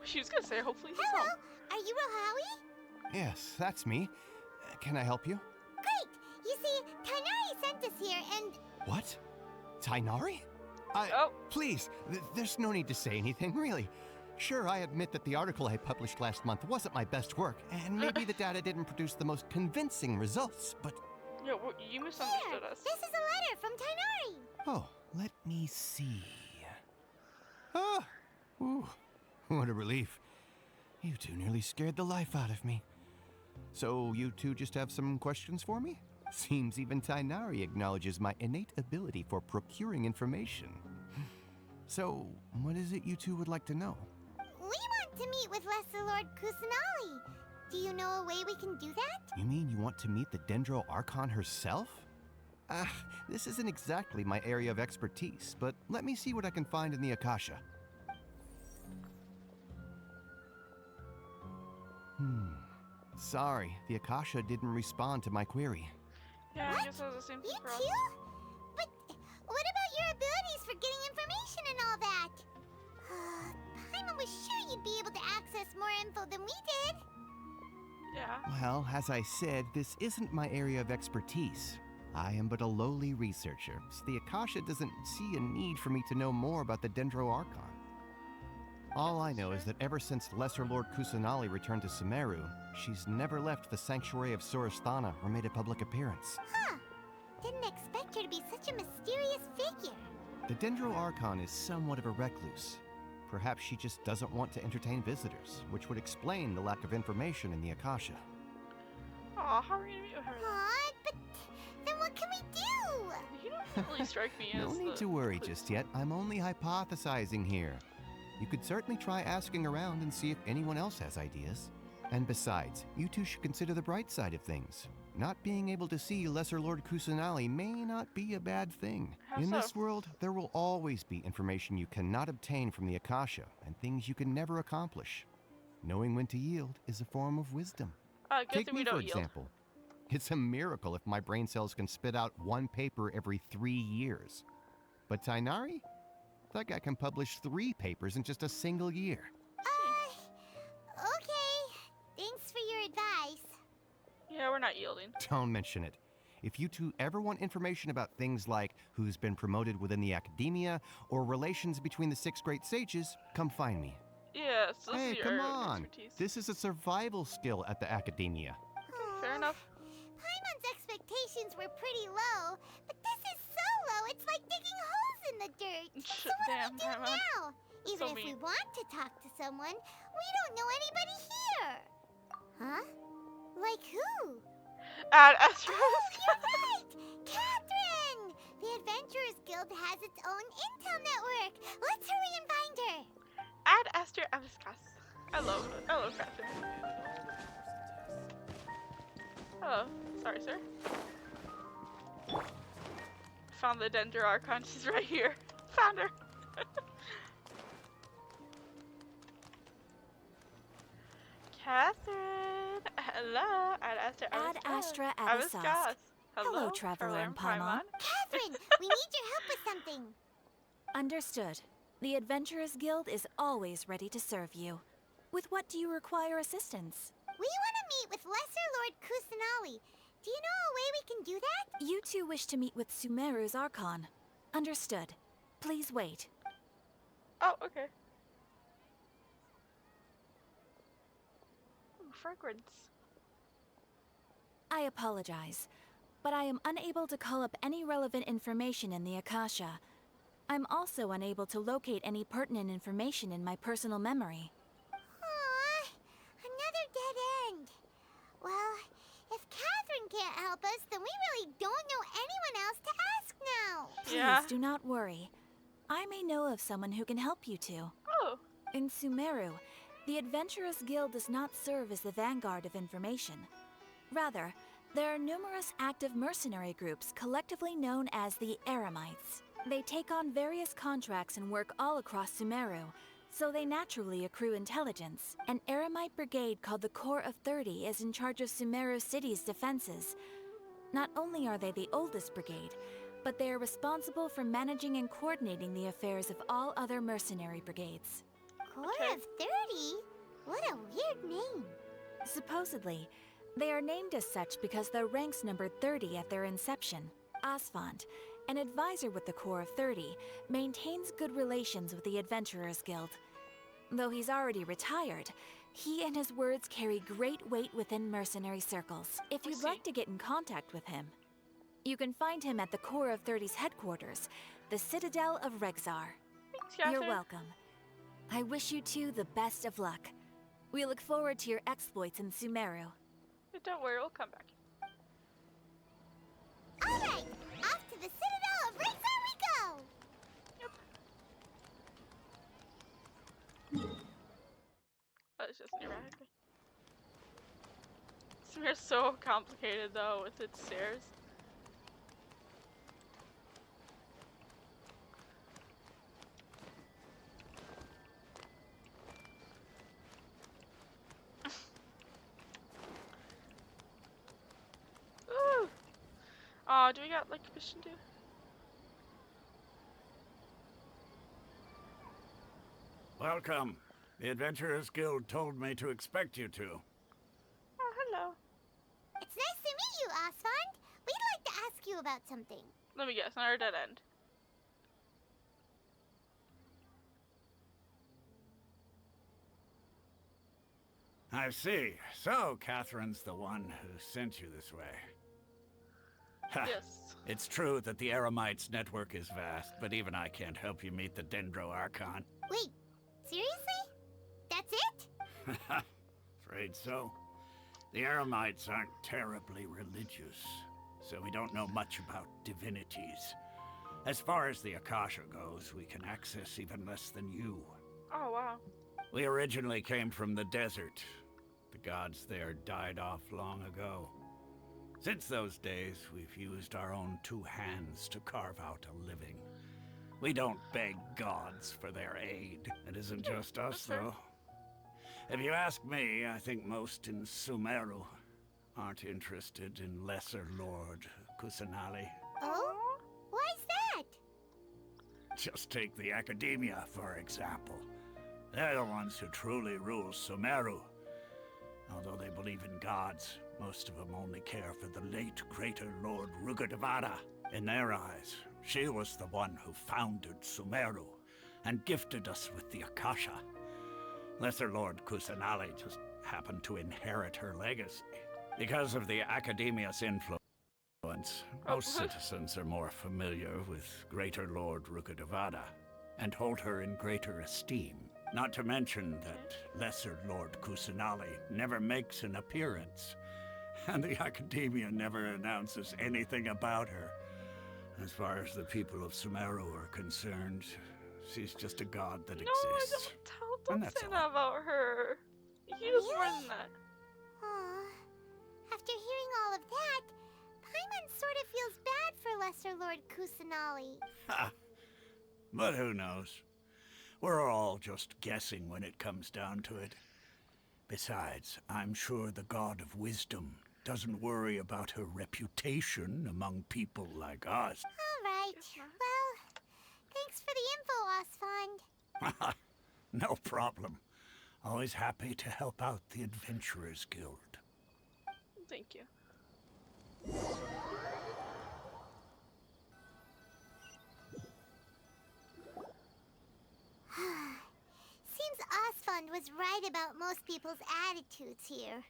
[SPEAKER 1] she was gonna say hopefully he's
[SPEAKER 2] Hello,
[SPEAKER 1] home.
[SPEAKER 2] are you Rohawi?
[SPEAKER 14] Yes, that's me. Can I help you?
[SPEAKER 2] Great. You see, Tighnari sent us here and...
[SPEAKER 14] What? Tighnari? Please, there's no need to say anything, really. Sure, I admit that the article I published last month wasn't my best work, and maybe the data didn't produce the most convincing results, but...
[SPEAKER 1] Yeah, you misunderstood us.
[SPEAKER 2] This is a letter from Tighnari.
[SPEAKER 14] Oh, let me see. Ah! Ooh, what a relief. You two nearly scared the life out of me. So, you two just have some questions for me? Seems even Tighnari acknowledges my innate ability for procuring information. So, what is it you two would like to know?
[SPEAKER 2] We want to meet with Lesser Lord Kusanali. Do you know a way we can do that?
[SPEAKER 14] You mean you want to meet the Dendro Archon herself? This isn't exactly my area of expertise, but let me see what I can find in the Akasha. Sorry, the Akasha didn't respond to my query.
[SPEAKER 1] Yeah, I guess that was the same thing
[SPEAKER 2] You
[SPEAKER 1] for us.
[SPEAKER 2] too? But what about your abilities for getting information and all that? Paimon was sure you'd be able to access more info than we did.
[SPEAKER 1] Yeah.
[SPEAKER 14] Well, as I said, this isn't my area of expertise. I am but a lowly researcher, so the Akasha doesn't see a need for me to know more about the Dendro Archon. All I know is that ever since Lesser Lord Kusanali returned to Sumeru, she's never left the sanctuary of Surasthana or made a public appearance.
[SPEAKER 2] Huh. Didn't expect her to be such a mysterious figure.
[SPEAKER 14] The Dendro Archon is somewhat of a recluse. Perhaps she just doesn't want to entertain visitors, which would explain the lack of information in the Akasha.
[SPEAKER 1] Aw, how are we gonna meet with her?
[SPEAKER 2] Aw, but then what can we do?
[SPEAKER 1] really strike me
[SPEAKER 14] No
[SPEAKER 1] as
[SPEAKER 14] need
[SPEAKER 1] the
[SPEAKER 14] to worry
[SPEAKER 1] clues.
[SPEAKER 14] just yet. I'm only hypothesizing here. You could certainly try asking around and see if anyone else has ideas. And besides, you two should consider the bright side of things. Not being able to see Lesser Lord Kusanali may not be a bad thing.
[SPEAKER 1] How
[SPEAKER 14] In
[SPEAKER 1] so?
[SPEAKER 14] this world, there will always be information you cannot obtain from the Akasha and things you can never accomplish. Knowing when to yield is a form of wisdom.
[SPEAKER 1] Good
[SPEAKER 14] Take
[SPEAKER 1] thing
[SPEAKER 14] me,
[SPEAKER 1] we
[SPEAKER 14] for
[SPEAKER 1] don't yield.
[SPEAKER 14] example. It's a miracle if my brain cells can spit out one paper every 3 years. But Tainari? That guy can publish 3 papers in just a single year.
[SPEAKER 2] Okay. Thanks for your advice.
[SPEAKER 1] Yeah, we're not yielding.
[SPEAKER 14] Don't mention it. If you two ever want information about things like who's been promoted within the academia or relations between the 6 great sages, come find me.
[SPEAKER 1] Yeah, so this
[SPEAKER 14] Hey,
[SPEAKER 1] is your
[SPEAKER 14] come on.
[SPEAKER 1] expertise.
[SPEAKER 14] This is a survival skill at the academia.
[SPEAKER 1] Okay, fair enough.
[SPEAKER 2] Paimon's expectations were pretty low, but this is so low it's like digging holes in the dirt. So what
[SPEAKER 1] Damn,
[SPEAKER 2] do we do
[SPEAKER 1] Paimon.
[SPEAKER 2] now? Even
[SPEAKER 1] So
[SPEAKER 2] if we
[SPEAKER 1] mean.
[SPEAKER 2] want to talk to someone, we don't know anybody here. Huh? Like who?
[SPEAKER 1] Astra.
[SPEAKER 2] Oh, you're right! Catherine! The Adventurers Guild has its own intel network. Let's hurry and find her.
[SPEAKER 1] Add Esther Avaskas. Hello, Catherine. Hello, sorry, sir. Found the Dendro Archon. She's right here. Found her. Catherine. Hello. Add Astra.
[SPEAKER 15] Add Astra
[SPEAKER 1] Avaskas.
[SPEAKER 15] Avaskas.
[SPEAKER 1] Hello,
[SPEAKER 15] Hello, Traveler and Paimon.
[SPEAKER 2] Catherine, we need your help with something.
[SPEAKER 15] Understood. The Adventurers Guild is always ready to serve you. With what do you require assistance?
[SPEAKER 2] We want to meet with Lesser Lord Kusanali. Do you know a way we can do that?
[SPEAKER 15] You two wish to meet with Sumeru's Archon. Understood. Please wait.
[SPEAKER 1] Oh, okay. Ooh, fragrance.
[SPEAKER 15] I apologize, but I am unable to call up any relevant information in the Akasha. I'm also unable to locate any pertinent information in my personal memory.
[SPEAKER 2] Aww, another dead end. Well, if Catherine can't help us, then we really don't know anyone else to ask now.
[SPEAKER 15] Please do not worry. I may know of someone who can help you two.
[SPEAKER 1] Oh.
[SPEAKER 15] In Sumeru, the Adventurers Guild does not serve as the vanguard of information. Rather, there are numerous active mercenary groups collectively known as the Eremites. They take on various contracts and work all across Sumeru, so they naturally accrue intelligence. An Eremite brigade called the Corps of 30 is in charge of Sumeru City's defenses. Not only are they the oldest brigade, but they are responsible for managing and coordinating the affairs of all other mercenary brigades.
[SPEAKER 2] Corps of 30? What a weird name.
[SPEAKER 15] Supposedly, they are named as such because their ranks numbered 30 at their inception. Asfand, an advisor with the Corps of 30, maintains good relations with the Adventurers Guild. Though he's already retired, he and his words carry great weight within mercenary circles. If you'd like to get in contact with him, you can find him at the Corps of 30's headquarters, the Citadel of Rexar.
[SPEAKER 1] Thanks,
[SPEAKER 15] You're
[SPEAKER 1] Catherine.
[SPEAKER 15] welcome. I wish you two the best of luck. We look forward to your exploits in Sumeru.
[SPEAKER 1] Don't worry, we'll come back.
[SPEAKER 2] Alright, off to the Citadel of Rexar we go!
[SPEAKER 1] Oh, it's just erratic. Sumeru's so complicated though with its stairs. Ooh. Oh, do we got like mission to?
[SPEAKER 16] Welcome. The Adventurers Guild told me to expect you two.
[SPEAKER 1] Oh, hello.
[SPEAKER 2] It's nice to meet you, Asfand. We'd like to ask you about something.
[SPEAKER 1] Let me guess, another dead end.
[SPEAKER 16] I see. So, Catherine's the one who sent you this way. Ha.
[SPEAKER 1] Yes.
[SPEAKER 16] It's true that the Eremites' network is vast, but even I can't help you meet the Dendro Archon.
[SPEAKER 2] Wait, seriously? That's it?
[SPEAKER 16] Afraid so. The Eremites aren't terribly religious, so we don't know much about divinities. As far as the Akasha goes, we can access even less than you.
[SPEAKER 1] Oh, wow.
[SPEAKER 16] We originally came from the desert. The gods there died off long ago. Since those days, we've used our own 2 hands to carve out a living. We don't beg gods for their aid. It isn't just us, though. If you ask me, I think most in Sumeru aren't interested in Lesser Lord Kusanali.
[SPEAKER 2] Oh? Why's that?
[SPEAKER 16] Just take the Academia, for example. They're the ones who truly rule Sumeru. Although they believe in gods, most of them only care for the late Greater Lord Rukkhadevata. In their eyes, she was the one who founded Sumeru and gifted us with the Akasha. Lesser Lord Kusanali just happened to inherit her legacy. Because of the Academia's influence, most citizens are more familiar with Greater Lord Rukkhadevata and hold her in greater esteem. Not to mention that Lesser Lord Kusanali never makes an appearance, and the Academia never announces anything about her. As far as the people of Sumeru are concerned, she's just a god that exists.
[SPEAKER 1] Don't say that about her. He does more than that.
[SPEAKER 2] Aw. After hearing all of that, Paimon sort of feels bad for Lesser Lord Kusanali.
[SPEAKER 16] Ha! But who knows? We're all just guessing when it comes down to it. Besides, I'm sure the God of Wisdom doesn't worry about her reputation among people like us.
[SPEAKER 2] All right. Well, thanks for the info, Osfond.
[SPEAKER 16] No problem. Always happy to help out the Adventurers Guild.
[SPEAKER 1] Thank you.
[SPEAKER 2] Seems Osfond was right about most people's attitudes here.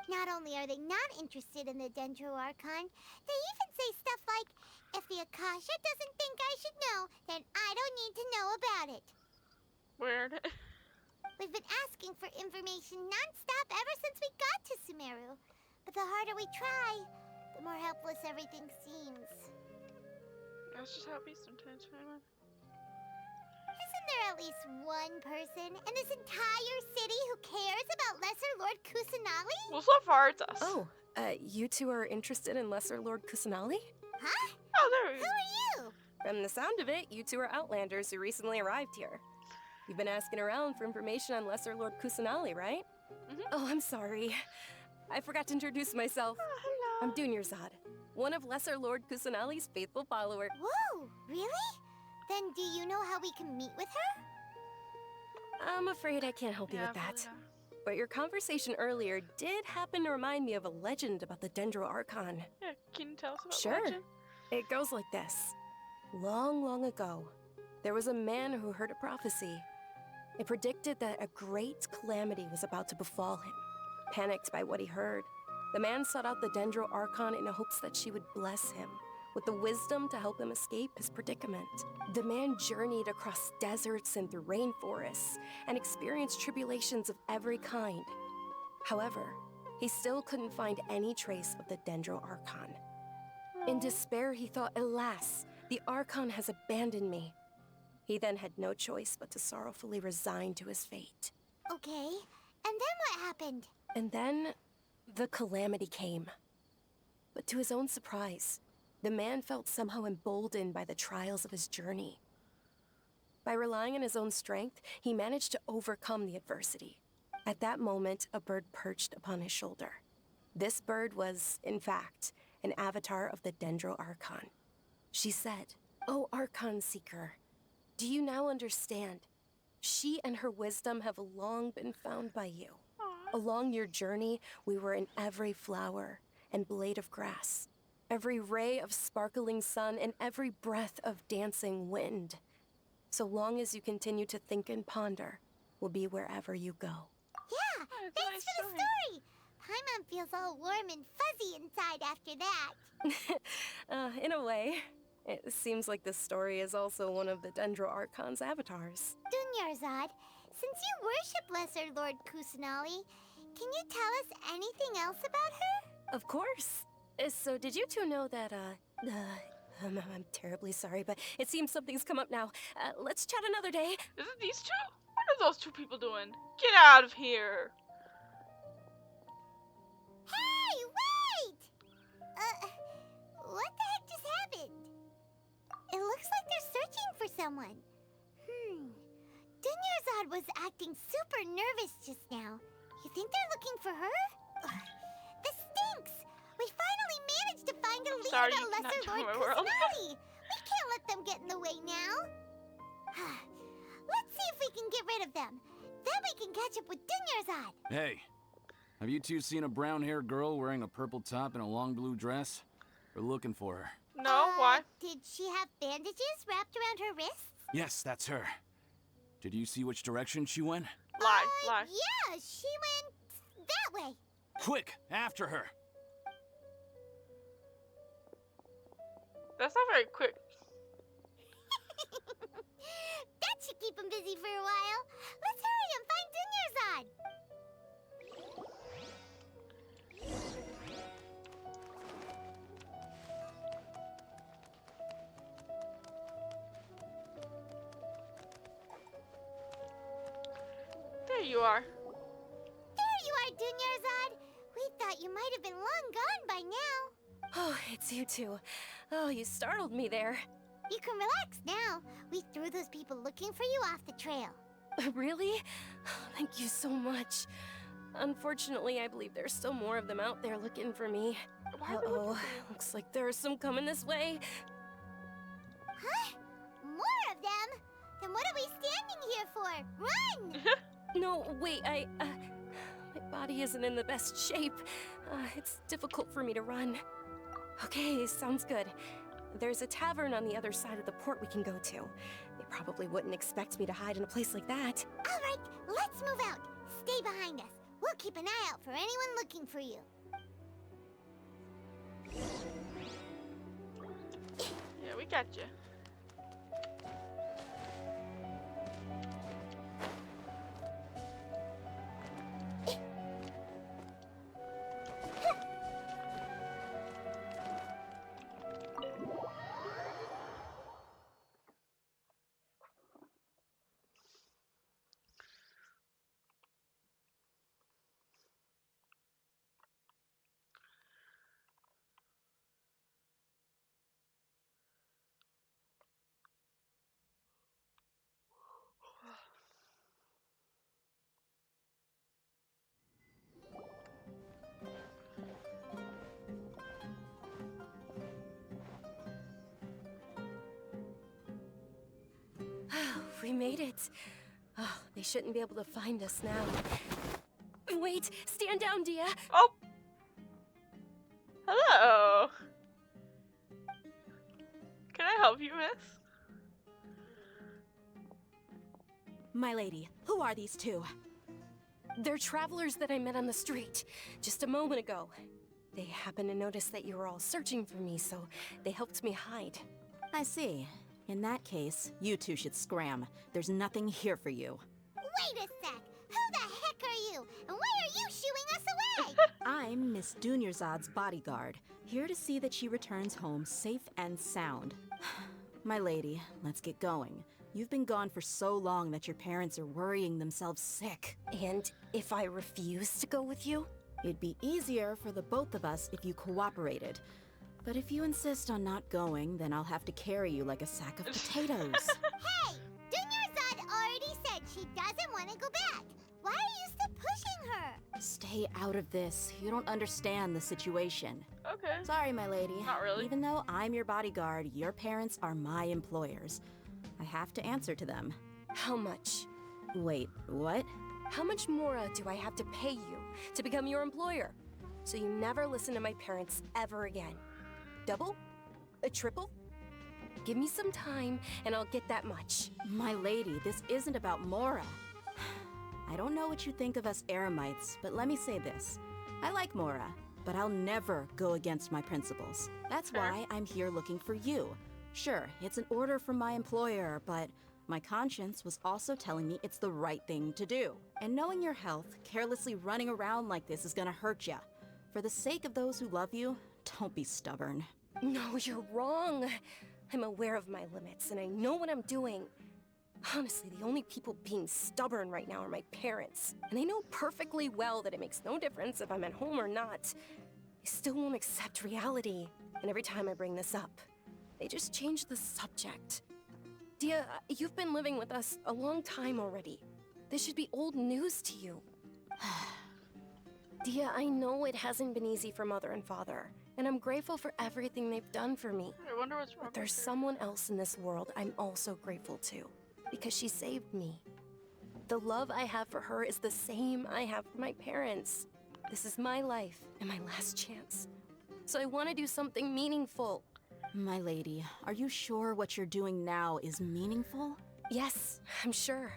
[SPEAKER 2] Not only are they not interested in the Dendro Archon, they even say stuff like, if the Akasha doesn't think I should know, then I don't need to know about it.
[SPEAKER 1] Weird.
[SPEAKER 2] We've been asking for information non-stop ever since we got to Sumeru. But the harder we try, the more helpless everything seems.
[SPEAKER 1] That's just how it be sometimes, Paimon.
[SPEAKER 2] Isn't there at least one person in this entire city who cares about Lesser Lord Kusanali?
[SPEAKER 1] Well, so far it's us.
[SPEAKER 17] Oh, you two are interested in Lesser Lord Kusanali?
[SPEAKER 2] Huh?
[SPEAKER 1] Oh, there we go.
[SPEAKER 2] Who are you?
[SPEAKER 17] From the sound of it, you two are Outlanders who recently arrived here. You've been asking around for information on Lesser Lord Kusanali, right? Oh, I'm sorry. I forgot to introduce myself.
[SPEAKER 1] Oh, hello.
[SPEAKER 17] I'm Dunyarzad, one of Lesser Lord Kusanali's faithful followers.
[SPEAKER 2] Whoa, really? Then do you know how we can meet with her?
[SPEAKER 17] I'm afraid I can't help you with that. But your conversation earlier did happen to remind me of a legend about the Dendro Archon.
[SPEAKER 1] Yeah, can you tell us about the
[SPEAKER 17] Sure.
[SPEAKER 1] legend?
[SPEAKER 17] It goes like this. Long, long ago, there was a man who heard a prophecy. It predicted that a great calamity was about to befall him. Panicked by what he heard, the man sought out the Dendro Archon in hopes that she would bless him with the wisdom to help him escape his predicament. The man journeyed across deserts and through rainforests and experienced tribulations of every kind. However, he still couldn't find any trace of the Dendro Archon. In despair, he thought, alas, the Archon has abandoned me. He then had no choice but to sorrowfully resign to his fate.
[SPEAKER 2] Okay, and then what happened?
[SPEAKER 17] And then, the calamity came. But to his own surprise, the man felt somehow emboldened by the trials of his journey. By relying on his own strength, he managed to overcome the adversity. At that moment, a bird perched upon his shoulder. This bird was, in fact, an avatar of the Dendro Archon. She said, "O Archon Seeker, do you now understand? She and her wisdom have long been found by you. Along your journey, we were in every flower and blade of grass, every ray of sparkling sun, and every breath of dancing wind. So long as you continue to think and ponder, we'll be wherever you go."
[SPEAKER 2] Yeah, thanks for the story. Paimon feels all warm and fuzzy inside after that.
[SPEAKER 17] In a way, it seems like this story is also one of the Dendro Archon's avatars.
[SPEAKER 2] Dunyarzad, since you worship Lesser Lord Kusanali, can you tell us anything else about her?
[SPEAKER 17] Of course. So did you two know that, I'm terribly sorry, but it seems something's come up now. Let's chat another day.
[SPEAKER 1] Is it these two? What are those two people doing? Get out of here.
[SPEAKER 2] Hey, wait! What the heck just happened? It looks like they're searching for someone. Dunyarzad was acting super nervous just now. You think they're looking for her? Ugh, this stinks! We finally managed to find a lead
[SPEAKER 1] Sorry,
[SPEAKER 2] about
[SPEAKER 1] you cannot
[SPEAKER 2] Lesser
[SPEAKER 1] join
[SPEAKER 2] Lord
[SPEAKER 1] my world.
[SPEAKER 2] Kusanali. We can't let them get in the way now. Let's see if we can get rid of them. Then we can catch up with Dunyarzad.
[SPEAKER 18] Hey, have you two seen a brown-haired girl wearing a purple top and a long blue dress? We're looking for her.
[SPEAKER 1] No, why?
[SPEAKER 2] Did she have bandages wrapped around her wrists?
[SPEAKER 18] Yes, that's her. Did you see which direction she went?
[SPEAKER 1] Lie.
[SPEAKER 2] Yeah, she went that way.
[SPEAKER 18] Quick, after her.
[SPEAKER 1] That's not very quick.
[SPEAKER 2] That should keep him busy for a while. Let's hurry and find Dunyarzad.
[SPEAKER 1] There you are.
[SPEAKER 2] There you are, Dunyarzad. We thought you might have been long gone by now.
[SPEAKER 17] Oh, it's you two. Oh, you startled me there.
[SPEAKER 2] You can relax now. We threw those people looking for you off the trail.
[SPEAKER 17] Really? Thank you so much. Unfortunately, I believe there's still more of them out there looking for me. Uh-oh, looks like there's some coming this way.
[SPEAKER 2] Huh? More of them? Then what are we standing here for? Run!
[SPEAKER 17] No, wait, my body isn't in the best shape. It's difficult for me to run. Okay, sounds good. There's a tavern on the other side of the port we can go to. They probably wouldn't expect me to hide in a place like that.
[SPEAKER 2] All right, let's move out. Stay behind us. We'll keep an eye out for anyone looking for you.
[SPEAKER 1] Yeah, we got you.
[SPEAKER 17] We made it. Oh, they shouldn't be able to find us now. Wait, stand down, Dia.
[SPEAKER 1] Oh. Hello. Can I help you, miss?
[SPEAKER 15] My lady, who are these two?
[SPEAKER 17] They're travelers that I met on the street just a moment ago. They happened to notice that you were all searching for me, so they helped me hide.
[SPEAKER 15] I see. In that case, you two should scram. There's nothing here for you.
[SPEAKER 2] Wait a sec. Who the heck are you? And why are you shooing us away?
[SPEAKER 15] I'm Miss Dunyarzad's bodyguard, here to see that she returns home safe and sound. My lady, let's get going. You've been gone for so long that your parents are worrying themselves sick.
[SPEAKER 17] And if I refuse to go with you?
[SPEAKER 15] It'd be easier for the both of us if you cooperated. But if you insist on not going, then I'll have to carry you like a sack of potatoes.
[SPEAKER 2] Hey! Dunyarzad already said she doesn't want to go back. Why are you still pushing her?
[SPEAKER 15] Stay out of this. You don't understand the situation.
[SPEAKER 1] Okay.
[SPEAKER 15] Sorry, my lady.
[SPEAKER 1] Not really.
[SPEAKER 15] Even though I'm your bodyguard, your parents are my employers. I have to answer to them.
[SPEAKER 17] How much?
[SPEAKER 15] Wait, what?
[SPEAKER 17] How much more do I have to pay you to become your employer? So you never listen to my parents ever again. Double? A triple? Give me some time and I'll get that much.
[SPEAKER 15] My lady, this isn't about Mora. I don't know what you think of us Eremites, but let me say this. I like Mora, but I'll never go against my principles. That's why I'm here looking for you. Sure, it's an order from my employer, but my conscience was also telling me it's the right thing to do. And knowing your health, carelessly running around like this is gonna hurt ya. For the sake of those who love you, don't be stubborn.
[SPEAKER 17] No, you're wrong. I'm aware of my limits, and I know what I'm doing. Honestly, the only people being stubborn right now are my parents. And they know perfectly well that it makes no difference if I'm at home or not. They still won't accept reality. And every time I bring this up, they just change the subject. Dia, you've been living with us a long time already. This should be old news to you. Dia, I know it hasn't been easy for Mother and Father, and I'm grateful for everything they've done for me.
[SPEAKER 1] I wonder what's wrong.
[SPEAKER 17] But there's someone else in this world I'm also grateful to, because she saved me. The love I have for her is the same I have for my parents. This is my life and my last chance. So I want to do something meaningful.
[SPEAKER 19] My lady, are you sure what you're doing now is meaningful?
[SPEAKER 17] Yes, I'm sure.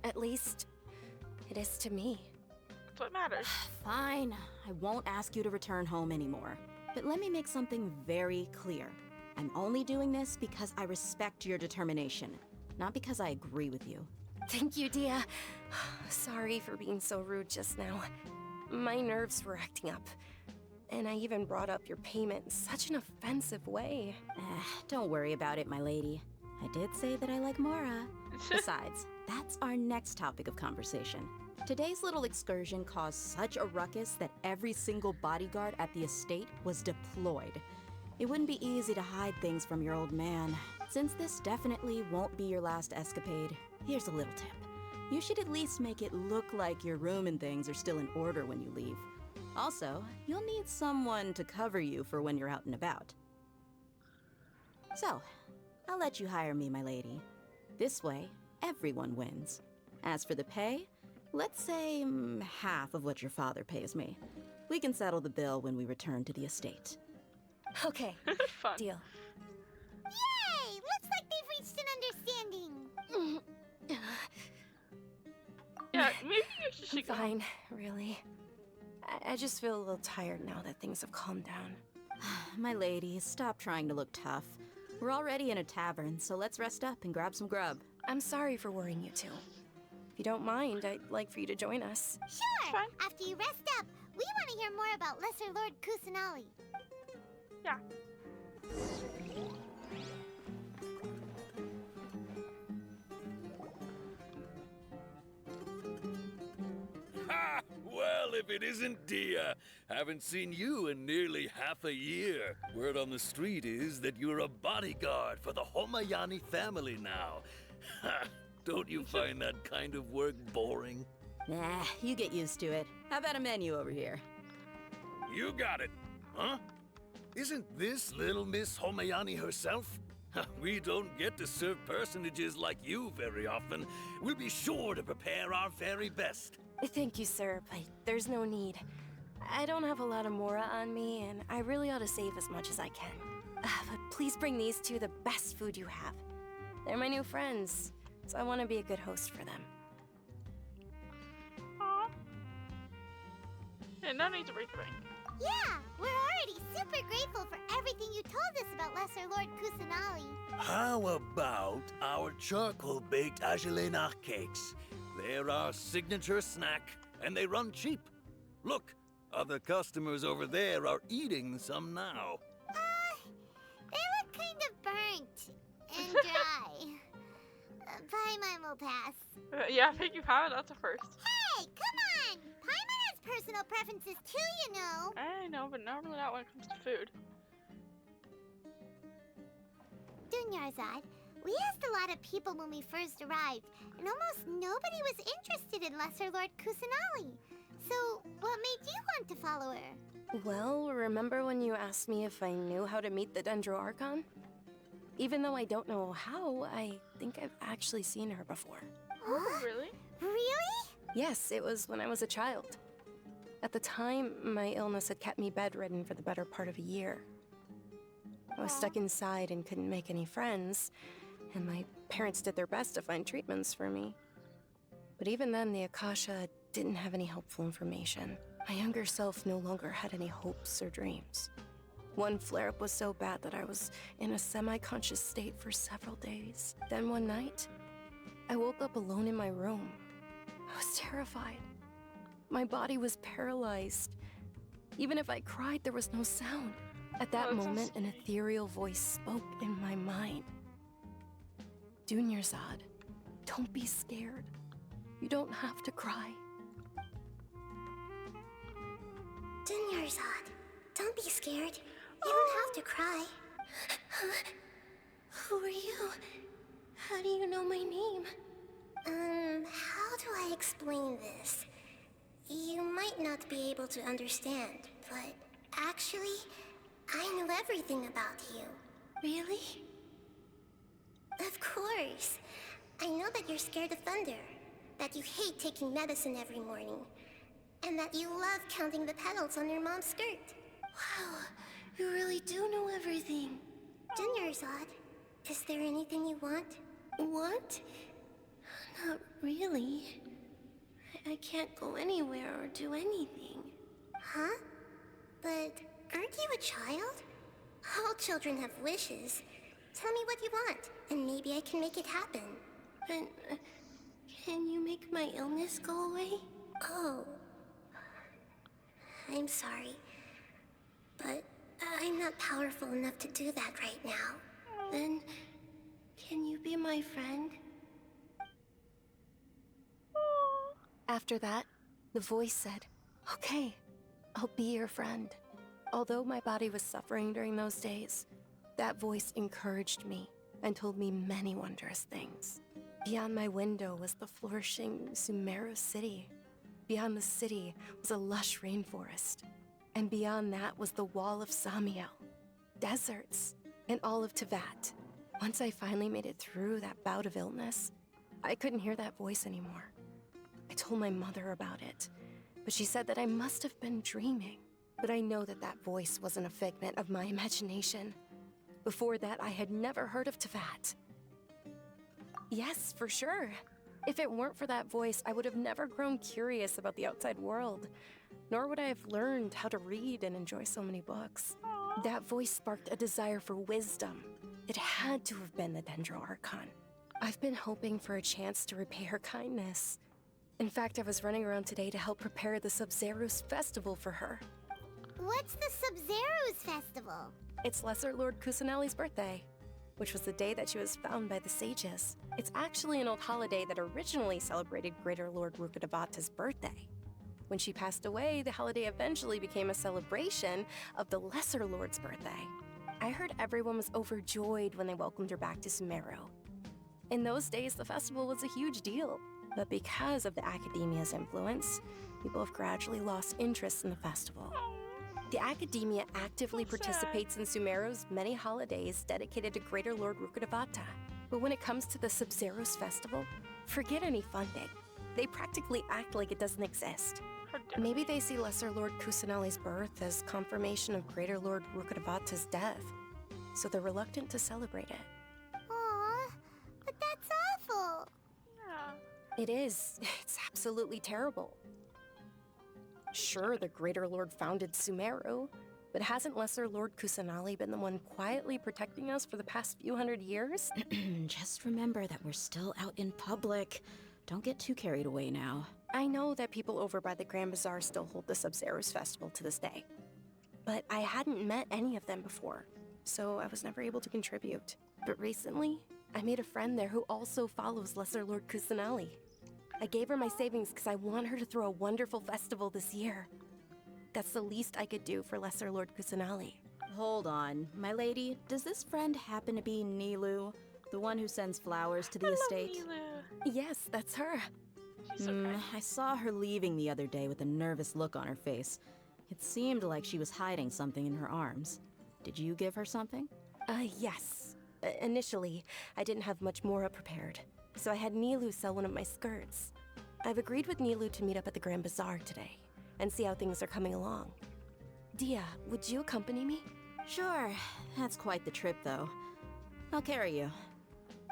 [SPEAKER 17] At least, it is to me.
[SPEAKER 1] That's what matters.
[SPEAKER 19] Fine. I won't ask you to return home anymore. But let me make something very clear. I'm only doing this because I respect your determination, not because I agree with you.
[SPEAKER 17] Thank you, Dia. Sorry for being so rude just now. My nerves were acting up. And I even brought up your payment in such an offensive way.
[SPEAKER 19] Don't worry about it, my lady. I did say that I like Mora. Besides, that's our next topic of conversation. Today's little excursion caused such a ruckus that every single bodyguard at the estate was deployed. It wouldn't be easy to hide things from your old man. Since this definitely won't be your last escapade, here's a little tip. You should at least make it look like your room and things are still in order when you leave. Also, you'll need someone to cover you for when you're out and about. So, I'll let you hire me, my lady. This way, everyone wins. As for the pay, let's say half of what your father pays me. We can settle the bill when we return to the estate.
[SPEAKER 17] Okay, deal.
[SPEAKER 2] Yay! Looks like they've reached an understanding.
[SPEAKER 1] Yeah, maybe you should
[SPEAKER 17] I'm fine, really. I just feel a little tired now that things have calmed down.
[SPEAKER 19] My lady, stop trying to look tough. We're already in a tavern, so let's rest up and grab some grub.
[SPEAKER 17] I'm sorry for worrying you two. If you don't mind, I'd like for you to join us.
[SPEAKER 2] Sure! After you rest up, we want to hear more about Lesser Lord Kusanali.
[SPEAKER 1] Yeah.
[SPEAKER 20] Ha! Well, if it isn't Dia. Haven't seen you in nearly half a year. Word on the street is that you're a bodyguard for the Homayani family now. Ha! Don't you find that kind of work boring?
[SPEAKER 19] Nah, you get used to it. How about a menu over here?
[SPEAKER 20] You got it. Huh? Isn't this little Miss Homayani herself? We don't get to serve personages like you very often. We'll be sure to prepare our very best.
[SPEAKER 17] Thank you, sir, but there's no need. I don't have a lot of Mora on me, and I really ought to save as much as I can. But please bring these two the best food you have. They're my new friends, so I want to be a good host for them.
[SPEAKER 1] Aww. Yeah, no need to break the bank.
[SPEAKER 2] Yeah, we're already super grateful for everything you told us about Lesser Lord Kusanali.
[SPEAKER 20] How about our charcoal-baked Agelena cakes? They're our signature snack, and they run cheap. Look, other customers over there are eating some now.
[SPEAKER 2] They look kind of burnt and dry. Paimon will pass.
[SPEAKER 1] Yeah, thank you, Paimon. That's a first.
[SPEAKER 2] Hey, come on! Paimon has personal preferences too, you know.
[SPEAKER 1] I know, but normally not when it comes to food.
[SPEAKER 2] Dunyarzad, we asked a lot of people when we first arrived, and almost nobody was interested in Lesser Lord Kusanali. So, what made you want to follow her?
[SPEAKER 17] Well, remember when you asked me if I knew how to meet the Dendro Archon? Even though I don't know how, I think I've actually seen her before.
[SPEAKER 1] Oh, really?
[SPEAKER 2] Really?
[SPEAKER 17] Yes, it was when I was a child. At the time, my illness had kept me bedridden for the better part of a year. I was stuck inside and couldn't make any friends, and my parents did their best to find treatments for me. But even then, the Akasha didn't have any helpful information. My younger self no longer had any hopes or dreams. One flare-up was so bad that I was in a semi-conscious state for several days. Then one night, I woke up alone in my room. I was terrified. My body was paralyzed. Even if I cried, there was no sound. At that moment, an ethereal voice spoke in my mind. Dunyarzad, don't be scared. You don't have to cry.
[SPEAKER 2] Dunyarzad, don't be scared. You don't have to cry. Who are you? How do you know my name? How do I explain this? You might not be able to understand, but actually, I know everything about you. Really? Of course. I know that you're scared of thunder, that you hate taking medicine every morning, and that you love counting the petals on your mom's skirt. Wow, you really do know everything. Dunyarzad, is there anything you want? Want? Not really. I can't go anywhere or do anything. Huh? But aren't you a child? All children have wishes. Tell me what you want, and maybe I can make it happen. But can you make my illness go away? Oh. I'm sorry. But I'm not powerful enough to do that right now. Then, can you be my friend?
[SPEAKER 17] After that, the voice said, "Okay, I'll be your friend." Although my body was suffering during those days, that voice encouraged me and told me many wondrous things. Beyond my window was the flourishing Sumeru city. Beyond the city was a lush rainforest. And beyond that was the wall of Samiel, deserts, and all of Teyvat. Once I finally made it through that bout of illness, I couldn't hear that voice anymore. I told my mother about it, but she said that I must have been dreaming. But I know that that voice wasn't a figment of my imagination. Before that, I had never heard of Teyvat. Yes, for sure. If it weren't for that voice, I would have never grown curious about the outside world, nor would I have learned how to read and enjoy so many books. That voice sparked a desire for wisdom. It had to have been the Dendro Archon. I've been hoping for a chance to repay her kindness. In fact, I was running around today to help prepare the Sub-Zerus festival for her.
[SPEAKER 2] What's the Sub-Zerus festival?
[SPEAKER 17] It's Lesser Lord Kusanali's birthday, which was the day that she was found by the sages. It's actually an old holiday that originally celebrated Greater Lord Rukkhadevata's birthday. When she passed away, the holiday eventually became a celebration of the Lesser Lord's birthday. I heard everyone was overjoyed when they welcomed her back to Sumeru. In those days, the festival was a huge deal, but because of the Academia's influence, people have gradually lost interest in the festival. The Academia actively participates in Sumeru's many holidays dedicated to Greater Lord Rukkhadevata. But when it comes to the Sub-Zerus festival, forget any funding. They practically act like it doesn't exist. Maybe they see Lesser Lord Kusanali's birth as confirmation of Greater Lord Rukkhadevata's death, so they're reluctant to celebrate it.
[SPEAKER 2] Aw, but that's awful.
[SPEAKER 1] Yeah.
[SPEAKER 17] It is. It's absolutely terrible. Sure, the Greater Lord founded Sumeru, but hasn't Lesser Lord Kusanali been the one quietly protecting us for the past few hundred years?
[SPEAKER 19] Just remember that we're still out in public. Don't get too carried away now.
[SPEAKER 17] I know that people over by the Grand Bazaar still hold the Sub-Zerus festival to this day, but I hadn't met any of them before, so I was never able to contribute. But recently, I made a friend there who also follows Lesser Lord Kusanali. I gave her my savings because I want her to throw a wonderful festival this year. That's the least I could do for Lesser Lord Kusanali.
[SPEAKER 19] Hold on, my lady. Does this friend happen to be Nilou, the one who sends flowers to the estate?
[SPEAKER 17] Yes, that's her.
[SPEAKER 19] I saw her leaving the other day with a nervous look on her face. It seemed like she was hiding something in her arms. Did you give her something?
[SPEAKER 17] Yes. Initially, I didn't have much Mora prepared, so I had Nilou sell one of my skirts. I've agreed with Nilou to meet up at the Grand Bazaar today and see how things are coming along. Dia, would you accompany me?
[SPEAKER 19] Sure. That's quite the trip, though. I'll carry you.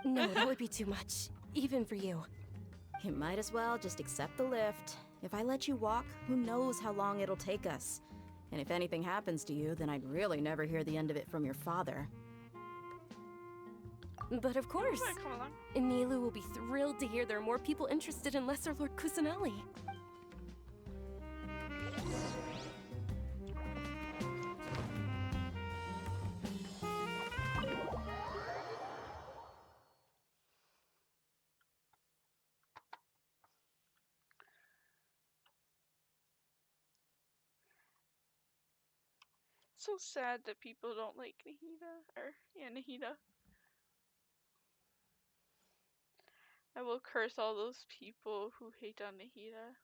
[SPEAKER 17] No, that would be too much, even for you.
[SPEAKER 19] You might as well just accept the lift. If I let you walk, who knows how long it'll take us. And if anything happens to you, then I'd really never hear the end of it from your father.
[SPEAKER 17] But of course, Nilou will be thrilled to hear there are more people interested in Lesser Lord Kusanali.
[SPEAKER 1] so sad that people don't like Nahida, or yeah, Nahida. I will curse all those people who hate on Nahida.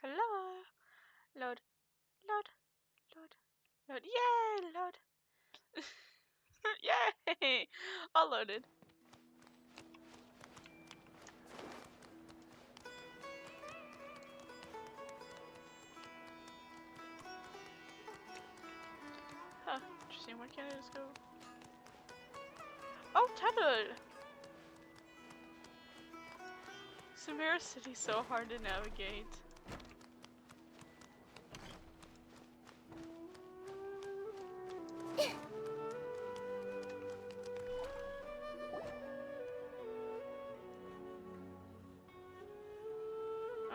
[SPEAKER 1] Hello, load, load, load, load. Yay, load. Yay, all loaded. Huh, interesting. Why can't I just go? Oh, tethered! Sumeru City's so hard to navigate.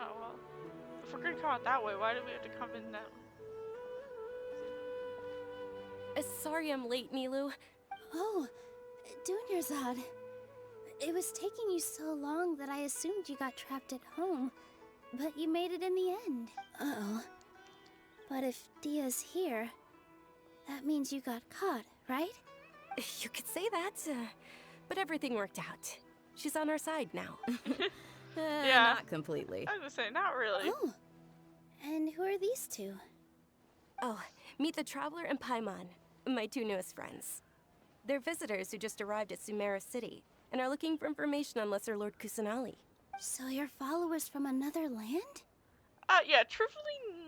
[SPEAKER 1] Oh well. If we're gonna come out that way, why do we have to come in that way?
[SPEAKER 17] Sorry I'm late, Nilou.
[SPEAKER 3] Oh, Dunyarzad. It was taking you so long that I assumed you got trapped at home, but you made it in the end. Uh-oh. But if Dia's here, that means you got caught, right?
[SPEAKER 17] You could say that, but everything worked out. She's on our side now.
[SPEAKER 1] Yeah.
[SPEAKER 19] Not completely.
[SPEAKER 1] I was gonna say, not really.
[SPEAKER 3] Oh. And who are these two?
[SPEAKER 17] Oh, meet the Traveler and Paimon, my two newest friends. They're visitors who just arrived at Sumeru City and are looking for information on Lesser Lord Kusanali.
[SPEAKER 3] So you're followers from another land?
[SPEAKER 1] Yeah, truthfully,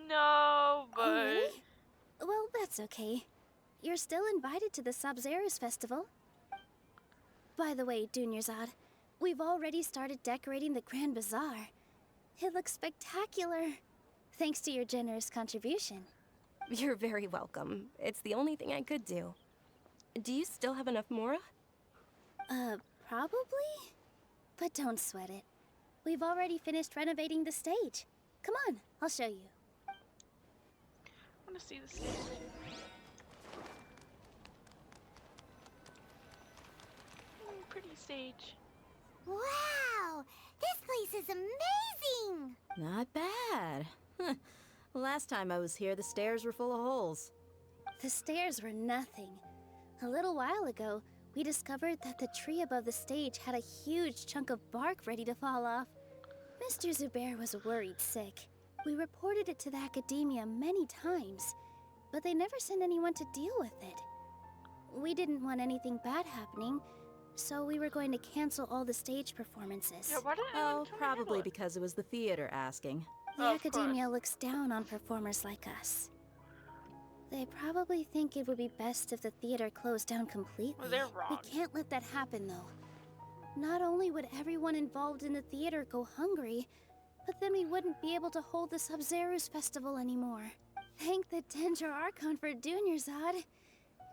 [SPEAKER 1] no, but...
[SPEAKER 3] Oh, really? Well, that's okay. You're still invited to the Sabzeruz festival. By the way, Dunyarzad, we've already started decorating the Grand Bazaar. It looks spectacular, thanks to your generous contribution.
[SPEAKER 17] You're very welcome. It's the only thing I could do. Do you still have enough Mora?
[SPEAKER 3] Probably? But don't sweat it. We've already finished renovating the stage. Come on, I'll show you.
[SPEAKER 1] I want to see the stage. Pretty stage.
[SPEAKER 2] Wow! This place is amazing!
[SPEAKER 19] Not bad. Last time I was here, the stairs were full of holes.
[SPEAKER 3] The stairs were nothing. A little while ago, we discovered that the tree above the stage had a huge chunk of bark ready to fall off. Mr. Zubair was worried sick. We reported it to the academia many times, but they never sent anyone to deal with it. We didn't want anything bad happening, so we were going to cancel all the stage performances.
[SPEAKER 1] Yeah, why didn't
[SPEAKER 19] Oh, probably because it was the theater asking.
[SPEAKER 3] The academia looks down on performers like us. They probably think it would be best if the theater closed down completely.
[SPEAKER 1] Well, they're wrong.
[SPEAKER 3] We can't let that happen, though. Not only would everyone involved in the theater go hungry, but then we wouldn't be able to hold the Sabzeruz festival anymore. Thank the Dendro Archon for Dunyarzad.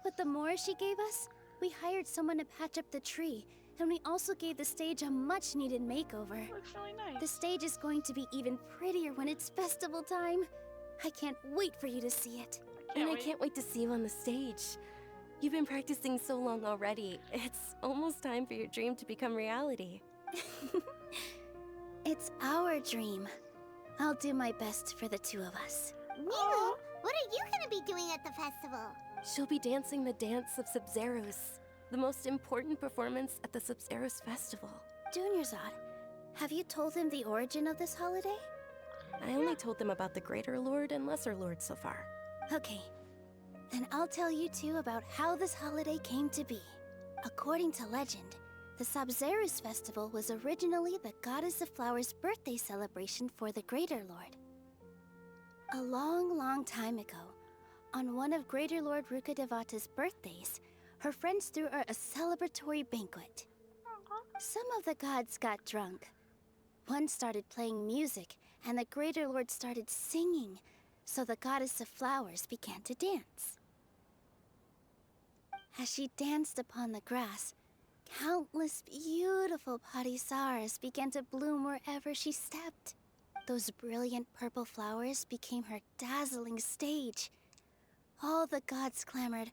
[SPEAKER 3] With the Mora she gave us, we hired someone to patch up the tree, and we also gave the stage a much-needed makeover.
[SPEAKER 1] Looks really nice.
[SPEAKER 3] The stage is going to be even prettier when it's festival time. I can't wait for you to see it.
[SPEAKER 17] I can't wait to see you on the stage. You've been practicing so long already. It's almost time for your dream to become reality.
[SPEAKER 3] It's our dream. I'll do my best for the two of us.
[SPEAKER 2] Nilou, what are you gonna be doing at the festival?
[SPEAKER 17] She'll be dancing the dance of Sabzeruz, the most important performance at the Sabzeruz festival.
[SPEAKER 3] Dunyarzad, have you told him the origin of this holiday?
[SPEAKER 17] I only told them about the Greater Lord and Lesser Lord so far.
[SPEAKER 3] Okay, then I'll tell you two about how this holiday came to be. According to legend, the Sabzeruz festival was originally the Goddess of Flowers' birthday celebration for the Greater Lord. A long, long time ago, on one of Greater Lord Rukkhadevata's birthdays, her friends threw her a celebratory banquet. Some of the gods got drunk. One started playing music, and the Greater Lord started singing, so the Goddess of Flowers began to dance. As she danced upon the grass, countless beautiful parisaras began to bloom wherever she stepped. Those brilliant purple flowers became her dazzling stage. All the gods clamored,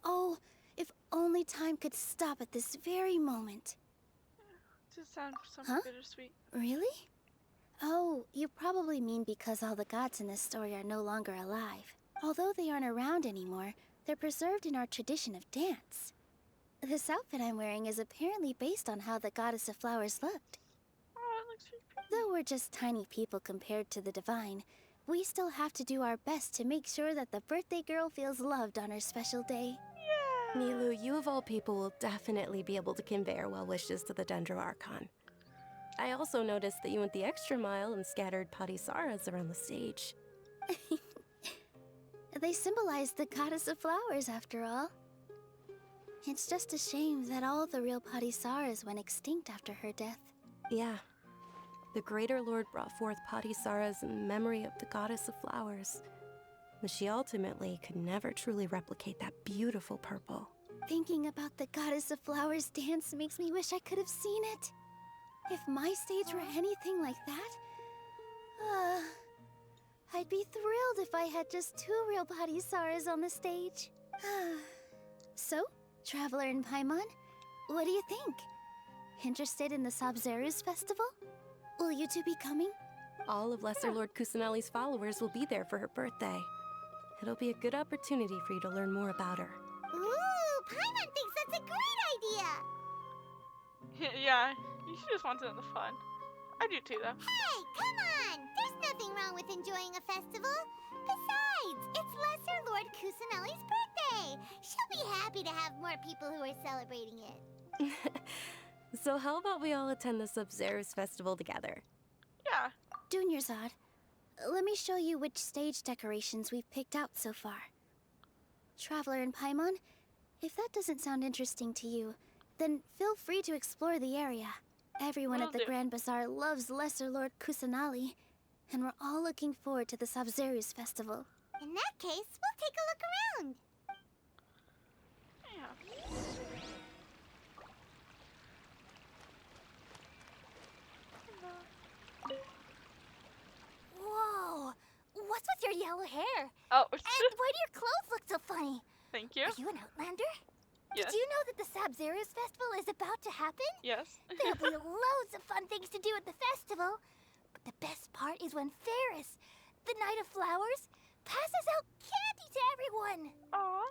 [SPEAKER 3] "Oh, If only time could stop at this very moment.
[SPEAKER 1] Does it sound somewhat bittersweet?
[SPEAKER 3] Really? Oh, you probably mean because all the gods in this story are no longer alive. Although they aren't around anymore, they're preserved in our tradition of dance. This outfit I'm wearing is apparently based on how the goddess of flowers looked.
[SPEAKER 1] Oh, it looks pretty pretty.
[SPEAKER 3] Though we're just tiny people compared to the divine, we still have to do our best to make sure that the birthday girl feels loved on her special day.
[SPEAKER 17] Milu, you of all people will definitely be able to convey our well wishes to the Dendro Archon. I also noticed that you went the extra mile and scattered Padisaras around the stage.
[SPEAKER 3] They symbolize the goddess of flowers, after all. It's just a shame that all the real Padisaras went extinct after her death.
[SPEAKER 17] Yeah. The Greater Lord brought forth Padisaras in memory of the goddess of flowers. But she ultimately could never truly replicate that beautiful purple.
[SPEAKER 3] Thinking about the goddess of flowers dance makes me wish I could have seen it. If my stage were anything like that, I'd be thrilled if I had just 2 real Padisaras on the stage. So, Traveler and Paimon, what do you think? Interested in the Sabzeruz festival? Will you two be coming?
[SPEAKER 17] All of Lesser Lord Kusanali's followers will be there for her birthday. It'll be a good opportunity for you to learn more about her.
[SPEAKER 2] Ooh, Paimon thinks that's a great idea!
[SPEAKER 1] Yeah, you should just want to know the fun. I do too, though.
[SPEAKER 2] Hey, come on! There's nothing wrong with enjoying a festival. Besides, it's Lesser Lord Kusanali's birthday. She'll be happy to have more people who are celebrating it.
[SPEAKER 17] So how about we all attend the Sabzeruz festival together?
[SPEAKER 1] Yeah.
[SPEAKER 3] Dunyarzad, let me show you which stage decorations we've picked out so far. Traveler and Paimon, if that doesn't sound interesting to you, then feel free to explore the area. Everyone at the Grand Bazaar loves Lesser Lord Kusanali, and we're all looking forward to the Sabzeruz festival.
[SPEAKER 2] In that case, we'll take a look around.
[SPEAKER 1] Yeah.
[SPEAKER 2] Whoa! What's with your yellow hair?
[SPEAKER 1] Oh.
[SPEAKER 2] And why do your clothes look so funny?
[SPEAKER 1] Thank you.
[SPEAKER 2] Are you an Outlander?
[SPEAKER 1] Yes.
[SPEAKER 2] Did you know that the Sabzeruz festival is about to happen?
[SPEAKER 1] Yes.
[SPEAKER 2] There'll be loads of fun things to do at the festival. But the best part is when Ferris, the Knight of Flowers, passes out candy to everyone.
[SPEAKER 1] Aww.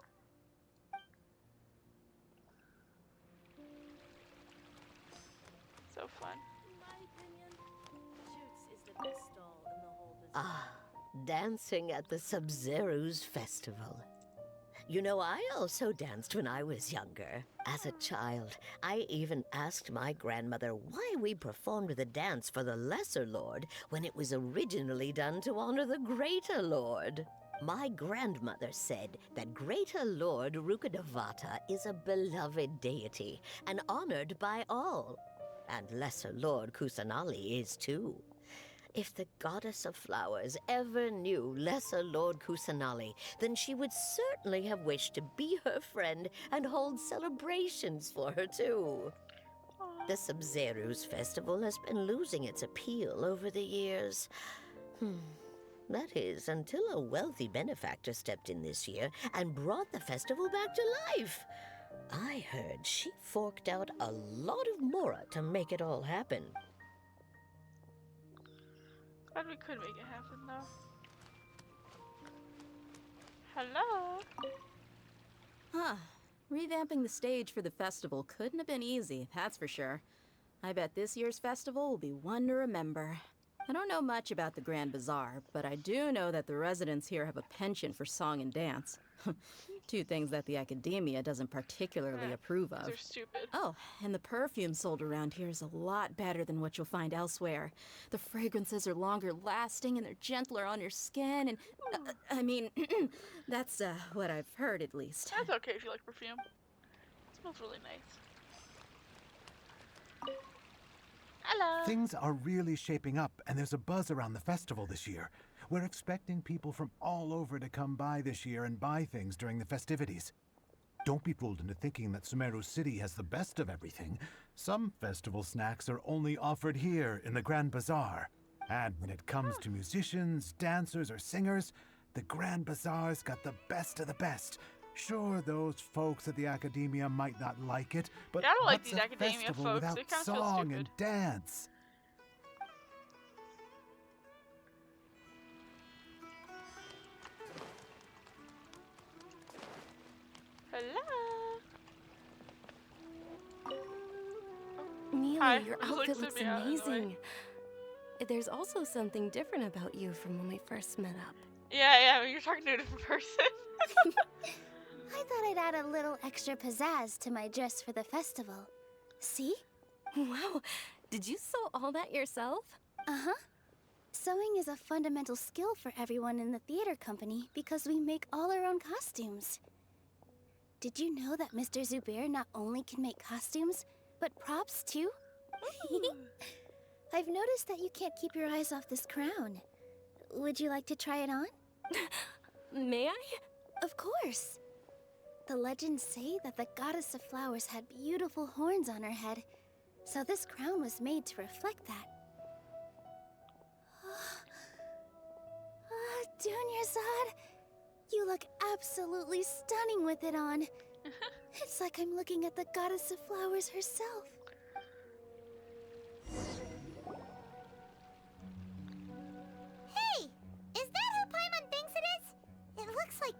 [SPEAKER 1] So fun.
[SPEAKER 21] In my opinion, Shoots is the best stall in the whole business.
[SPEAKER 22] Ah, dancing at the Sabzeruz festival. You know, I also danced when I was younger. As a child, I even asked my grandmother why we performed the dance for the Lesser Lord when it was originally done to honor the Greater Lord. My grandmother said that Greater Lord Rukkhadevata is a beloved deity and honored by all. And Lesser Lord Kusanali is too. If the Goddess of Flowers ever knew Lesser Lord Kusanali, then she would certainly have wished to be her friend and hold celebrations for her too. The Sabzeruz festival has been losing its appeal over the years. That is, until a wealthy benefactor stepped in this year and brought the festival back to life. I heard she forked out a lot of mora to make it all happen.
[SPEAKER 1] Glad we could make it happen, though. Hello?
[SPEAKER 19] Huh. Revamping the stage for the festival couldn't have been easy, that's for sure. I bet this year's festival will be one to remember. I don't know much about the Grand Bazaar, but I do know that the residents here have a penchant for song and dance. 2 things that the academia doesn't particularly approve of.
[SPEAKER 1] They're stupid.
[SPEAKER 19] Oh, and the perfume sold around here is a lot better than what you'll find elsewhere. The fragrances are longer lasting and they're gentler on your skin and... I mean, that's what I've heard at least.
[SPEAKER 1] That's okay if you like perfume. It smells really nice. Hello.
[SPEAKER 7] Things are really shaping up, and there's a buzz around the festival this year. We're expecting people from all over to come by this year and buy things during the festivities. Don't be fooled into thinking that Sumeru City has the best of everything. Some festival snacks are only offered here in the Grand Bazaar. And when it comes to musicians, dancers, or singers, the Grand Bazaar's got the best of the best. Sure, those folks at the academia might not like it, but
[SPEAKER 1] Yeah, I don't like
[SPEAKER 7] what's
[SPEAKER 1] these
[SPEAKER 7] a
[SPEAKER 1] academia
[SPEAKER 7] festival
[SPEAKER 1] folks.
[SPEAKER 7] without
[SPEAKER 1] They kinda feel
[SPEAKER 7] song
[SPEAKER 1] stupid.
[SPEAKER 7] and dance?
[SPEAKER 1] Hello.
[SPEAKER 17] Mila,
[SPEAKER 1] Hi,
[SPEAKER 17] your
[SPEAKER 1] just, like,
[SPEAKER 17] outfit
[SPEAKER 1] sit
[SPEAKER 17] looks
[SPEAKER 1] me out of the way.
[SPEAKER 17] amazing. There's also something different about you from when we first met up.
[SPEAKER 1] Yeah, you're talking to a different person.
[SPEAKER 3] I thought I'd add a little extra pizzazz to my dress for the festival. See?
[SPEAKER 17] Wow, did you sew all that yourself?
[SPEAKER 3] Uh-huh. Sewing is a fundamental skill for everyone in the theater company because we make all our own costumes. Did you know that Mr. Zubair not only can make costumes, but props too? I've noticed that you can't keep your eyes off this crown. Would you like to try it on?
[SPEAKER 17] May I?
[SPEAKER 3] Of course. The legends say that the goddess of flowers had beautiful horns on her head, so this crown was made to reflect that. Dunyarzad, you look absolutely stunning with it on. It's like I'm looking at the goddess of flowers herself.
[SPEAKER 2] Hey! Is that who Paimon thinks it is? It looks like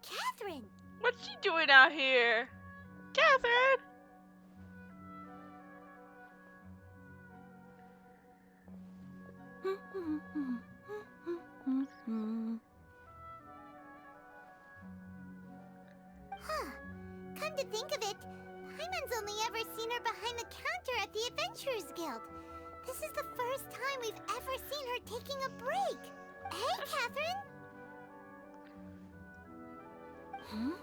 [SPEAKER 2] Catherine.
[SPEAKER 1] What's she doing out here? Catherine!
[SPEAKER 2] Huh. Come to think of it, Paimon's only ever seen her behind the counter at the Adventurers Guild. This is the first time we've ever seen her taking a break. Hey, Catherine!
[SPEAKER 15] Huh?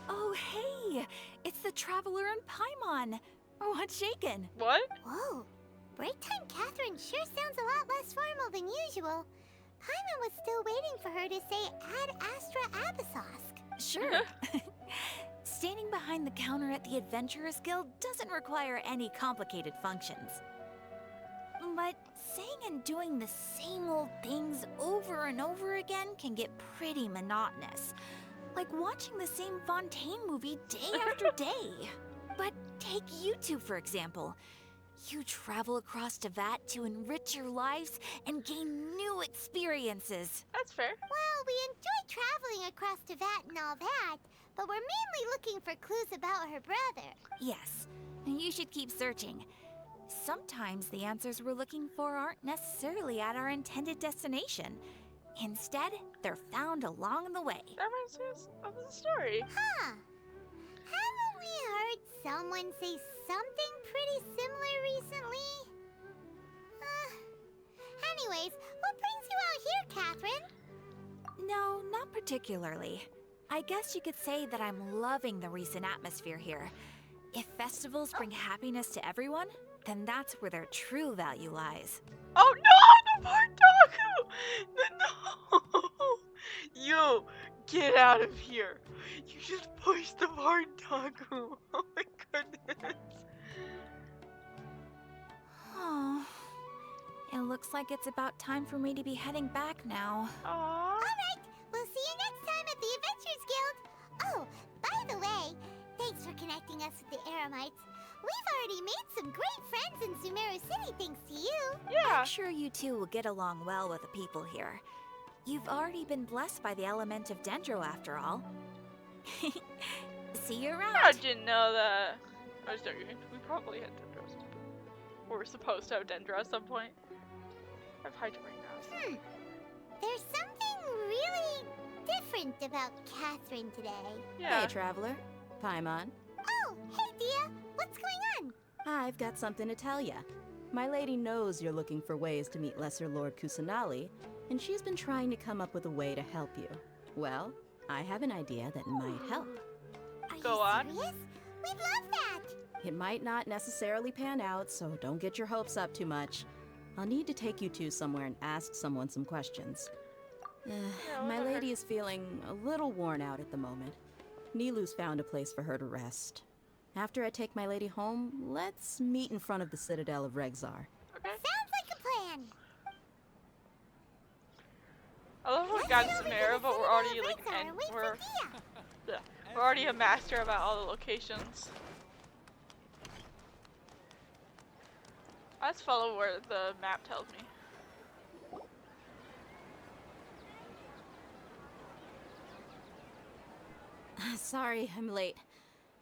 [SPEAKER 15] Oh, hey! It's the Traveler and Paimon! What's shaken?
[SPEAKER 1] What?
[SPEAKER 2] Whoa. Break time Catherine sure sounds a lot less formal than usual. Paimon was still waiting for her to say Ad Astra Abyssosque.
[SPEAKER 15] Sure. Standing behind the counter at the Adventurers Guild doesn't require any complicated functions. But saying and doing the same old things over and over again can get pretty monotonous. Like watching the same Fontaine movie day after day. But take you two, for example. You travel across Teyvat to enrich your lives and gain new experiences.
[SPEAKER 1] That's fair.
[SPEAKER 2] Well, we enjoy traveling across Teyvat and all that, but we're mainly looking for clues about her brother.
[SPEAKER 15] Yes, and you should keep searching. Sometimes the answers we're looking for aren't necessarily at our intended destination. Instead, they're found along the way.
[SPEAKER 1] That reminds me of the story.
[SPEAKER 2] Huh. Haven't we heard someone say something pretty similar recently? Anyways, what brings you out here, Catherine?
[SPEAKER 15] No, not particularly. I guess you could say that I'm loving the recent atmosphere here. If festivals bring happiness to everyone, then that's where their true value lies.
[SPEAKER 1] Oh no, the Bardoku! No! You, get out of here. You just pushed the Bardoku. Oh my goodness.
[SPEAKER 15] Oh, it looks like it's about time for me to be heading back now.
[SPEAKER 1] Aww.
[SPEAKER 2] Alright, we'll see you next time at the Adventurers Guild. Oh, by the way, thanks for connecting us with the Eremites. We've already made some great friends in Sumeru City thanks to you.
[SPEAKER 1] Yeah.
[SPEAKER 15] I'm sure you two will get along well with the people here. You've already been blessed by the element of Dendro after all. See you around.
[SPEAKER 1] I didn't know that. I was joking. We probably had Dendro at some point. Or we're supposed to have Dendro at some point. I have Hydra right now.
[SPEAKER 2] There's something really different about Catherine today.
[SPEAKER 1] Yeah.
[SPEAKER 19] Hey, Traveler. Paimon.
[SPEAKER 2] Oh, hey, Dia. What's going on?
[SPEAKER 19] I've got something to tell ya. My lady knows you're looking for ways to meet Lesser Lord Kusanali, and she's been trying to come up with a way to help you. Well, I have an idea that might help.
[SPEAKER 1] Go on.
[SPEAKER 2] Serious? We'd love that.
[SPEAKER 19] It might not necessarily pan out, so don't get your hopes up too much. I'll need to take you two somewhere and ask someone some questions. My lady is feeling a little worn out at the moment. Nilu's found a place for her to rest. After I take my lady home, let's meet in front of the Citadel of Regzar.
[SPEAKER 1] Okay.
[SPEAKER 2] Sounds like a plan.
[SPEAKER 1] I love how we got Samara, but we're already like,
[SPEAKER 2] and wait for Dia.
[SPEAKER 1] Yeah. We're already a master about all the locations. Let's follow where the map tells me.
[SPEAKER 19] Sorry, I'm late.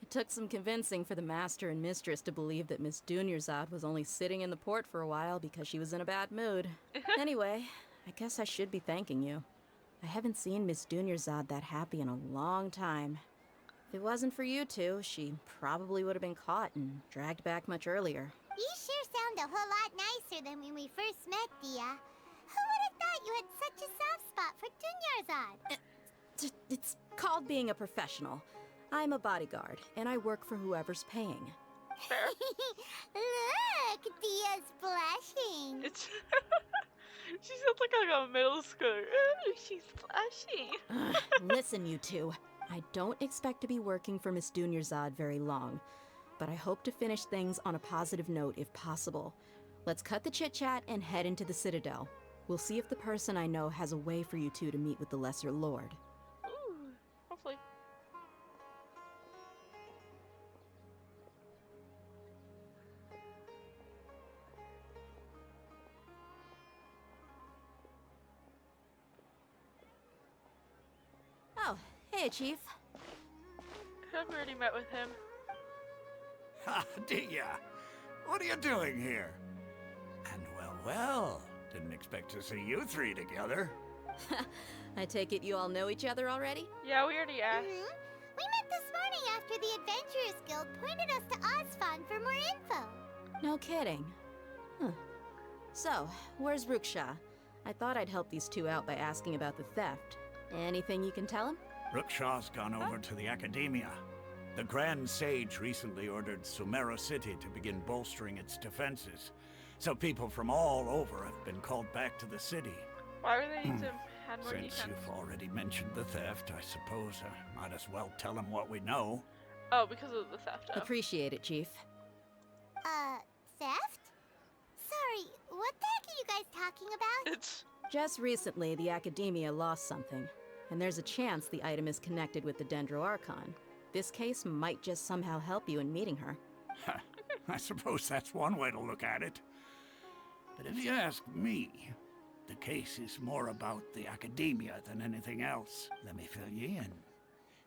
[SPEAKER 19] It took some convincing for the master and mistress to believe that Miss Dunyarzad was only sitting in the port for a while because she was in a bad mood. Anyway, I guess I should be thanking you. I haven't seen Miss Dunyarzad that happy in a long time. If it wasn't for you two, she probably would have been caught and dragged back much earlier.
[SPEAKER 2] You sure sound a whole lot nicer than when we first met, Dia. Who would have thought you had such a soft spot for Dunyarzad?
[SPEAKER 19] It's called being a professional. I'm a bodyguard, and I work for whoever's paying.
[SPEAKER 2] Look, Dia's blushing.
[SPEAKER 1] She sounds like a middle schooler. Ooh, she's blushing.
[SPEAKER 19] Listen, you two. I don't expect to be working for Miss Dunyarzad very long, but I hope to finish things on a positive note if possible. Let's cut the chit-chat and head into the Citadel. We'll see if the person I know has a way for you two to meet with the Lesser Lord.
[SPEAKER 1] Ooh, hopefully.
[SPEAKER 19] Oh, hey, Chief.
[SPEAKER 1] I've already met with him.
[SPEAKER 16] Ha, Dia! What are you doing here? And well, didn't expect to see you three together.
[SPEAKER 19] I take it you all know each other already?
[SPEAKER 1] Yeah, we already asked.
[SPEAKER 2] We met this morning after the Adventurers Guild pointed us to Osfon for more info.
[SPEAKER 19] No kidding. Huh. So, where's Ruksha? I thought I'd help these two out by asking about the theft. Anything you can tell him?
[SPEAKER 16] Ruksha's gone over to the Academia. The Grand Sage recently ordered Sumeru City to begin bolstering its defenses. So people from all over have been called back to the city.
[SPEAKER 1] Why would they need to have more
[SPEAKER 16] Since
[SPEAKER 1] defense?
[SPEAKER 16] you've already mentioned the theft, I suppose I might as well tell them what we know.
[SPEAKER 1] Oh, because of the theft. Oh.
[SPEAKER 19] Appreciate it, Chief.
[SPEAKER 2] Theft? Sorry, what the heck are you guys talking about?
[SPEAKER 19] Just recently, the Academia lost something, and there's a chance the item is connected with the Dendro Archon. This case might just somehow help you in meeting her.
[SPEAKER 16] I suppose that's one way to look at it. But if you ask me, the case is more about the Academia than anything else. Let me fill you in.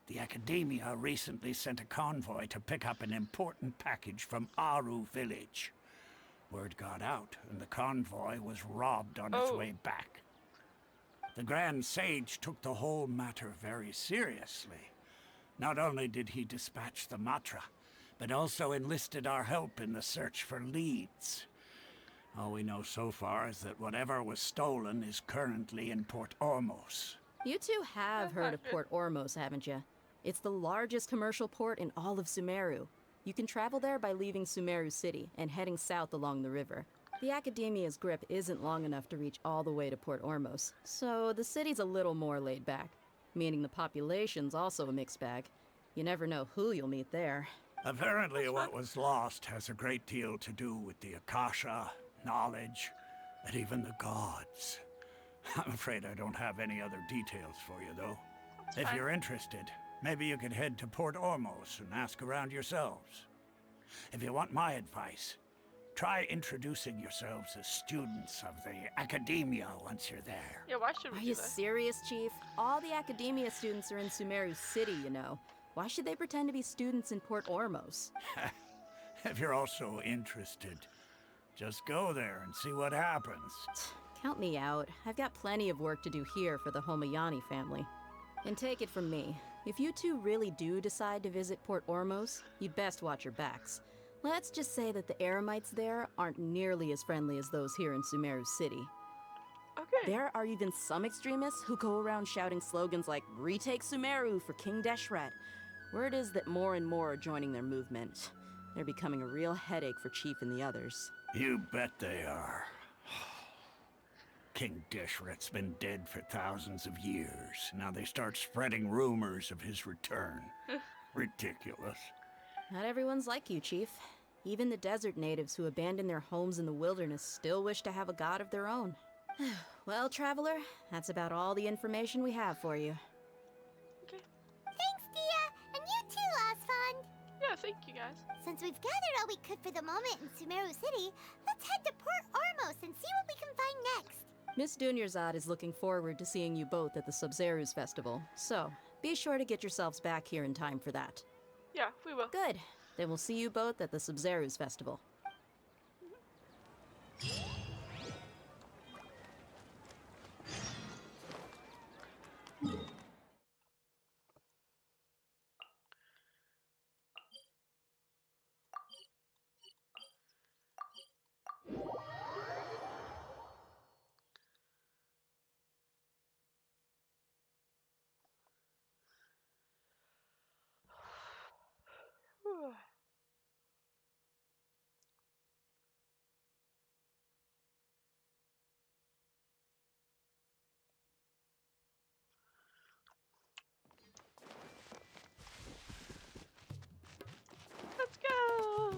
[SPEAKER 16] The Academia recently sent a convoy to pick up an important package from Aru village. Word got out, and the convoy was robbed on its way back. The Grand Sage took the whole matter very seriously. Not only did he dispatch the Matra, but also enlisted our help in the search for leads. All we know so far is that whatever was stolen is currently in Port Ormos.
[SPEAKER 19] You two have heard of Port Ormos, haven't you? It's the largest commercial port in all of Sumeru. You can travel there by leaving Sumeru City and heading south along the river. The Academia's grip isn't long enough to reach all the way to Port Ormos, so the city's a little more laid back, meaning the population's also a mixed bag. You never know who you'll meet there.
[SPEAKER 16] Apparently what was lost has a great deal to do with the Akasha, knowledge, and even the gods. I'm afraid I don't have any other details for you, though. If you're interested, maybe you could head to Port Ormos and ask around yourselves. If you want my advice, try introducing yourselves as students of the Academia once you're there.
[SPEAKER 1] Yeah, why should we
[SPEAKER 19] Are
[SPEAKER 1] do
[SPEAKER 19] you
[SPEAKER 1] that?
[SPEAKER 19] serious, Chief? All the Academia students are in Sumeru City, you know. Why should they pretend to be students in Port Ormos?
[SPEAKER 16] If you're also interested, just go there and see what happens.
[SPEAKER 19] Count me out. I've got plenty of work to do here for the Homayani family. And take it from me, if you two really do decide to visit Port Ormos, you'd best watch your backs. Let's just say that the Eremites there aren't nearly as friendly as those here in Sumeru City.
[SPEAKER 1] Okay.
[SPEAKER 19] There are even some extremists who go around shouting slogans like, "Retake Sumeru for King Deshret." Word is that more and more are joining their movement. They're becoming a real headache for Chief and the others.
[SPEAKER 16] You bet they are. King Deshret's been dead for thousands of years. Now they start spreading rumors of his return. Ridiculous.
[SPEAKER 19] Not everyone's like you, Chief. Even the desert natives who abandon their homes in the wilderness still wish to have a god of their own. Well, traveler, that's about all the information we have for you.
[SPEAKER 2] Thanks, Dia, and
[SPEAKER 1] thank you guys.
[SPEAKER 2] Since we've gathered all we could for the moment in Sumeru City, let's head to Port Ormos and see what we can find next.
[SPEAKER 19] Miss Dunyarzad is looking forward to seeing you both at the Sub-Zerus Festival, so be sure to get yourselves back here in time for that.
[SPEAKER 1] Yeah, we will.
[SPEAKER 19] Good. Then we'll see you both at the Sub-Zerus Festival.
[SPEAKER 1] Let's go.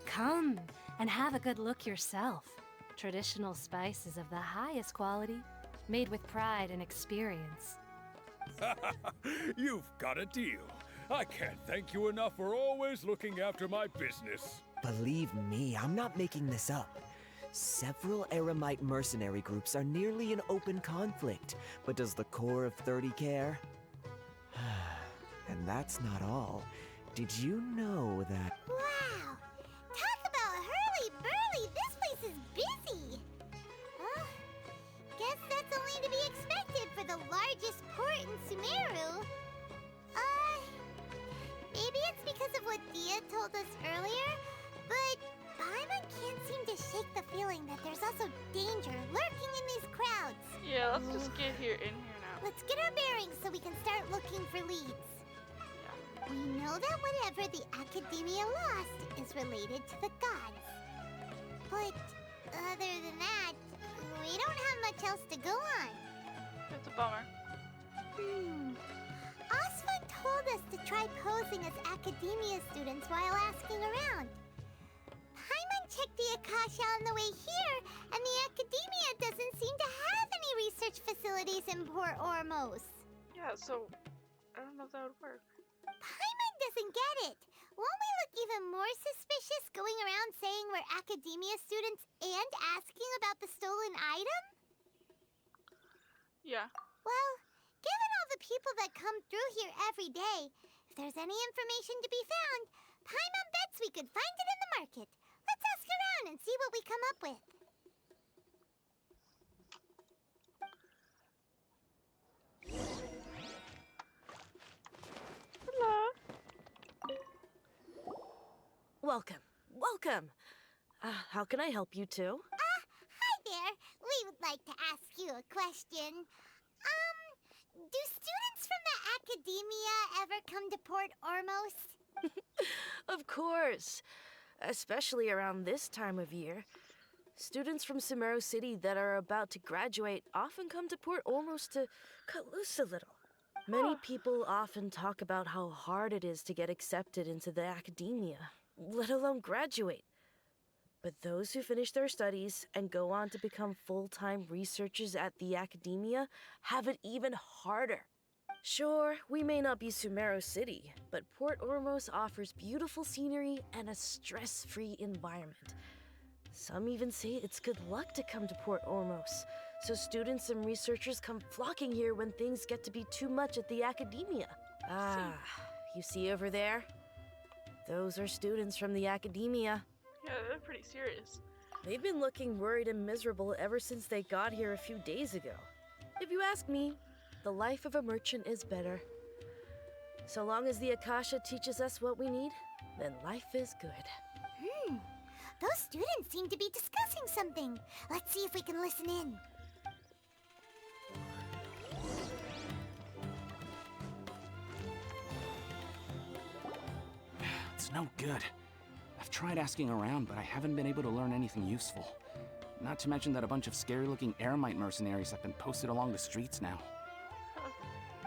[SPEAKER 5] Come and have a good look yourself. Traditional spices of the highest quality, made with pride and experience.
[SPEAKER 20] You've got a deal. I can't thank you enough for always looking after my business.
[SPEAKER 9] Believe me, I'm not making this up. Several Eremite mercenary groups are nearly in open conflict, but does the core of 30 care? And that's not all. Did you know that...
[SPEAKER 2] Wow! Talk about hurly-burly! This place is busy! Guess that's only to be expected for the largest port in Sumeru. Maybe it's because of what Dia told us earlier, but Paimon can't seem to shake the feeling that there's also danger lurking in these crowds.
[SPEAKER 1] Yeah, let's just get in here now.
[SPEAKER 2] Let's get our bearings so we can start looking for leads. We know that whatever the Academia lost is related to the gods. But other than that, we don't have much else to go on.
[SPEAKER 1] It's a bummer.
[SPEAKER 2] Osfund told us to try posing as Academia students while asking around. Paimon checked the Akasha on the way here, and the Academia doesn't seem to have any research facilities in Port Ormos.
[SPEAKER 1] Yeah, so I don't know if that would work.
[SPEAKER 2] Paimon doesn't get it. Won't we look even more suspicious going around saying we're Academia students and asking about the stolen item?
[SPEAKER 1] Yeah.
[SPEAKER 2] Well, given all the people that come through here every day, if there's any information to be found, Paimon bets we could find it in the market. Let's ask around and see what we come up with.
[SPEAKER 1] Hello.
[SPEAKER 6] Welcome. Welcome. How can I help you two?
[SPEAKER 2] Hi there. We would like to ask you a question. Do students from the Academia ever come to Port Ormos?
[SPEAKER 6] Of course. Especially around this time of year. Students from Sumeru City that are about to graduate often come to Port Ormos to cut loose a little. Many people often talk about how hard it is to get accepted into the Academia, let alone graduate. But those who finish their studies and go on to become full-time researchers at the Academia have it even harder. Sure, we may not be Sumeru City, but Port Ormos offers beautiful scenery and a stress-free environment. Some even say it's good luck to come to Port Ormos, so students and researchers come flocking here when things get to be too much at the Academia. You see over there? Those are students from the Academia.
[SPEAKER 1] Yeah, they're pretty serious.
[SPEAKER 6] They've been looking worried and miserable ever since they got here a few days ago. If you ask me, the life of a merchant is better. So long as the Akasha teaches us what we need, then life is good.
[SPEAKER 2] Those students seem to be discussing something. Let's see if we can listen in.
[SPEAKER 18] It's no good. I've tried asking around, but I haven't been able to learn anything useful. Not to mention that a bunch of scary-looking Eremite mercenaries have been posted along the streets now.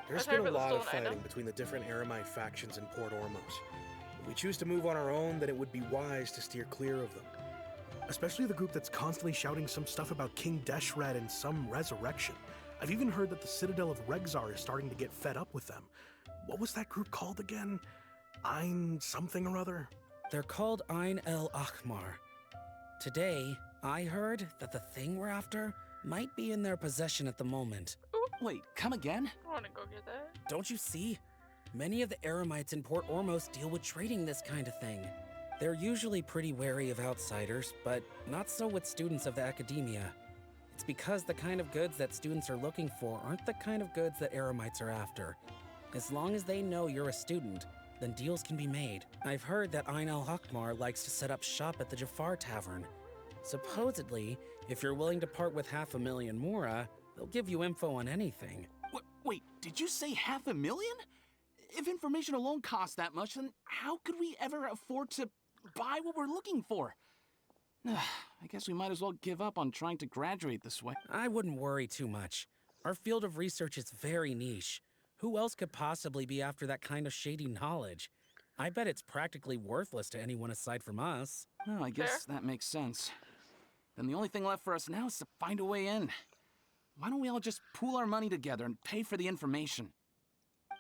[SPEAKER 23] There's been a lot of fighting between the different Eremite factions in Port Ormos.
[SPEAKER 11] If we choose to move on our own, then it would be wise to steer clear of them. Especially the group that's constantly shouting some stuff about King Deshret and some resurrection. I've even heard that the Citadel of Regzar is starting to get fed up with them. What was that group called again? Ein something or other?
[SPEAKER 13] They're called Ein El Akhmar. Today, I heard that the thing we're after might be in their possession at the moment.
[SPEAKER 18] Wait, come again?
[SPEAKER 1] I want to go get that.
[SPEAKER 13] Don't you see? Many of the Eremites in Port Ormos deal with trading this kind of thing. They're usually pretty wary of outsiders, but not so with students of the academia. It's because the kind of goods that students are looking for aren't the kind of goods that Eremites are after. As long as they know you're a student, then deals can be made. I've heard that Ein El Akhmar likes to set up shop at the Jafar Tavern. Supposedly, if you're willing to part with 500,000 Mora, they'll give you info on anything.
[SPEAKER 18] Wait, did you say 500,000? If information alone costs that much, then how could we ever afford to buy what we're looking for? I guess we might as well give up on trying to graduate this way.
[SPEAKER 13] I wouldn't worry too much. Our field of research is very niche. Who else could possibly be after that kind of shady knowledge? I bet it's practically worthless to anyone aside from us.
[SPEAKER 18] Well, I guess that makes sense. Then the only thing left for us now is to find a way in. Why don't we all just pool our money together and pay for the information?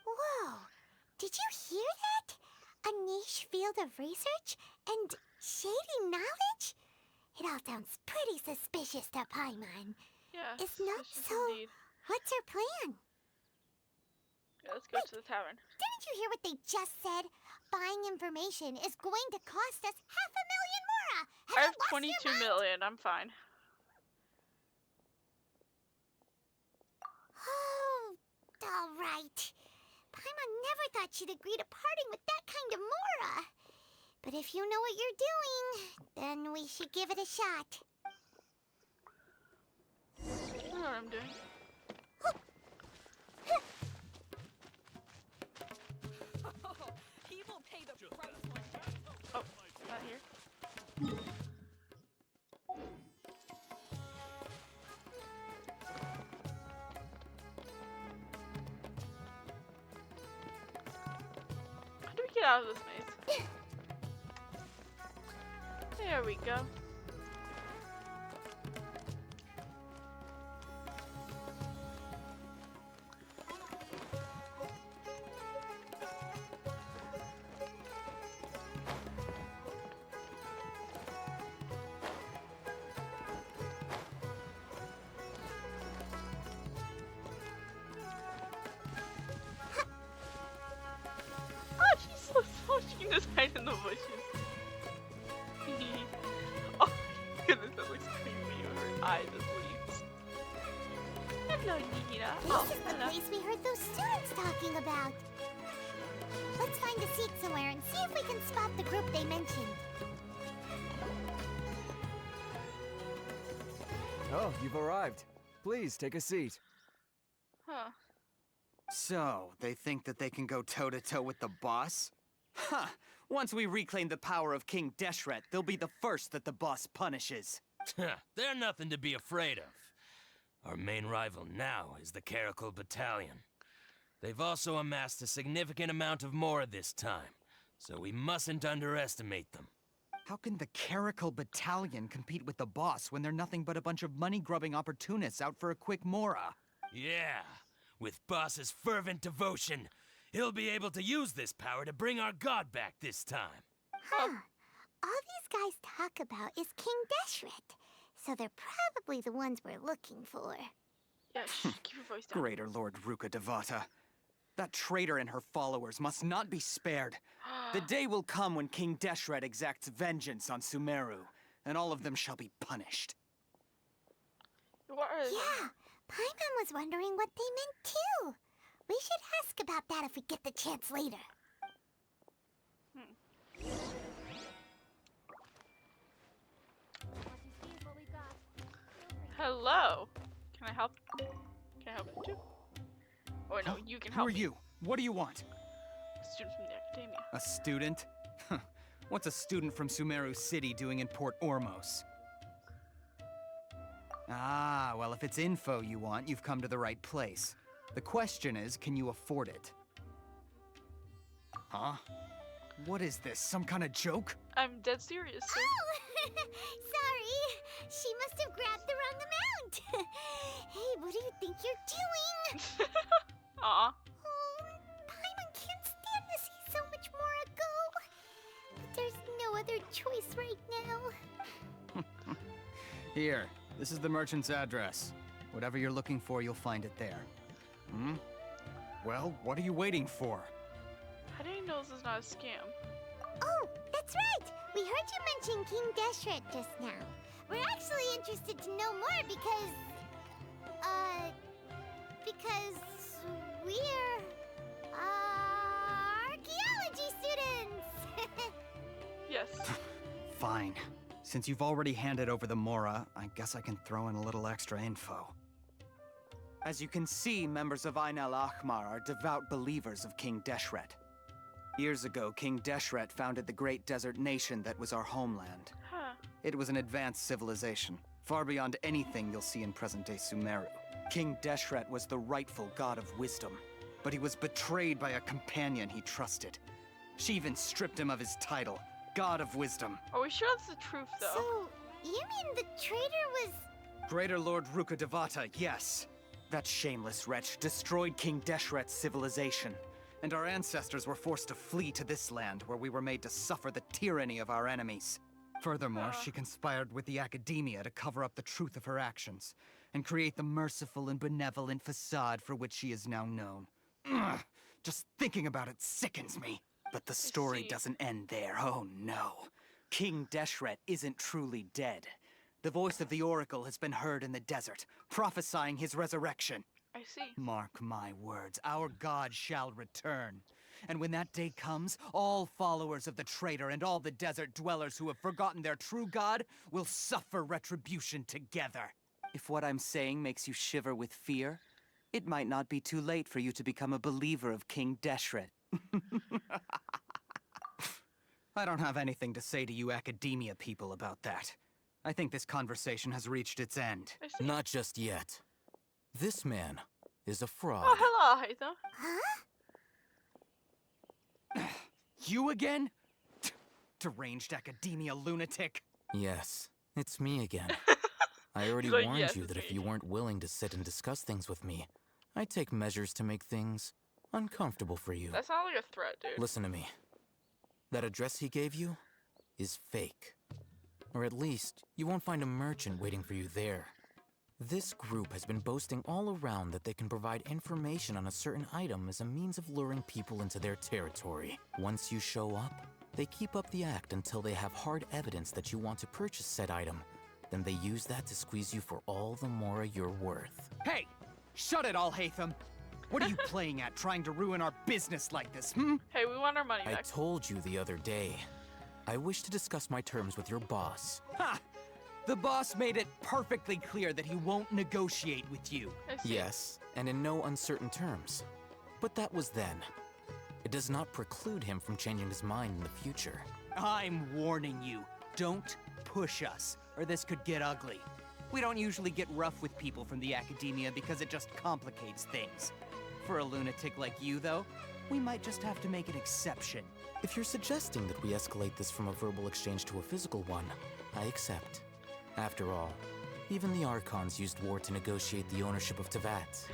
[SPEAKER 2] Whoa! Did you hear that? A niche field of research and shady knowledge? It all sounds pretty suspicious to Paimon.
[SPEAKER 1] Yeah.
[SPEAKER 2] It's not so.
[SPEAKER 1] Indeed.
[SPEAKER 2] What's our plan?
[SPEAKER 1] Yeah, let's go to the tavern.
[SPEAKER 2] Didn't you hear what they just said? Buying information is going to cost us 500,000 Mora!
[SPEAKER 1] I have 22 million. I'm fine.
[SPEAKER 2] Oh, all right. Paimon never thought she'd agree to parting with that kind of Mora. But if you know what you're doing, then we should give it a shot.
[SPEAKER 1] I know what I'm doing.
[SPEAKER 8] He will pay the price.
[SPEAKER 1] Oh, not here. How do we get out of this maze? There we go. Oh, she's so small. She can just hide in the bushes. Oh my goodness, that looks creepy with her eye just leaves. Hello, Nina. Oh,
[SPEAKER 2] This is the
[SPEAKER 1] hello.
[SPEAKER 2] place we heard those students talking about. Let's find a seat somewhere and see if we can spot the group they mentioned.
[SPEAKER 9] Oh, you've arrived. Please take a seat.
[SPEAKER 1] Huh.
[SPEAKER 12] So, they think that they can go toe-to-toe with the boss? Huh! Once we reclaim the power of King Deshret, they'll be the first that the boss punishes.
[SPEAKER 23] They're nothing to be afraid of. Our main rival now is the Caracal Battalion. They've also amassed a significant amount of Mora this time, so we mustn't underestimate them.
[SPEAKER 12] How can the Caracal Battalion compete with the boss when they're nothing but a bunch of money-grubbing opportunists out for a quick Mora?
[SPEAKER 23] Yeah, with Boss's fervent devotion, he'll be able to use this power to bring our god back this time.
[SPEAKER 2] Huh. All these guys talk about is King Deshret, so they're probably the ones we're looking for.
[SPEAKER 1] Yeah, keep your voice down.
[SPEAKER 12] Greater Lord Ruka Devata. That traitor and her followers must not be spared. The day will come when King Deshret exacts vengeance on Sumeru, and all of them shall be punished.
[SPEAKER 1] What are they?
[SPEAKER 2] Yeah, Paimon was wondering what they meant too. We should ask about that if we get the chance later.
[SPEAKER 1] Hello. Can I help? Can I help you too? Oh no, you can
[SPEAKER 12] Who
[SPEAKER 1] help
[SPEAKER 12] are
[SPEAKER 1] me.
[SPEAKER 12] you? What do you want?
[SPEAKER 1] Student from the academia.
[SPEAKER 12] A student? Huh. What's a student from Sumeru City doing in Port Ormos? Ah, well, if it's info you want, you've come to the right place. The question is, can you afford it? Huh? What is this? Some kind of joke?
[SPEAKER 1] I'm dead serious, sir.
[SPEAKER 2] Oh! Sorry. She must have grabbed the wrong amount. Hey, what do you think you're doing?
[SPEAKER 1] Aw.
[SPEAKER 2] Oh, Paimon can't stand to see so much Mora go. But there's no other choice right now.
[SPEAKER 12] Here, this is the merchant's address. Whatever you're looking for, you'll find it there. Hmm? Well, what are you waiting for?
[SPEAKER 1] How do you know this is not a scam?
[SPEAKER 2] Oh, that's right. We heard you mention King Deshret just now. We're actually interested to know more because we're archaeology students.
[SPEAKER 1] Yes.
[SPEAKER 12] Fine. Since you've already handed over the Mora, I guess I can throw in a little extra info. As you can see, members of Ain al-Ahmar are devout believers of King Deshret. Years ago, King Deshret founded the great desert nation that was our homeland.
[SPEAKER 1] Huh.
[SPEAKER 12] It was an advanced civilization, far beyond anything you'll see in present-day Sumeru. King Deshret was the rightful god of wisdom, but he was betrayed by a companion he trusted. She even stripped him of his title, God of Wisdom.
[SPEAKER 1] Are we sure that's the truth, though?
[SPEAKER 2] So, you mean the traitor was...
[SPEAKER 12] Greater Lord Rukkhadevata, yes. That shameless wretch destroyed King Deshret's civilization, and our ancestors were forced to flee to this land where we were made to suffer the tyranny of our enemies. Furthermore, she conspired with the Academia to cover up the truth of her actions, and create the merciful and benevolent facade for which she is now known. Ugh, just thinking about it sickens me. But the story doesn't end there, oh no. King Deshret isn't truly dead. The voice of the Oracle has been heard in the desert, prophesying his resurrection.
[SPEAKER 1] I see.
[SPEAKER 12] Mark my words, our god shall return. And when that day comes, all followers of the traitor and all the desert dwellers who have forgotten their true god will suffer retribution together. If what I'm saying makes you shiver with fear, it might not be too late for you to become a believer of King Deshret. I don't have anything to say to you Academia people about that. I think this conversation has reached its end.
[SPEAKER 18] Not just yet. This man is a fraud.
[SPEAKER 1] Oh, hello, Hytha.
[SPEAKER 2] Huh?
[SPEAKER 12] You again? Deranged Academia lunatic.
[SPEAKER 18] Yes, it's me again. I already
[SPEAKER 1] He's like,
[SPEAKER 18] warned
[SPEAKER 1] "Yes,
[SPEAKER 18] you
[SPEAKER 1] it's
[SPEAKER 18] that if
[SPEAKER 1] me."
[SPEAKER 18] you weren't willing to sit and discuss things with me, I'd take measures to make things uncomfortable for you.
[SPEAKER 1] That sounds like a threat, dude.
[SPEAKER 18] Listen to me. That address he gave you is fake. Or at least, you won't find a merchant waiting for you there. This group has been boasting all around that they can provide information on a certain item as a means of luring people into their territory. Once you show up, they keep up the act until they have hard evidence that you want to purchase said item. Then they use that to squeeze you for all the Mora you're worth.
[SPEAKER 12] Hey! Shut it all, Hatham! What are you playing at, trying to ruin our business like this, hmm?
[SPEAKER 1] Hey, we want our money
[SPEAKER 18] I
[SPEAKER 1] back.
[SPEAKER 18] told you the other day. I wish to discuss my terms with your boss.
[SPEAKER 12] Ha! The boss made it perfectly clear that he won't negotiate with you.
[SPEAKER 18] Yes, and in no uncertain terms. But that was then. It does not preclude him from changing his mind in the future.
[SPEAKER 12] I'm warning you, don't push us, or this could get ugly. We don't usually get rough with people from the Academia because it just complicates things. For a lunatic like you, though, we might just have to make an exception.
[SPEAKER 18] If you're suggesting that we escalate this from a verbal exchange to a physical one, I accept. After all, even the Archons used war to negotiate the ownership of Teyvat.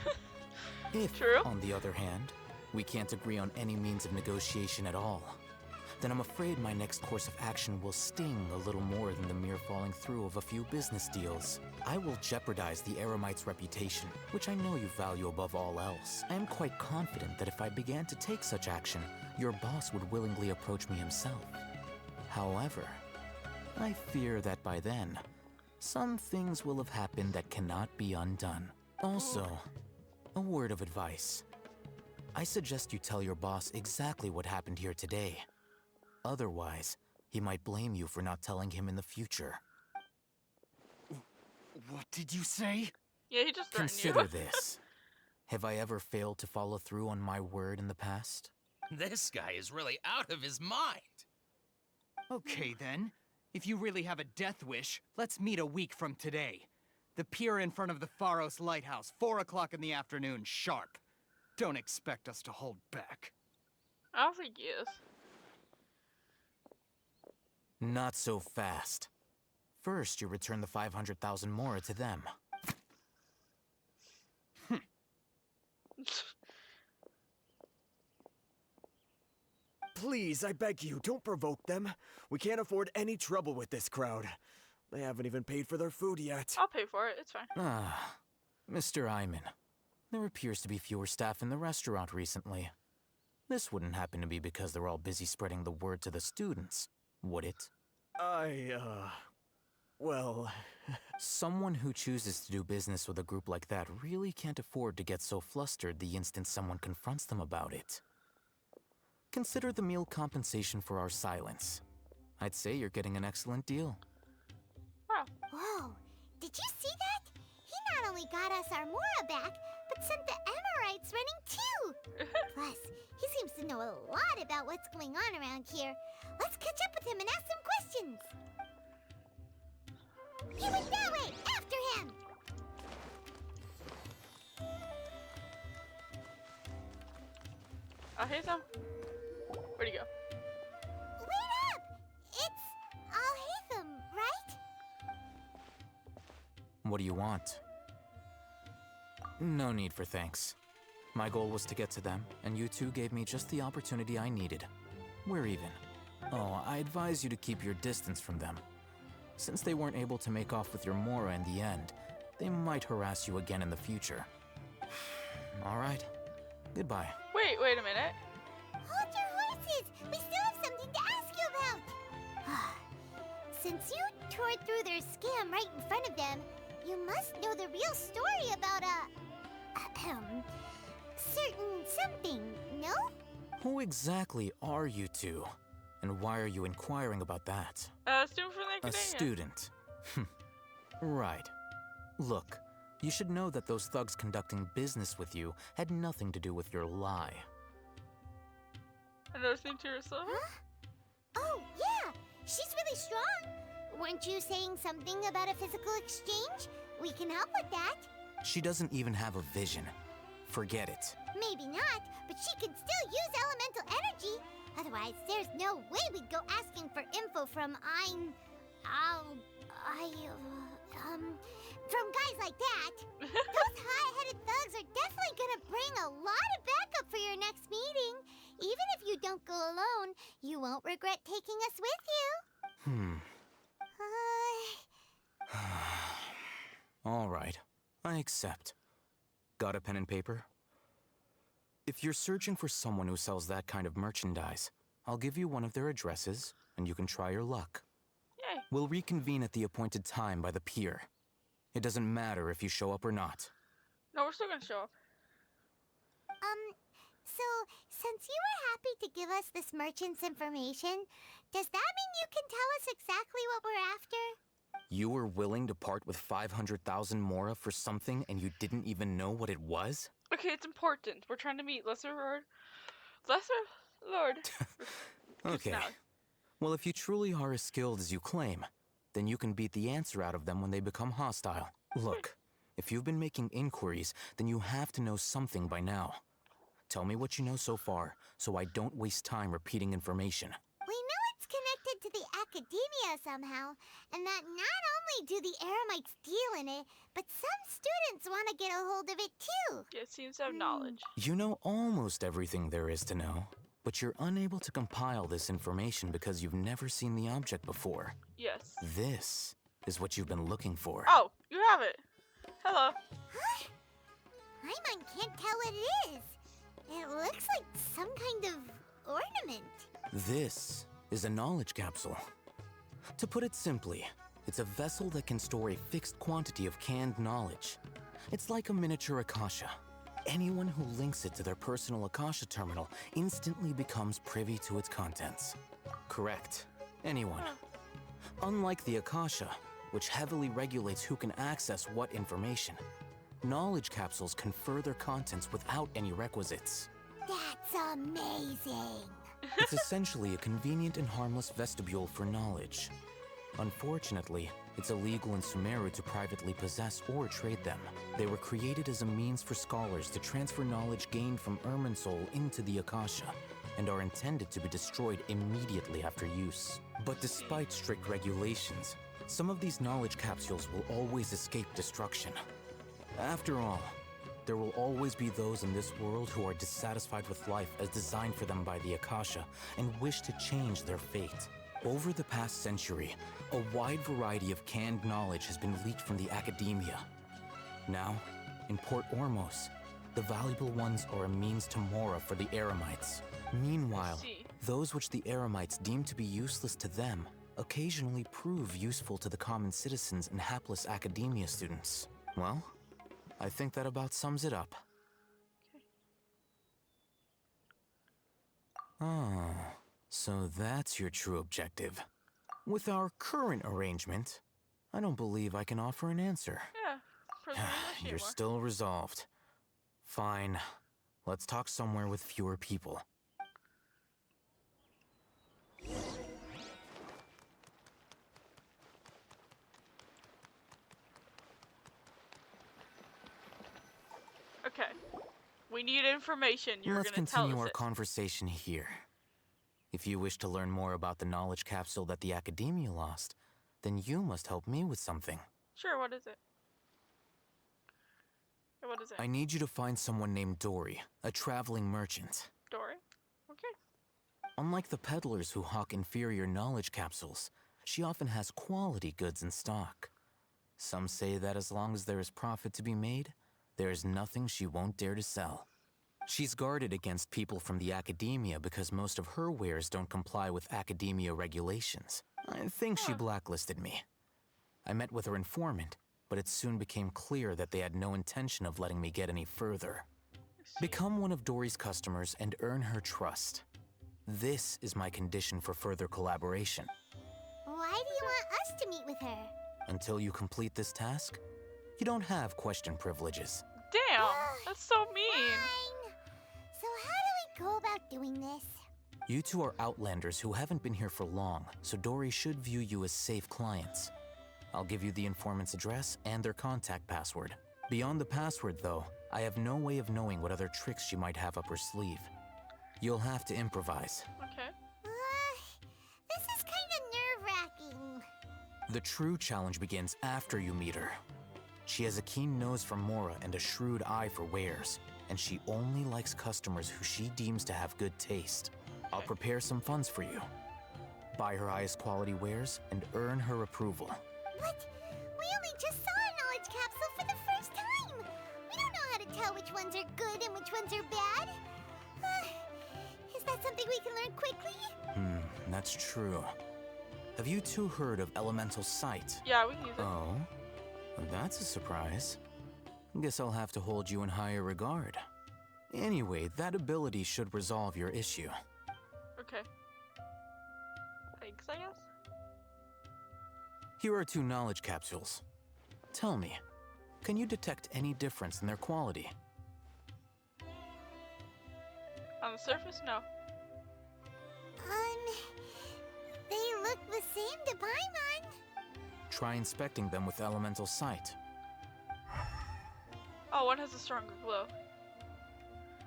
[SPEAKER 18] If, on the other hand, we can't agree on any means of negotiation at all, then I'm afraid my next course of action will sting a little more than the mere falling through of a few business deals. I will jeopardize the Eremite's reputation, which I know you value above all else. I am quite confident that if I began to take such action, your boss would willingly approach me himself. However, I fear that by then, some things will have happened that cannot be undone. Also, a word of advice. I suggest you tell your boss exactly what happened here today. Otherwise, he might blame you for not telling him in the future.
[SPEAKER 12] What did you say?
[SPEAKER 1] Yeah, he just threatened
[SPEAKER 18] Consider
[SPEAKER 1] you.
[SPEAKER 18] this. Have I ever failed to follow through on my word in the past?
[SPEAKER 23] This guy is really out of his mind.
[SPEAKER 12] Okay then. If you really have a death wish, let's meet a week from today. The pier in front of the Pharos Lighthouse, 4 o'clock in the afternoon, sharp. Don't expect us to hold back.
[SPEAKER 1] I don't think he is.
[SPEAKER 4] Not so fast. First, you return the 500,000 mora to them.
[SPEAKER 9] Please, I beg you, don't provoke them. We can't afford any trouble with this crowd. They haven't even paid for their food yet.
[SPEAKER 1] I'll pay for it. It's fine.
[SPEAKER 4] Ah, Mr. Iman. There appears to be fewer staff in the restaurant recently. This wouldn't happen to be because they're all busy spreading the word to the students, would it?
[SPEAKER 9] Well...
[SPEAKER 4] Someone who chooses to do business with a group like that really can't afford to get so flustered the instant someone confronts them about it. Consider the meal compensation for our silence. I'd say you're getting an excellent deal.
[SPEAKER 1] Wow.
[SPEAKER 2] Whoa, did you see that? He not only got us our Mora back, but sent the Amorites running too! Plus, he seems to know a lot about what's going on around here. Let's catch up with him and ask some questions! He went that way! After him!
[SPEAKER 1] Al-Haytham? Where'd he go?
[SPEAKER 2] Wait up! It's Al-Haytham, right?
[SPEAKER 4] What do you want? No need for thanks. My goal was to get to them, and you two gave me just the opportunity I needed. We're even. Oh, I advise you to keep your distance from them. Since they weren't able to make off with your Mora in the end, they might harass you again in the future. All right. Goodbye.
[SPEAKER 1] Wait a minute.
[SPEAKER 2] Hold your horses! We still have something to ask you about! Since you tore through their scam right in front of them, you must know the real story about certain something, no?
[SPEAKER 4] Who exactly are you two? And why are you inquiring about that?
[SPEAKER 1] Student from the Academia.
[SPEAKER 4] A student. Right. Look, you should know that those thugs conducting business with you had nothing to do with your lie.
[SPEAKER 1] I never seen Tirsa.
[SPEAKER 2] Huh? Oh, yeah! She's really strong! Weren't you saying something about a physical exchange? We can help with that.
[SPEAKER 4] She doesn't even have a vision. Forget it.
[SPEAKER 2] Maybe not, but she can still use elemental energy. Otherwise, there's no way we'd go asking for info from from guys like that. Those high-headed thugs are definitely gonna bring a lot of backup for your next meeting. Even if you don't go alone, you won't regret taking us with you.
[SPEAKER 4] All right. I accept. Got a pen and paper? If you're searching for someone who sells that kind of merchandise, I'll give you one of their addresses, and you can try your luck.
[SPEAKER 1] Yay.
[SPEAKER 4] We'll reconvene at the appointed time by the pier. It doesn't matter if you show up or not.
[SPEAKER 1] No, we're still gonna show up.
[SPEAKER 2] So, since you were happy to give us this merchant's information, does that mean you can tell us exactly what we're after?
[SPEAKER 4] You were willing to part with 500,000 Mora for something and you didn't even know what it was?
[SPEAKER 1] Okay, it's important. We're trying to meet Lesser Lord.
[SPEAKER 4] Okay.
[SPEAKER 1] Now.
[SPEAKER 4] Well, if you truly are as skilled as you claim, then you can beat the answer out of them when they become hostile. Look, if you've been making inquiries, then you have to know something by now. Tell me what you know so far, so I don't waste time repeating information.
[SPEAKER 2] We know it's connected to the Academia somehow, and that not only do the Eremites deal in it, but some students want to get a hold of it too.
[SPEAKER 1] Yeah, it seems to have knowledge.
[SPEAKER 4] You know almost everything there is to know, but you're unable to compile this information because you've never seen the object before.
[SPEAKER 1] Yes.
[SPEAKER 4] This is what you've been looking for.
[SPEAKER 1] Oh, you have it. Hello.
[SPEAKER 2] Huh? Paimon can't tell what it is. It looks like some kind of ornament.
[SPEAKER 4] This is a knowledge capsule. To put it simply, it's a vessel that can store a fixed quantity of canned knowledge. It's like a miniature Akasha. Anyone who links it to their personal Akasha terminal instantly becomes privy to its contents. Correct. Anyone. Unlike the Akasha, which heavily regulates who can access what information, knowledge capsules confer their contents without any requisites.
[SPEAKER 2] That's amazing.
[SPEAKER 4] It's essentially a convenient and harmless vestibule for knowledge. Unfortunately, it's illegal in Sumeru to privately possess or trade them. They were created as a means for scholars to transfer knowledge gained from Irminsul into the Akasha. and are intended to be destroyed immediately after use. But despite strict regulations, some of these knowledge capsules will always escape destruction. After all, there will always be those in this world who are dissatisfied with life as designed for them by the Akasha and wish to change their fate. Over the past century, a wide variety of canned knowledge has been leaked from the academia. Now, in Port Ormos, the valuable ones are a means to Mora for the Eremites. Meanwhile, those which the Eremites deem to be useless to them occasionally prove useful to the common citizens and hapless academia students. Well, I think that about sums it up. Ah, so that's your true objective. With our current arrangement, I don't believe I can offer an answer.
[SPEAKER 1] Yeah,
[SPEAKER 4] you're still resolved. Fine. Let's talk somewhere with fewer people.
[SPEAKER 1] Okay. We need information. You're
[SPEAKER 4] Let's
[SPEAKER 1] gonna tell us
[SPEAKER 4] continue our
[SPEAKER 1] it.
[SPEAKER 4] conversation here. If you wish to learn more about the knowledge capsule that the Academia lost, then you must help me with something.
[SPEAKER 1] Sure, what is it? What is it?
[SPEAKER 4] I need you to find someone named Dory, a traveling merchant.
[SPEAKER 1] Dory? Okay.
[SPEAKER 4] Unlike the peddlers who hawk inferior knowledge capsules, she often has quality goods in stock. Some say that as long as there is profit to be made, there is nothing she won't dare to sell. She's guarded against people from the Academia because most of her wares don't comply with Academia regulations. I think she blacklisted me. I met with her informant, but it soon became clear that they had no intention of letting me get any further. Become one of Dory's customers and earn her trust. This is my condition for further collaboration.
[SPEAKER 2] Why do you want us to meet with her?
[SPEAKER 4] Until you complete this task, you don't have question privileges.
[SPEAKER 1] Damn, that's so mean.
[SPEAKER 2] Fine. So how do we go about doing this?
[SPEAKER 4] You two are outlanders who haven't been here for long, so Dory should view you as safe clients. I'll give you the informant's address and their contact password. Beyond the password, though, I have no way of knowing what other tricks she might have up her sleeve. You'll have to improvise.
[SPEAKER 1] Okay.
[SPEAKER 2] This is kind of nerve-wracking.
[SPEAKER 4] The true challenge begins after you meet her. She has a keen nose for Mora and a shrewd eye for wares, and she only likes customers who she deems to have good taste. I'll prepare some funds for you. Buy her highest quality wares and earn her approval.
[SPEAKER 2] But we only just saw a knowledge capsule for the first time. We don't know how to tell which ones are good and which ones are bad. Is that something we can learn quickly?
[SPEAKER 4] That's true. Have you two heard of Elemental Sight?
[SPEAKER 1] Yeah, we can use it.
[SPEAKER 4] Oh? Well, that's a surprise. Guess I'll have to hold you in higher regard. Anyway, that ability should resolve your issue.
[SPEAKER 1] Okay. Thanks, I guess.
[SPEAKER 4] Here are 2 knowledge capsules. Tell me, can you detect any difference in their quality?
[SPEAKER 1] On the surface, no.
[SPEAKER 2] They look the same to Paimon.
[SPEAKER 4] Try inspecting them with Elemental Sight.
[SPEAKER 1] Oh, one has a stronger glow.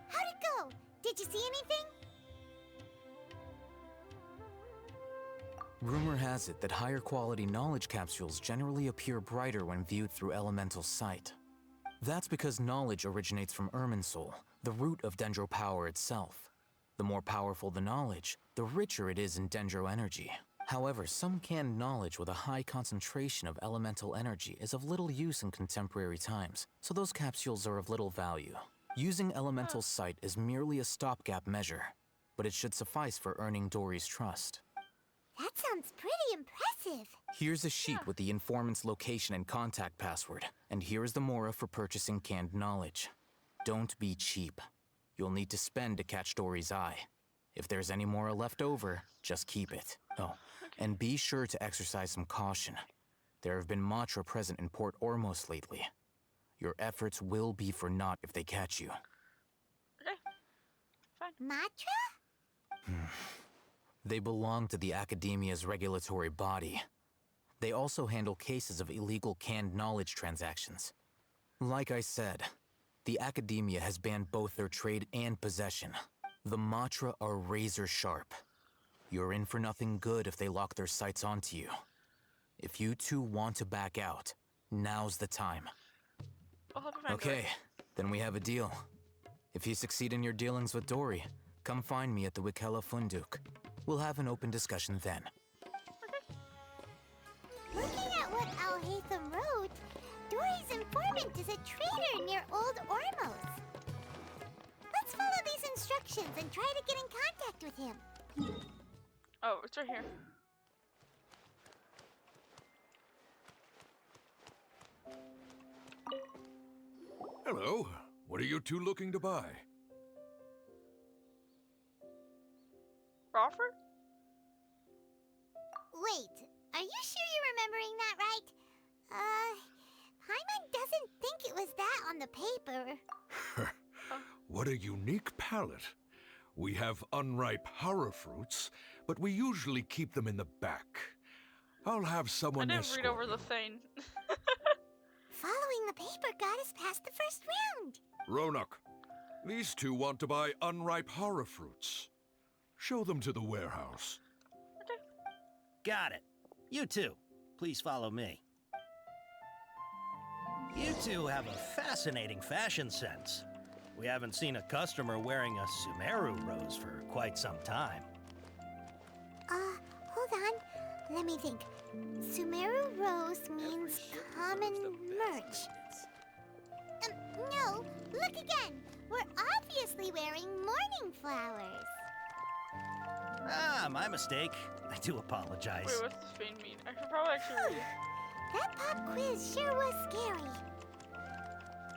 [SPEAKER 2] How'd it go? Did you see anything?
[SPEAKER 4] Rumor has it that higher quality knowledge capsules generally appear brighter when viewed through Elemental Sight. That's because knowledge originates from Irminsul, the root of Dendro power itself. The more powerful the knowledge, the richer it is in Dendro energy. However, some canned knowledge with a high concentration of elemental energy is of little use in contemporary times, so those capsules are of little value. Using Elemental Sight is merely a stopgap measure, but it should suffice for earning Dory's trust.
[SPEAKER 2] That sounds pretty impressive.
[SPEAKER 4] Here's a sheet with the informant's location and contact password, and here is the Mora for purchasing canned knowledge. Don't be cheap. You'll need to spend to catch Dory's eye. If there's any Mora left over, just keep it. Oh, and be sure to exercise some caution. There have been Matra present in Port Ormos lately. Your efforts will be for naught if they catch you.
[SPEAKER 1] Okay. Fine.
[SPEAKER 2] Matra?
[SPEAKER 4] They belong to the Academia's regulatory body. They also handle cases of illegal canned knowledge transactions. Like I said, the Academia has banned both their trade and possession. The Matra are razor sharp. You're in for nothing good if they lock their sights onto you. If you two want to back out, now's the time. Okay, then we have a deal. If you succeed in your dealings with Dory, come find me at the Wikella Funduk. We'll have an open discussion then.
[SPEAKER 2] Looking at what Al-Haytham wrote, Dory's informant is a traitor near Old Ormos. Let's follow these instructions and try to get in contact with him.
[SPEAKER 1] Oh, it's right here.
[SPEAKER 10] Hello. What are you two looking to buy?
[SPEAKER 1] Crawford?
[SPEAKER 2] Wait, are you sure you're remembering that right? Paimon doesn't think it was that on the paper.
[SPEAKER 10] What a unique palate. We have unripe hara fruits, but we usually keep them in the back. I'll have someone
[SPEAKER 1] I didn't
[SPEAKER 10] escort
[SPEAKER 1] read over
[SPEAKER 10] you.
[SPEAKER 1] the thing.
[SPEAKER 2] Following the paper got us past the first round.
[SPEAKER 10] Ronak, these two want to buy unripe hara fruits. Show them to the warehouse.
[SPEAKER 14] Got it. You two, please follow me. You two have a fascinating fashion sense. We haven't seen a customer wearing a Sumeru rose for quite some time.
[SPEAKER 2] Hold on. Let me think. Sumeru rose means common merch. No, look again. We're obviously wearing morning flowers.
[SPEAKER 14] Ah, my mistake. I do apologize.
[SPEAKER 1] Wait, what's this fiend mean? I should probably actually read it.
[SPEAKER 2] That pop quiz sure was scary.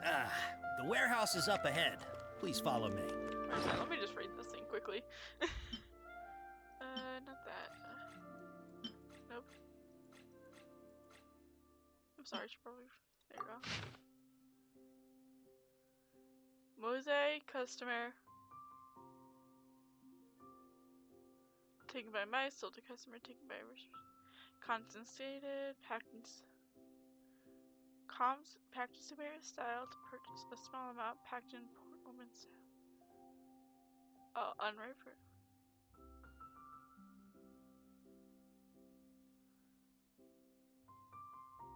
[SPEAKER 14] Ah, the warehouse is up ahead. Please follow me.
[SPEAKER 1] Alright, let me just read this thing quickly. Not that. Nope. I'm sorry, I should probably. There you go. Mose, customer. Taken by mice, sold to customer, taken by constant stated, packed in packed in Sumeru style to purchase a small amount, packed in Port Woman style. Oh, unripe fruit.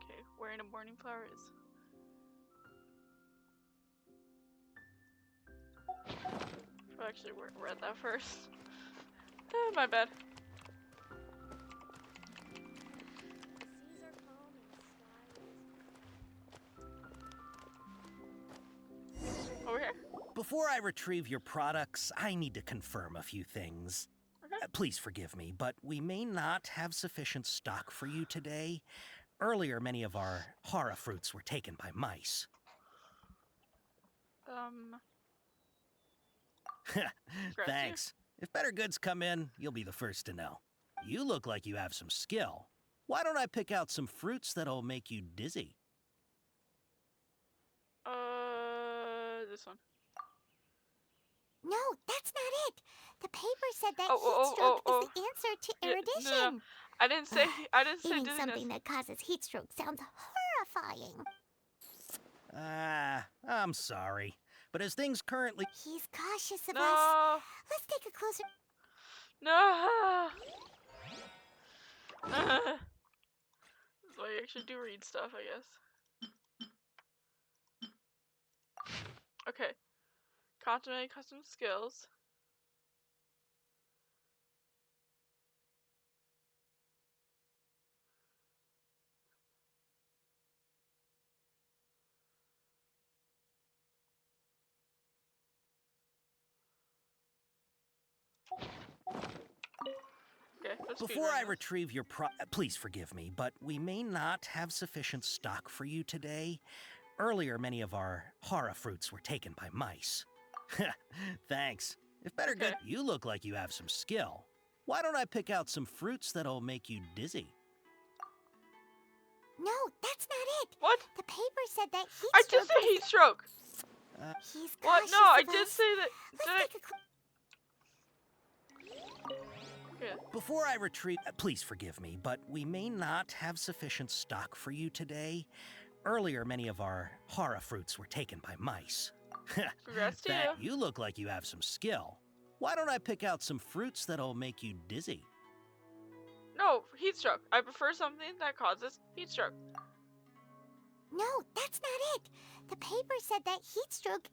[SPEAKER 1] Okay, wearing a morning flower is. I actually read that first. My bad. Over here?
[SPEAKER 14] Before I retrieve your products, I need to confirm a few things.
[SPEAKER 1] Okay.
[SPEAKER 14] Please forgive me, but we may not have sufficient stock for you today. Earlier, many of our hara fruits were taken by mice. Thanks. If better goods come in, you'll be the first to know. You look like you have some skill. Why don't I pick out some fruits that'll make you dizzy?
[SPEAKER 1] This one.
[SPEAKER 2] No, that's not it. The paper said that heat stroke is the answer to erudition.
[SPEAKER 1] No. I didn't say
[SPEAKER 2] Eating
[SPEAKER 1] dizziness.
[SPEAKER 2] something that causes heat stroke sounds horrifying.
[SPEAKER 14] I'm sorry. But as things currently...
[SPEAKER 2] He's cautious of
[SPEAKER 1] No.
[SPEAKER 2] us. Let's take a closer...
[SPEAKER 1] No. That's why you actually do read stuff, I guess. Okay. Contemplate custom skills. Okay,
[SPEAKER 14] Before I retrieve your please forgive me, but we may not have sufficient stock for you today. Earlier, many of our hara fruits were taken by mice. Thanks. If better good, you look like you have some skill. Why don't I pick out some fruits that'll make you dizzy?
[SPEAKER 2] No, that's not it.
[SPEAKER 1] What?
[SPEAKER 2] The paper said that heat
[SPEAKER 1] I
[SPEAKER 2] stroke...
[SPEAKER 1] did say heat stroke.
[SPEAKER 2] He's
[SPEAKER 1] What?
[SPEAKER 2] cautious
[SPEAKER 1] No, I
[SPEAKER 2] of
[SPEAKER 1] did
[SPEAKER 2] us.
[SPEAKER 1] say that.
[SPEAKER 2] Let's take a
[SPEAKER 14] Before I retrieve... please forgive me, but we may not have sufficient stock for you today. Earlier, many of our hara fruits were taken by mice.
[SPEAKER 1] Congrats to you.
[SPEAKER 14] You look like you have some skill. Why don't I pick out some fruits that'll make you dizzy?
[SPEAKER 1] No, heat stroke. I prefer something that causes heat stroke.
[SPEAKER 2] No, that's not it. The paper said that heat stroke.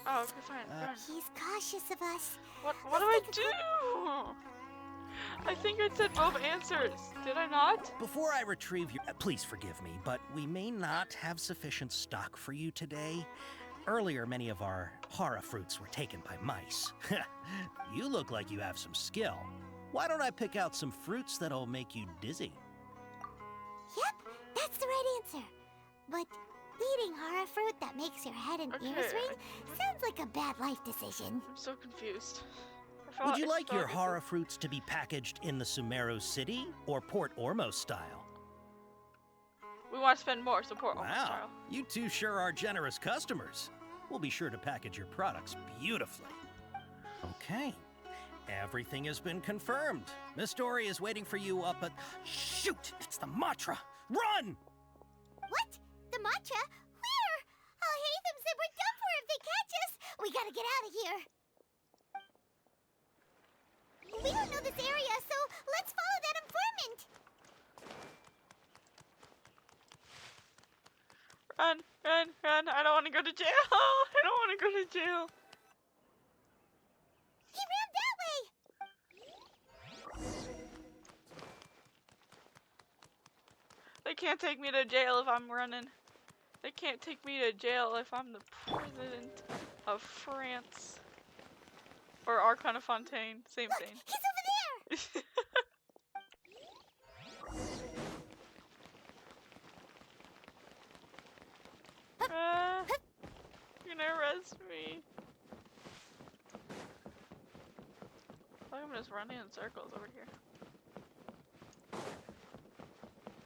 [SPEAKER 1] Oh, okay, fine.
[SPEAKER 2] He's cautious of us.
[SPEAKER 1] What do I do? I think I said both answers. Did I not?
[SPEAKER 14] Before I retrieve your... please forgive me, but we may not have sufficient stock for you today. Earlier, many of our hara fruits were taken by mice. You look like you have some skill. Why don't I pick out some fruits that'll make you dizzy?
[SPEAKER 2] Yep, that's the right answer. But eating hara fruit that makes your head and ears ring sounds like a bad life decision.
[SPEAKER 1] I'm so confused.
[SPEAKER 14] Would you like your hara fruits to be packaged in the Sumeru City or Port Ormos style?
[SPEAKER 1] We want to spend more, so Port Ormos
[SPEAKER 14] Wow,
[SPEAKER 1] style.
[SPEAKER 14] you two sure are generous customers. We'll be sure to package your products beautifully. Okay, everything has been confirmed. Miss Dory is waiting for you up at... Shoot, it's the Matra! Run!
[SPEAKER 2] What? The Matra? Where? Oh, Hatham said we're done for if they catch us. We gotta get out of here. We don't know this area, so let's follow that informant.
[SPEAKER 1] Run, run, run. I don't want to go to jail. I don't want to go to jail.
[SPEAKER 2] He ran that way.
[SPEAKER 1] They can't take me to jail if I'm running. They can't take me to jail if I'm the president of France. Or Arcana Fontaine. Same thing.
[SPEAKER 2] He's over there.
[SPEAKER 1] You're gonna arrest me. I'm just running in circles over here.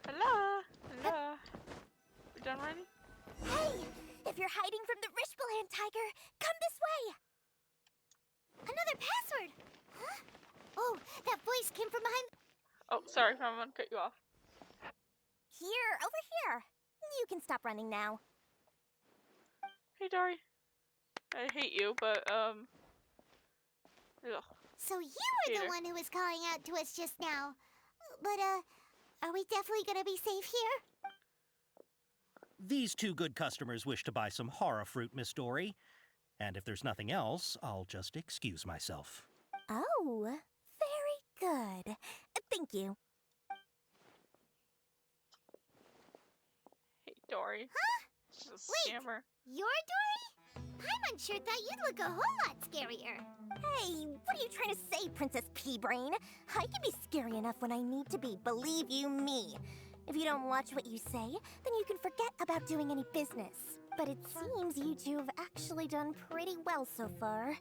[SPEAKER 1] Hello? Hello? We done running?
[SPEAKER 3] Hey! If you're hiding from the Rishbaland tiger, come this way!
[SPEAKER 2] Another password. Huh? Oh, that voice came from behind.
[SPEAKER 1] Oh, sorry, I'm gonna cut you off.
[SPEAKER 3] Here, over here. You can stop running now.
[SPEAKER 1] Hey, Dory. I hate you, but, ugh.
[SPEAKER 2] So you were the one who was calling out to us just now. But, are we definitely gonna be safe here?
[SPEAKER 14] These two good customers wish to buy some hara fruit, Miss Dory. And if there's nothing else, I'll just excuse myself.
[SPEAKER 3] Oh, very good. Thank you.
[SPEAKER 1] Hey, Dory.
[SPEAKER 2] Huh?
[SPEAKER 1] She's a scammer.
[SPEAKER 2] You're Dory? Paimon sure thought you'd look a whole lot scarier.
[SPEAKER 3] Hey, what are you trying to say, Princess P-Brain? I can be scary enough when I need to be, believe you me. If you don't watch what you say, then you can forget about doing any business. But it seems you two have actually done pretty well so far.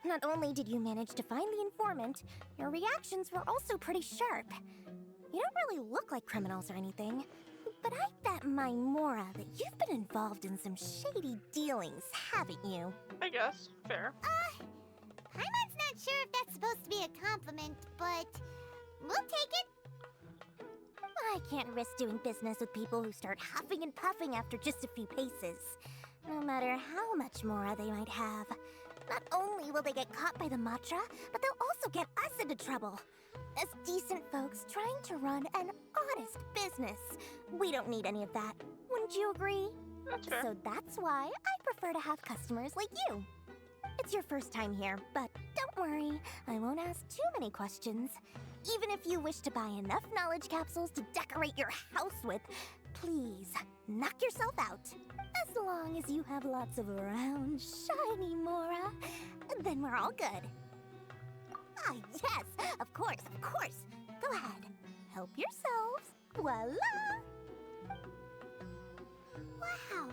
[SPEAKER 3] Not only did you manage to find the informant, your reactions were also pretty sharp. You don't really look like criminals or anything, but I bet my Mora that you've been involved in some shady dealings, haven't you?
[SPEAKER 1] I guess. Fair.
[SPEAKER 2] Paimon's not sure if that's supposed to be a compliment, but we'll take it.
[SPEAKER 3] I can't risk doing business with people who start huffing and puffing after just a few paces. No matter how much Mora they might have. Not only will they get caught by the Matra, but they'll also get us into trouble. As decent folks trying to run an honest business. We don't need any of that. Wouldn't you agree?
[SPEAKER 1] That's fair.
[SPEAKER 3] So that's why I prefer to have customers like you. It's your first time here, but don't worry, I won't ask too many questions. Even if you wish to buy enough knowledge capsules to decorate your house with, please, knock yourself out. As long as you have lots of round, shiny Mora, then we're all good. Ah, yes, of course, of course. Go ahead, help yourselves. Voila!
[SPEAKER 2] Wow,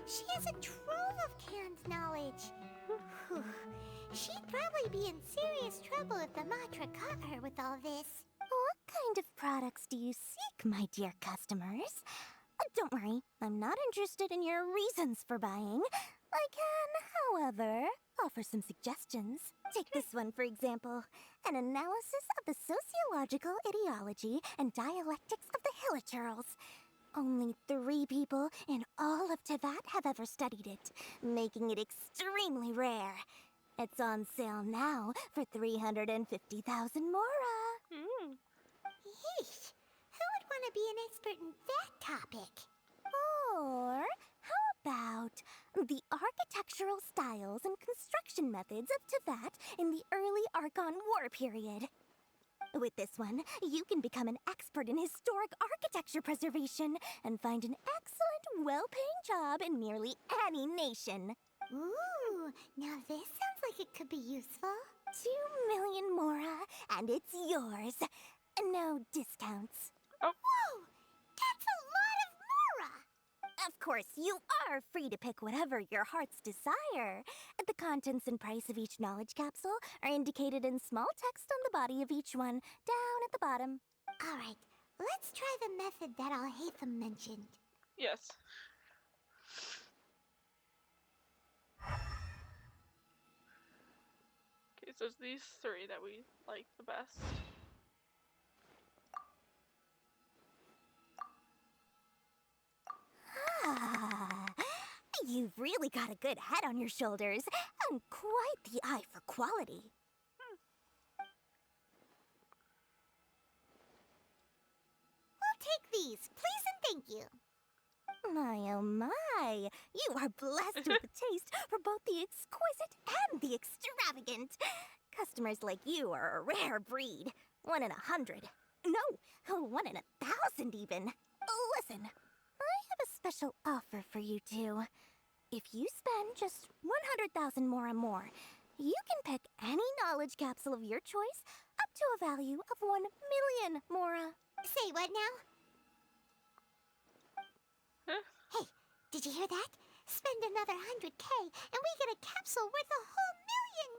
[SPEAKER 2] she has a trove of canned knowledge. Whew. She'd probably be in serious trouble if the Matra caught her with all this.
[SPEAKER 3] What kind of products do you seek, my dear customers? Don't worry, I'm not interested in your reasons for buying. I can, however, offer some suggestions. Take this one, for example. An analysis of the sociological ideology and dialectics of the Hilichurls. Only 3 people in all of Teyvat have ever studied it, making it extremely rare. It's on sale now for 350,000 Mora.
[SPEAKER 2] Yeesh. Who would want to be an expert in that topic?
[SPEAKER 3] Or how about the architectural styles and construction methods of Teyvat in the early Archon War period? With this one, you can become an expert in historic architecture preservation and find an excellent, well-paying job in nearly any nation.
[SPEAKER 2] Ooh, now this sounds like it could be useful.
[SPEAKER 3] 2 million Mora, and it's yours. No discounts.
[SPEAKER 2] Whoa! That's a lot of Mora!
[SPEAKER 3] Of course, you are free to pick whatever your heart's desire. The contents and price of each knowledge capsule are indicated in small text on the body of each one, down at the bottom.
[SPEAKER 2] Alright, let's try the method that Alhaitham mentioned.
[SPEAKER 1] Yes. Okay, so it's these three that we like the best.
[SPEAKER 3] Ah, you've really got a good head on your shoulders, and quite the eye for quality.
[SPEAKER 2] We'll take these, please and thank you.
[SPEAKER 3] My oh my, you are blessed with the taste for both the exquisite and the extravagant. Customers like you are a rare breed. 1 in 100. No, 1 in 1,000 even. Listen, I have a special offer for you two. If you spend just 100,000 Mora more, you can pick any knowledge capsule of your choice up to a value of 1 million Mora.
[SPEAKER 2] Say what now? Hey, did you hear that? Spend another 100K and we get a capsule worth a whole million!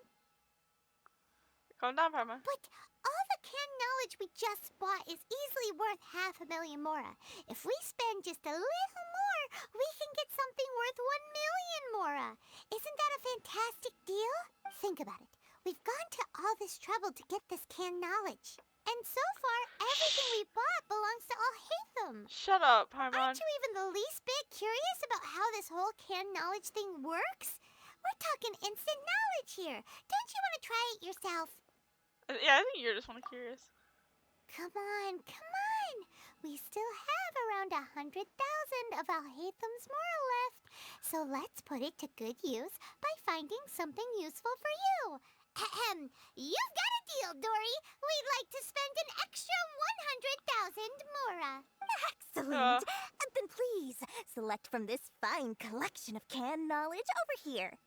[SPEAKER 1] Calm down, Parma.
[SPEAKER 2] But all the canned knowledge we just bought is easily worth 500,000 Mora. If we spend just a little more, we can get something worth 1 million Mora. Isn't that a fantastic deal? Think about it. We've gone to all this trouble to get this canned knowledge. And so far, everything we bought belongs to Alhaitham.
[SPEAKER 1] Shut up, Paimon.
[SPEAKER 2] Aren't you even the least bit curious about how this whole canned knowledge thing works? We're talking instant knowledge here. Don't you want to try it yourself?
[SPEAKER 1] Yeah, I think you're just one curious.
[SPEAKER 2] Come on, come on. We still have around 100,000 of Alhaitham's Mora left. So let's put it to good use by finding something useful for you. Ahem. You've got a deal, Dory. We'd like to spend an extra 100,000 Mora.
[SPEAKER 3] Excellent. Then please, select from this fine collection of canned knowledge over here.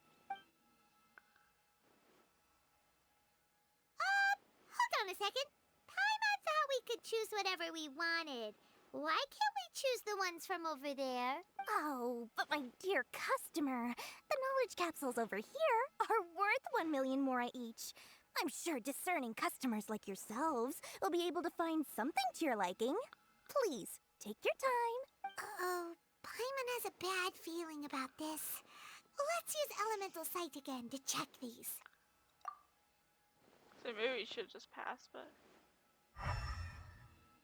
[SPEAKER 2] Hold on a second. Paimon thought we could choose whatever we wanted. Why can't we choose the ones from over there?
[SPEAKER 3] Oh, but my dear customer, the knowledge capsules over here are worth 1 million Mora each. I'm sure discerning customers like yourselves will be able to find something to your liking. Please, take your time.
[SPEAKER 2] Uh-oh, Paimon has a bad feeling about this. Let's use Elemental Sight again to check these.
[SPEAKER 1] So maybe we should just pass, but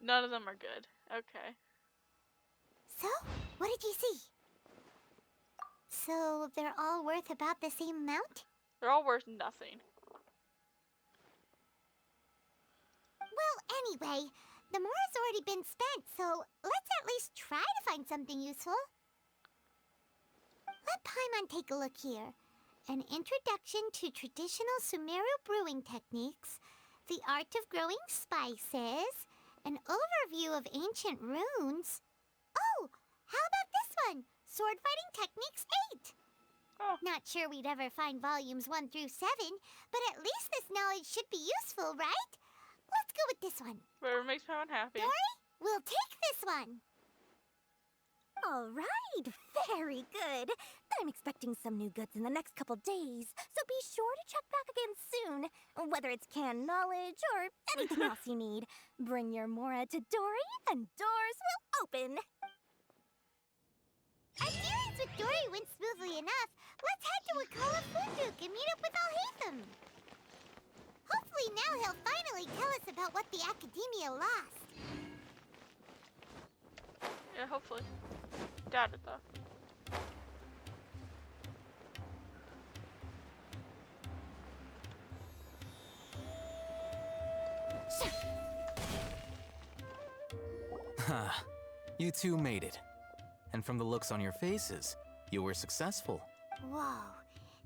[SPEAKER 1] none of them are good. Okay.
[SPEAKER 2] So, what did you see? So, they're all worth about the same amount?
[SPEAKER 1] They're all worth nothing.
[SPEAKER 2] Well, anyway, the Mora's already been spent, so let's at least try to find something useful. Let Paimon take a look here. An introduction to traditional Sumeru brewing techniques, the art of growing spices, an overview of ancient runes. Oh, how about this one? Sword Fighting Techniques 8.
[SPEAKER 1] Oh.
[SPEAKER 2] Not sure we'd ever find volumes 1 through 7, but at least this knowledge should be useful, right? Let's go with this one.
[SPEAKER 1] Whatever makes Paimon happy.
[SPEAKER 2] Dory, we'll take this one.
[SPEAKER 3] All right, very good. I'm expecting some new goods in the next couple days, so be sure to check back again soon. Whether it's canned knowledge or anything else you need, bring your Mora to Dory and doors will open.
[SPEAKER 2] Our dealings with Dory went smoothly enough. Let's head to Wakala Funduk and meet up with Alhaitham. Hopefully now he'll finally tell us about what the Academia lost.
[SPEAKER 1] Yeah, hopefully. Doubt it though.
[SPEAKER 4] Ha, you two made it. And from the looks on your faces, you were successful.
[SPEAKER 2] Whoa,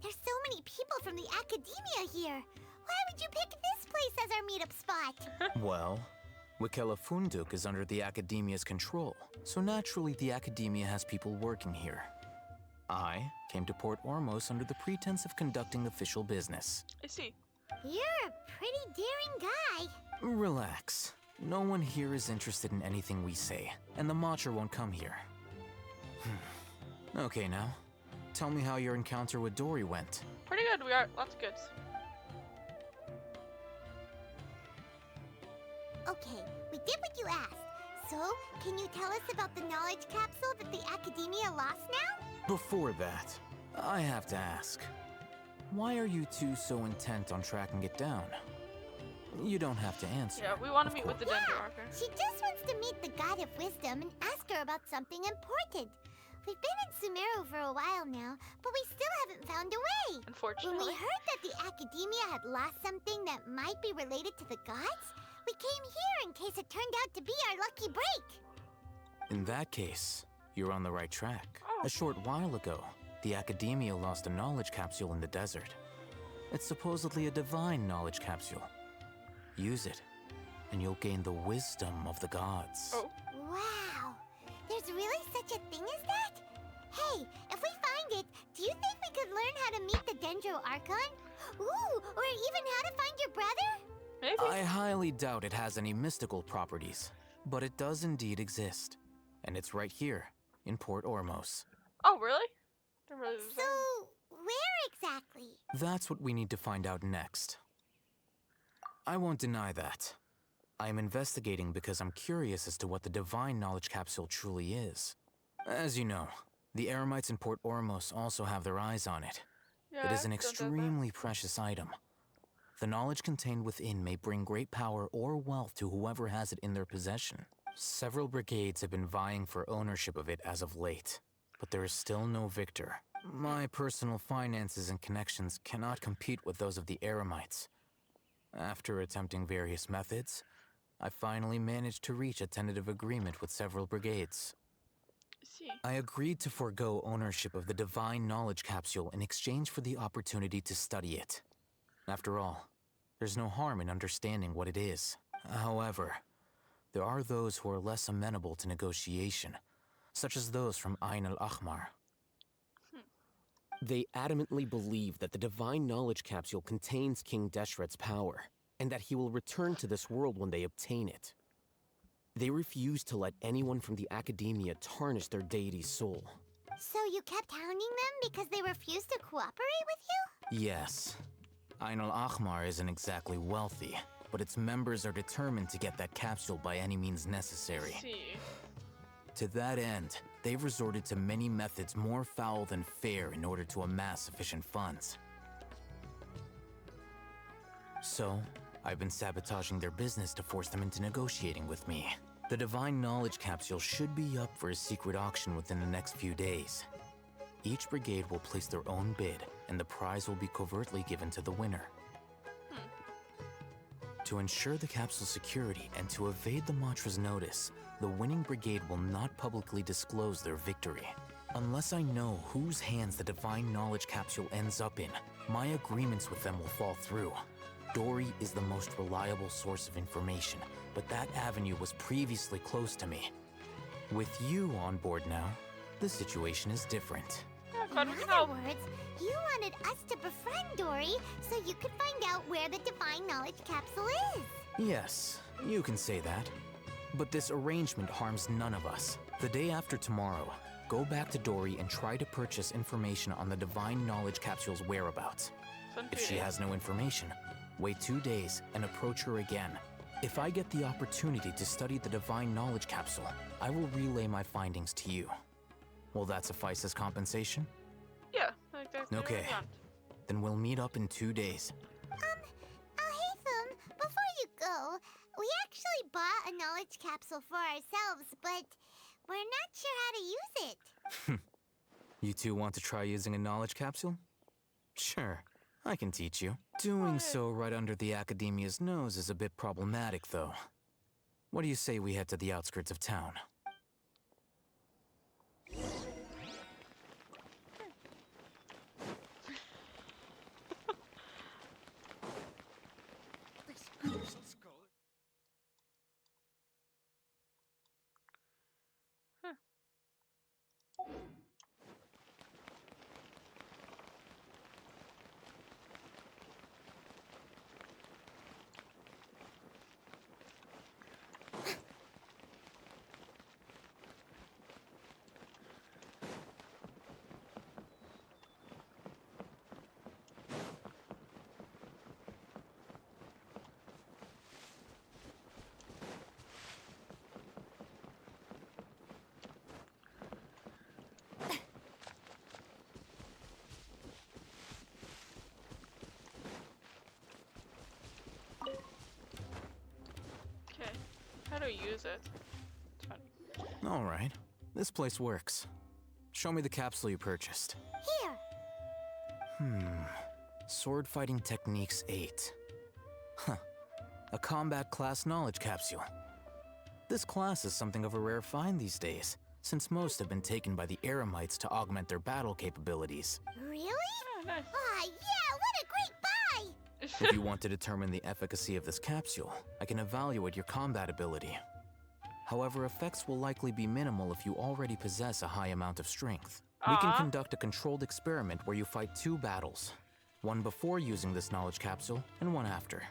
[SPEAKER 2] there's so many people from the academia here. Why would you pick this place as our meetup spot?
[SPEAKER 4] Well, Wikela Funduk is under the academia's control, so naturally the academia has people working here. I came to Port Ormos under the pretense of conducting official business.
[SPEAKER 1] I see.
[SPEAKER 2] You're a pretty daring guy.
[SPEAKER 4] Relax. No one here is interested in anything we say, and the Matcha won't come here. Okay, now, tell me how your encounter with Dory went.
[SPEAKER 1] Pretty good. We are lots of goods.
[SPEAKER 2] Okay, we did what you asked. So, can you tell us about the knowledge capsule that the academia lost now?
[SPEAKER 4] Before that, I have to ask, why are you two so intent on tracking it down? You don't have to answer.
[SPEAKER 1] Yeah, we want to meet with the Dendroarker.
[SPEAKER 2] She just wants to meet the God of Wisdom and ask her about something important. We've been in Sumeru for a while now, but we still haven't found a way.
[SPEAKER 1] Unfortunately.
[SPEAKER 2] When we heard that the academia had lost something that might be related to the gods, we came here in case it turned out to be our lucky break.
[SPEAKER 4] In that case, you're on the right track. A short while ago, the academia lost a knowledge capsule in the desert. It's supposedly a divine knowledge capsule. Use it, and you'll gain the wisdom of the gods.
[SPEAKER 1] Oh.
[SPEAKER 2] Wow! There's really such a thing as that? Hey, if we find it, do you think we could learn how to meet the Dendro Archon? Ooh, or even how to find your brother?
[SPEAKER 1] Maybe.
[SPEAKER 4] I highly doubt it has any mystical properties, but it does indeed exist. And it's right here, in Port Ormos.
[SPEAKER 1] Oh, really?
[SPEAKER 2] So, where exactly?
[SPEAKER 4] That's what we need to find out next. I won't deny that. I am investigating because I'm curious as to what the divine knowledge capsule truly is. As you know, the Eremites in Port Ormos also have their eyes on it. It is an extremely precious item. The knowledge contained within may bring great power or wealth to whoever has it in their possession. Several brigades have been vying for ownership of it as of late, but there is still no victor. My personal finances and connections cannot compete with those of the Eremites. After attempting various methods, I finally managed to reach a tentative agreement with several brigades. I agreed to forego ownership of the divine knowledge capsule in exchange for the opportunity to study it. After all, there's no harm in understanding what it is. However, there are those who are less amenable to negotiation, such as those from Ain al-Ahmar.
[SPEAKER 9] They adamantly believe that the divine knowledge capsule contains King Deshret's power, and that he will return to this world when they obtain it. They refuse to let anyone from the academia tarnish their deity's soul.
[SPEAKER 2] So you kept hounding them because they refused to cooperate with you?
[SPEAKER 4] Yes. Ain al-Ahmar isn't exactly wealthy, but its members are determined to get that capsule by any means necessary. To that end, they've resorted to many methods more foul than fair in order to amass sufficient funds. So, I've been sabotaging their business to force them into negotiating with me. The divine knowledge capsule should be up for a secret auction within the next few days. Each brigade will place their own bid, and the prize will be covertly given to the winner. To ensure the capsule's security and to evade the Matra's notice, the winning brigade will not publicly disclose their victory. Unless I know whose hands the divine knowledge capsule ends up in, my agreements with them will fall through. Dory is the most reliable source of information, but that avenue was previously closed to me. With you on board now, the situation is different.
[SPEAKER 2] In other words, you wanted us to befriend Dory so you could find out where the divine knowledge capsule is.
[SPEAKER 4] Yes, you can say that. But this arrangement harms none of us. The day after tomorrow, go back to Dory and try to purchase information on the divine knowledge capsule's whereabouts. If she has no information, wait 2 days and approach her again. If I get the opportunity to study the divine knowledge capsule, I will relay my findings to you. Will that suffice as compensation?
[SPEAKER 1] Yeah, exactly.
[SPEAKER 4] Okay. Then we'll meet up in 2 days.
[SPEAKER 2] Alhaitham, before you go, we actually bought a knowledge capsule for ourselves, but we're not sure how to use it.
[SPEAKER 4] You two want to try using a knowledge capsule? Sure, I can teach you. Doing so right under the academia's nose is a bit problematic, though. What do you say we head to the outskirts of town?
[SPEAKER 1] Okay, how do I use it? It's funny.
[SPEAKER 4] All right, this place works. Show me the capsule you purchased.
[SPEAKER 2] Here.
[SPEAKER 4] Sword Fighting Techniques 8. Huh. A combat class knowledge capsule. This class is something of a rare find these days, since most have been taken by the Eremites to augment their battle capabilities.
[SPEAKER 2] Really?
[SPEAKER 1] Oh, nice.
[SPEAKER 2] Ah, yeah, what a great buy!
[SPEAKER 4] If you want to determine the efficacy of this capsule, I can evaluate your combat ability. However, effects will likely be minimal if you already possess a high amount of strength. We can conduct a controlled experiment where you fight 2 battles, one before using this knowledge capsule and one after.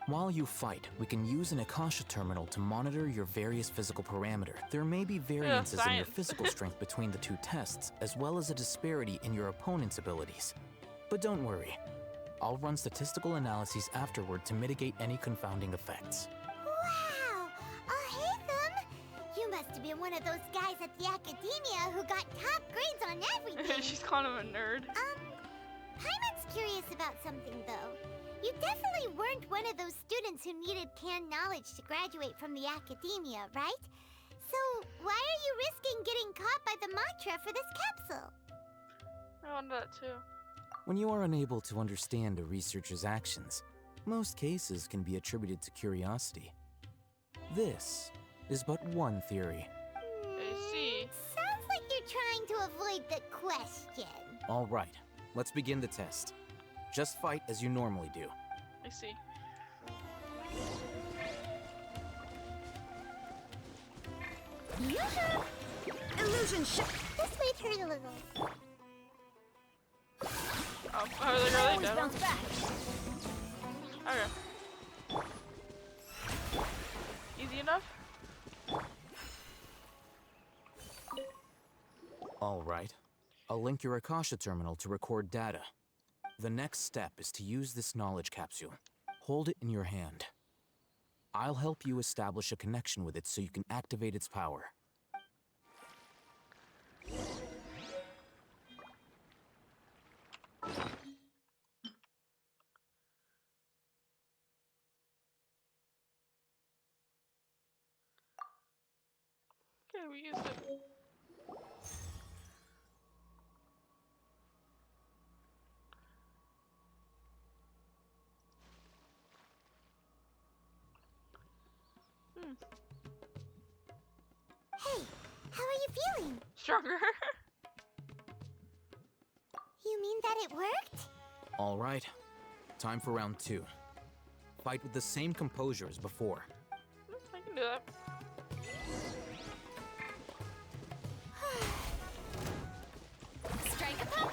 [SPEAKER 4] While you fight, we can use an Akasha terminal to monitor your various physical parameters. There may be variances in your physical strength between the 2 tests, as well as a disparity in your opponent's abilities. But don't worry, I'll run statistical analyses afterward to mitigate any confounding effects.
[SPEAKER 2] Wow! Haytham! You must have been one of those guys at the academia who got top grades on everything.
[SPEAKER 1] She's kind of a nerd.
[SPEAKER 2] Paimon's curious about something, though. You definitely weren't one of those students who needed canned knowledge to graduate from the academia, right? So, why are you risking getting caught by the Matra for this capsule?
[SPEAKER 1] I wonder that too.
[SPEAKER 4] When you are unable to understand a researcher's actions, most cases can be attributed to curiosity. This is but one theory.
[SPEAKER 1] I see.
[SPEAKER 2] Sounds like you're trying to avoid the question.
[SPEAKER 4] All right, let's begin the test. Just fight as you normally do.
[SPEAKER 1] I see.
[SPEAKER 2] Illusion shot. This might hurt a little.
[SPEAKER 1] Oh, are they dead?
[SPEAKER 8] Bounce back.
[SPEAKER 1] Okay. Easy enough?
[SPEAKER 4] All right. I'll link your Akasha terminal to record data. The next step is to use this knowledge capsule. Hold it in your hand. I'll help you establish a connection with it so you can activate its power.
[SPEAKER 1] Okay, we used it.
[SPEAKER 2] Hey, how are you feeling?
[SPEAKER 1] Stronger.
[SPEAKER 2] You mean that it worked?
[SPEAKER 4] All right. Time for round 2. Fight with the same composure as before.
[SPEAKER 1] I can do that.
[SPEAKER 3] Strike a pop!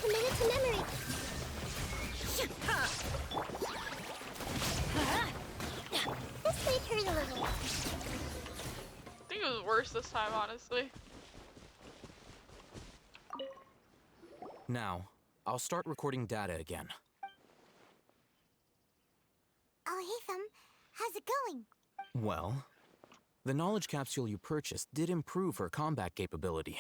[SPEAKER 3] Committed to memory!
[SPEAKER 2] This might hurt a little.
[SPEAKER 1] I think it was worse this time, honestly.
[SPEAKER 4] Now, I'll start recording data again.
[SPEAKER 2] Haytham, how's it going?
[SPEAKER 4] Well, the knowledge capsule you purchased did improve her combat capability.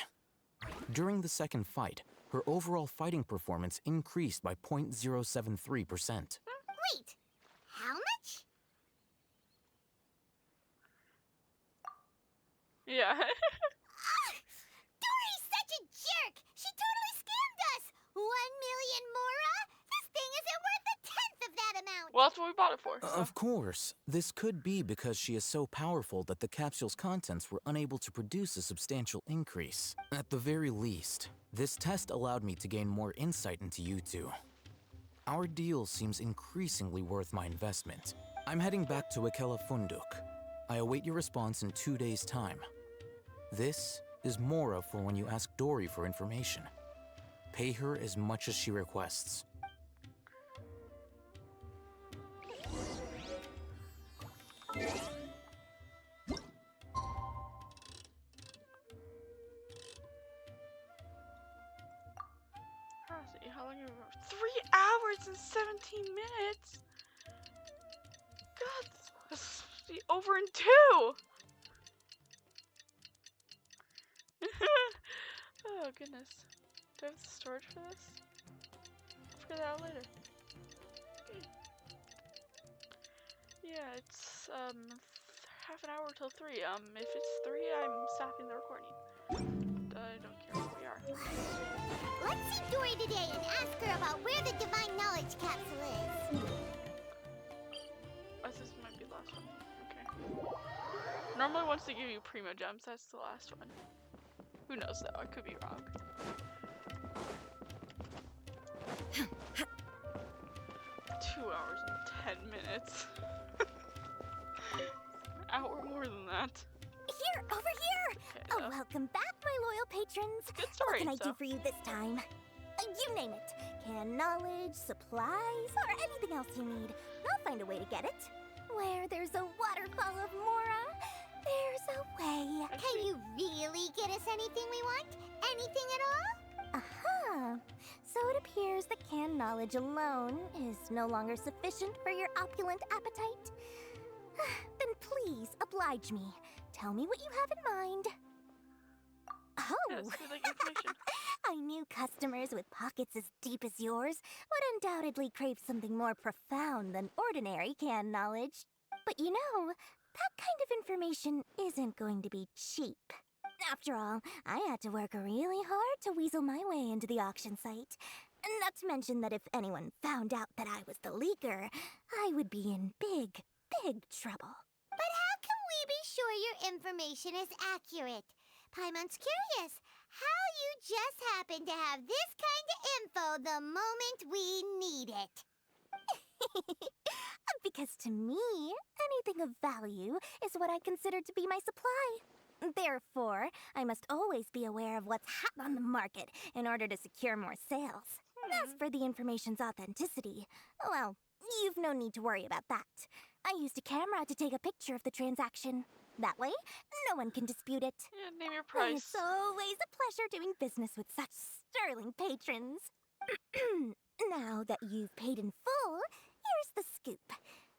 [SPEAKER 4] During the second fight, her overall fighting performance increased by 0.073%.
[SPEAKER 2] Wait, how much?
[SPEAKER 1] Yeah.
[SPEAKER 2] Dory's such a jerk! She totally scammed us! 1 million Mora? This thing isn't worth a tenth of that amount!
[SPEAKER 1] Well, that's what we bought it for. So.
[SPEAKER 4] Of course. This could be because she is so powerful that the capsule's contents were unable to produce a substantial increase. At the very least, this test allowed me to gain more insight into you two. Our deal seems increasingly worth my investment. I'm heading back to Akela Funduk. I await your response in 2 days' time. This is Mora for when you ask Dory for information. Pay her as much as she requests.
[SPEAKER 1] How long have we 3 hours and 17 minutes? God, this is over in 2! Oh goodness. Do I have the storage for this? I'll figure that out later. Yeah, it's half an hour till 3. If it's 3, I'm stopping the recording. I don't care where we are.
[SPEAKER 2] Let's see Dory today and ask her about where the Divine Knowledge Capsule is.
[SPEAKER 1] Oh, this might be the last one. Okay. Normally once they give you Primo Gems, that's the last one. Who knows though, I could be wrong. 2 hours and 10 minutes. An hour more than that.
[SPEAKER 3] Here, over here!
[SPEAKER 1] Okay,
[SPEAKER 3] welcome back, my loyal patrons.
[SPEAKER 1] Good story,
[SPEAKER 3] What can I do for you this time? You name it. Canned knowledge, supplies, or anything else you need. I'll find a way to get it. Where there's a waterfall of Mora, there's a way.
[SPEAKER 2] Can you really get us anything we want? Anything at all?
[SPEAKER 3] Uh-huh. So it appears that canned knowledge alone is no longer sufficient for your opulent appetite. Then please, oblige me. Tell me what you have in mind. Oh! I knew customers with pockets as deep as yours would undoubtedly crave something more profound than ordinary canned knowledge. But you know, that kind of information isn't going to be cheap. After all, I had to work really hard to weasel my way into the auction site. Not to mention that if anyone found out that I was the leaker, I would be in big, big trouble.
[SPEAKER 2] But how can we be sure your information is accurate? Paimon's curious how you just happen to have this kind of info the moment we need it.
[SPEAKER 3] Because to me, anything of value is what I consider to be my supply. Therefore, I must always be aware of what's hot on the market in order to secure more sales. As for the information's authenticity, well, you've no need to worry about that. I used a camera to take a picture of the transaction. That way, no one can dispute it.
[SPEAKER 1] Yeah, name your price.
[SPEAKER 3] It's always a pleasure doing business with such sterling patrons. Now that you've paid in full, here's the scoop.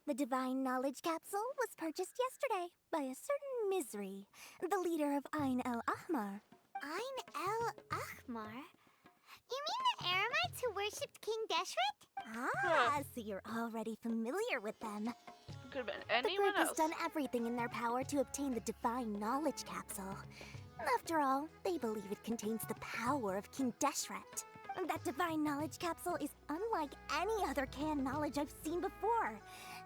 [SPEAKER 3] The Divine Knowledge Capsule was purchased yesterday by a certain Misery, the leader of Ain El Ahmar.
[SPEAKER 2] Ain El Ahmar? You mean the Eremites who worshipped King Deshret?
[SPEAKER 3] Ah, so you're already familiar with them.
[SPEAKER 1] Could have been anyone
[SPEAKER 3] The group
[SPEAKER 1] else.
[SPEAKER 3] has done everything in their power to obtain the Divine Knowledge Capsule. After all, they believe it contains the power of King Deshret. That Divine Knowledge Capsule is unlike any other canned knowledge I've seen before.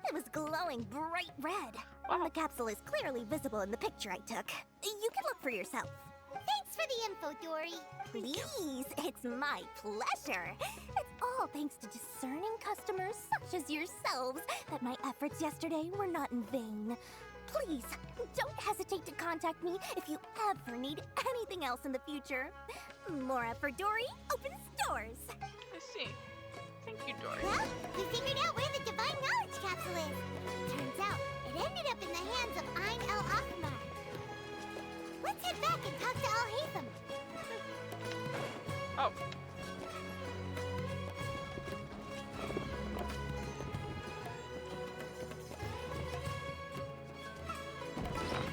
[SPEAKER 3] It was glowing bright red.
[SPEAKER 1] Wow.
[SPEAKER 3] The capsule is clearly visible in the picture I took. You can look for yourself.
[SPEAKER 2] Thanks for the info, Dory.
[SPEAKER 3] Please, it's my pleasure. It's all thanks to discerning customers such as yourselves that my efforts yesterday were not in vain. Please, don't hesitate to contact me if you ever need anything else in the future. Mora for Dory opens doors.
[SPEAKER 1] I see. Thank you, Dory.
[SPEAKER 2] Well, we figured out where the Divine Knowledge Capsule is. Turns out, it ended up in the hands of Ain El Ahmar. Let's head back and talk to Al Haytham.
[SPEAKER 1] Oh.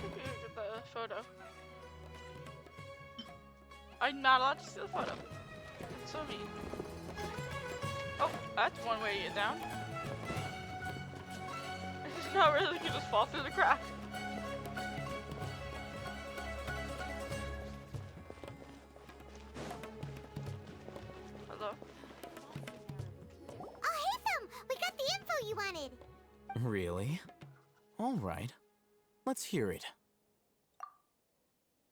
[SPEAKER 1] Look at the photo. I'm not allowed to see the photo. It's so mean. Oh, that's one way to get down. It's not really, you can just fall through the crack. Hello?
[SPEAKER 2] Al Haytham, we got the info you wanted. wanted.
[SPEAKER 4] Really? All right. Let's hear it.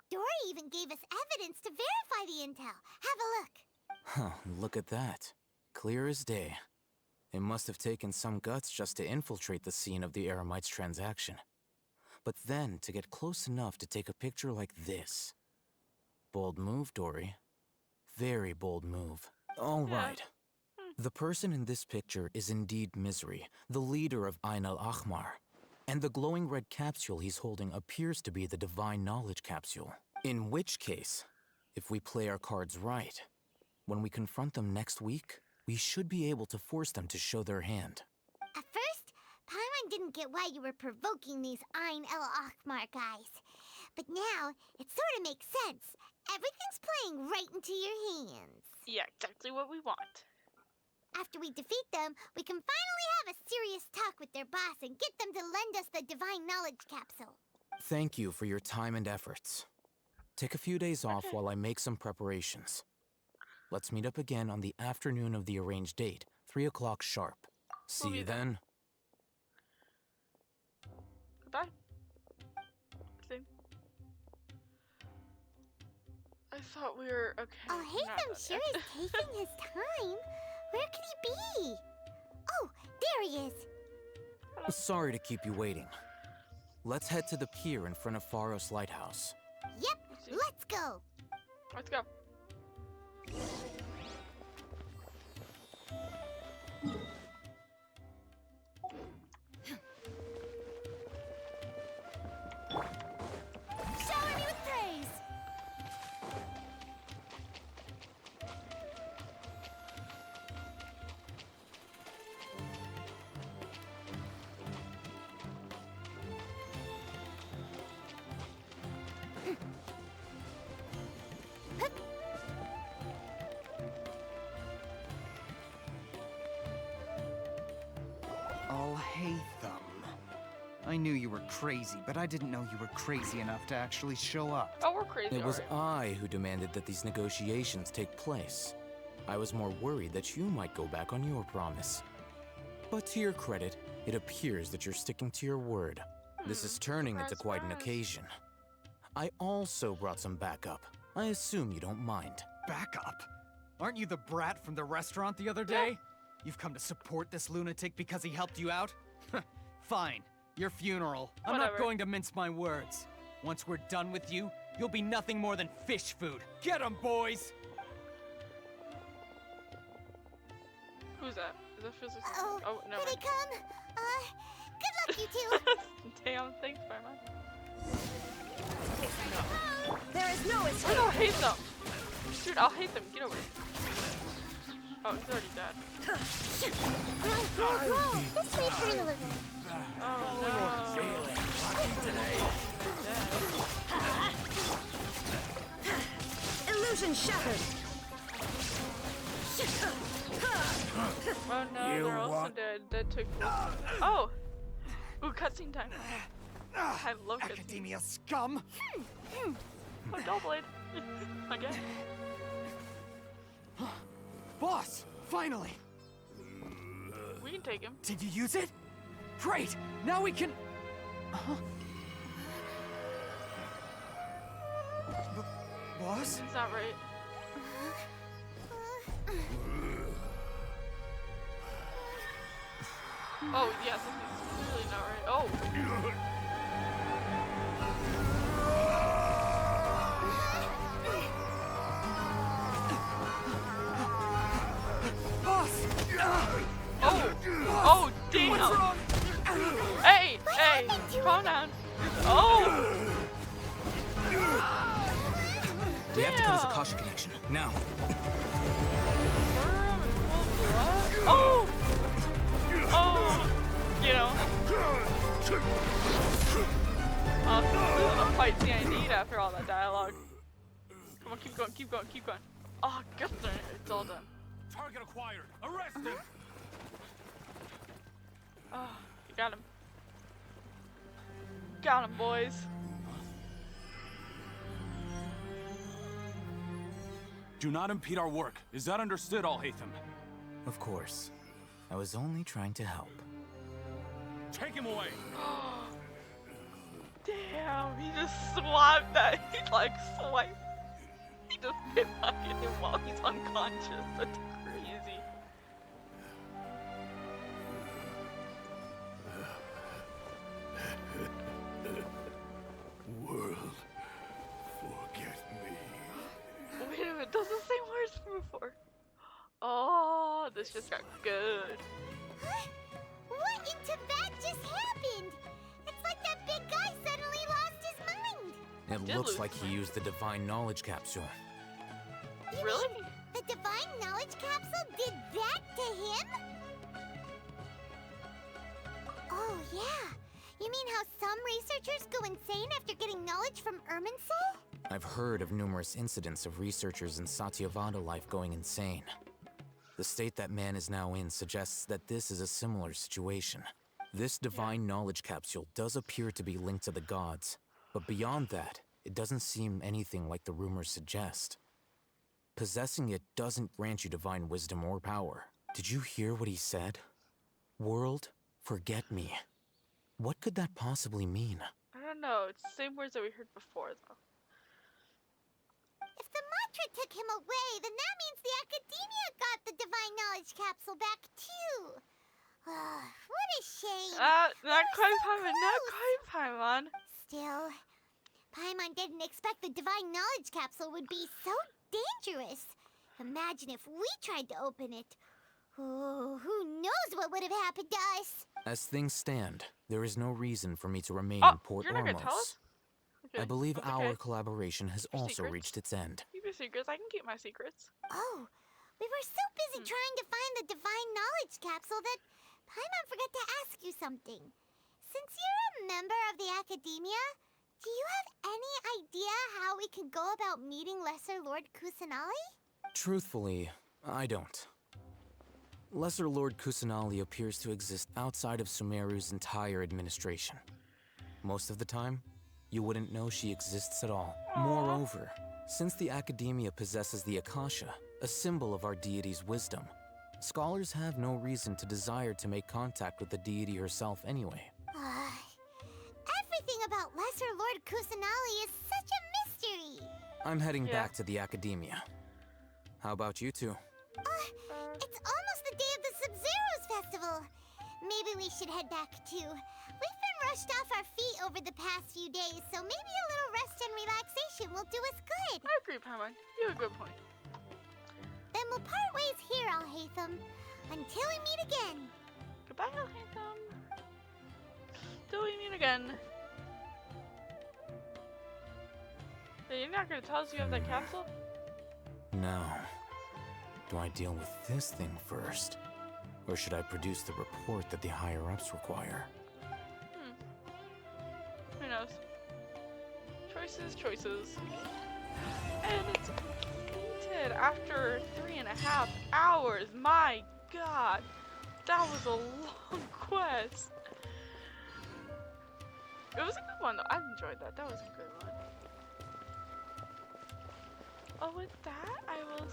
[SPEAKER 2] Dory even gave us evidence to verify the intel. Have a look.
[SPEAKER 4] Huh, look at that. Clear as day. It must have taken some guts just to infiltrate the scene of the Eremites transaction. But then to get close enough to take a picture like this. Bold move, Dory. Very bold move. All right. The person in this picture is indeed Misery, the leader of Ain al-Ahmar. And the glowing red capsule he's holding appears to be the Divine Knowledge Capsule. In which case, if we play our cards right, when we confront them next week, we should be able to force them to show their hand.
[SPEAKER 2] At first, Paimon didn't get why you were provoking these Ain al-Ahmar guys. But now, it sort of makes sense. Everything's playing right into your hands.
[SPEAKER 1] Yeah, exactly what we want.
[SPEAKER 2] After we defeat them, we can finally have a serious talk with their boss and get them to lend us the Divine Knowledge Capsule.
[SPEAKER 4] Thank you for your time and efforts. Take a few days off while I make some preparations. Let's meet up again on the afternoon of the arranged date, 3 o'clock sharp. See you then.
[SPEAKER 1] Goodbye. I thought we were okay.
[SPEAKER 2] Oh, Haytham sure is taking his time. Where could he be? Oh, there he is.
[SPEAKER 4] Sorry to keep you waiting. Let's head to the pier in front of Pharos Lighthouse.
[SPEAKER 2] Yep, let's go.
[SPEAKER 1] Let's go.
[SPEAKER 8] Shower me with praise!
[SPEAKER 12] Alhaitham. I knew you were crazy, but I didn't know you were crazy enough to actually show up.
[SPEAKER 1] Oh, we're crazy.
[SPEAKER 4] It was I who demanded that these negotiations take place. I was more worried that you might go back on your promise. But to your credit, it appears that you're sticking to your word. This is turning into quite an occasion. I also brought some backup. I assume you don't mind.
[SPEAKER 12] Backup? Aren't you the brat from the restaurant the other day? You've come to support this lunatic because he helped you out? Fine. Your funeral. I'm not going to mince my words. Once we're done with you, you'll be nothing more than fish food. Get 'em, boys!
[SPEAKER 1] Who's that? Is that Fizzy?
[SPEAKER 2] Oh,
[SPEAKER 1] no.
[SPEAKER 2] Here they come. Good luck, you two.
[SPEAKER 1] Damn, thanks, Fireman.
[SPEAKER 8] There is no escape.
[SPEAKER 1] I don't hate them. Dude, I'll hate them. Get over it. Oh, he's already dead.
[SPEAKER 2] Whoa. This way for a little bit.
[SPEAKER 1] Oh,
[SPEAKER 8] no. Illusion shattered.
[SPEAKER 1] Oh no, they're also dead. That took. Oh! Ooh, cutscene time. I love cutscenes.
[SPEAKER 12] Academia scum!
[SPEAKER 1] Oh, Doughblade. Again.
[SPEAKER 12] Boss! Finally!
[SPEAKER 1] We can take him.
[SPEAKER 12] Did you use it? Great! Now we can... Boss?
[SPEAKER 1] He's not right. Oh, yes, he's clearly not right. Oh!
[SPEAKER 12] Boss!
[SPEAKER 1] Oh! Oh, damn!
[SPEAKER 12] What's wrong?
[SPEAKER 1] Hey! Hey! Calm down. Oh!
[SPEAKER 4] We have to cut his Akasha connection. Now.
[SPEAKER 1] Oh! Oh! You know. Oh, this is the fight scene I need after all that dialogue. Come on, keep going, keep going, keep going. Oh, good thing it's all done.
[SPEAKER 7] Target acquired. Arrest him.
[SPEAKER 1] Oh, you got him. Got him, boys.
[SPEAKER 7] Do not impede our work. Is that understood, Alhaitham?
[SPEAKER 4] Of course. I was only trying to help.
[SPEAKER 7] Take him away.
[SPEAKER 1] Damn, he just swapped that. He like swiped. He just pickpocketed him while he's unconscious. That's crazy.
[SPEAKER 10] World, forget me.
[SPEAKER 1] Wait a minute, those are the same words from before. Oh, this just got good.
[SPEAKER 2] What in Tibet just happened? It's like that big guy suddenly lost his mind.
[SPEAKER 4] It looks like he used the divine knowledge capsule.
[SPEAKER 2] You
[SPEAKER 1] Really?
[SPEAKER 2] mean the divine knowledge capsule did that to him? Oh, yeah. You mean how some researchers go insane after getting knowledge from Irminsul?
[SPEAKER 4] I've heard of numerous incidents of researchers in Satyavada life going insane. The state that man is now in suggests that this is a similar situation. This divine knowledge capsule does appear to be linked to the gods, but beyond that, it doesn't seem anything like the rumors suggest. Possessing it doesn't grant you divine wisdom or power. Did you hear what he said? World, forget me. What could that possibly mean?
[SPEAKER 1] I don't know. It's the same words that we heard before, though.
[SPEAKER 2] If the mantra took him away, then that means the Academia got the divine knowledge capsule back too. What a shame.
[SPEAKER 1] Not quite Paimon, not quite Paimon.
[SPEAKER 2] Still, Paimon didn't expect the divine knowledge capsule would be so dangerous. Imagine if we tried to open it. Oh, who knows what would have happened to us?
[SPEAKER 4] As things stand, there is no reason for me to remain in Port
[SPEAKER 1] you're not gonna tell
[SPEAKER 4] Ormos.
[SPEAKER 1] us? Okay,
[SPEAKER 4] I believe
[SPEAKER 1] that's
[SPEAKER 4] our
[SPEAKER 1] okay.
[SPEAKER 4] collaboration has
[SPEAKER 1] Your
[SPEAKER 4] also
[SPEAKER 1] secrets?
[SPEAKER 4] reached its end.
[SPEAKER 1] Keep your secrets. I can keep my secrets.
[SPEAKER 2] Oh, we were so busy trying to find the divine knowledge capsule that Paimon forgot to ask you something. Since you're a member of the Academia, do you have any idea how we can go about meeting Lesser Lord Kusanali?
[SPEAKER 4] Truthfully, I don't. Lesser Lord Kusanali appears to exist outside of Sumeru's entire administration. Most of the time, you wouldn't know she exists at all. Moreover, since the Academia possesses the Akasha, a symbol of our deity's wisdom, scholars have no reason to desire to make contact with the deity herself anyway.
[SPEAKER 2] Everything about Lesser Lord Kusanali is such a mystery.
[SPEAKER 4] I'm heading back to the Academia. How about you two?
[SPEAKER 2] It's almost the day of the Sub-Zeros festival. Maybe we should head back too. We've been rushed off our feet over the past few days, so maybe a little rest and relaxation will do us good.
[SPEAKER 1] I agree, Paimon. You have a good point.
[SPEAKER 2] Then we'll part ways here, Alhaitham, until we meet again.
[SPEAKER 1] Goodbye, Alhaitham. Till we meet again. So you're not gonna tell us you have that capsule?
[SPEAKER 4] Now, do I deal with this thing first? Or should I produce the report that the higher-ups require?
[SPEAKER 1] Who knows? Choices, choices. And it's completed after 3.5 hours. My god. That was a long quest. It was a good one though. I enjoyed that. That was a good one. Oh, with that, I will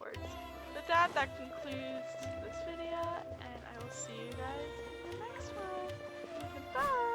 [SPEAKER 1] words. With that, that concludes this video, and I will see you guys in the next one. Goodbye!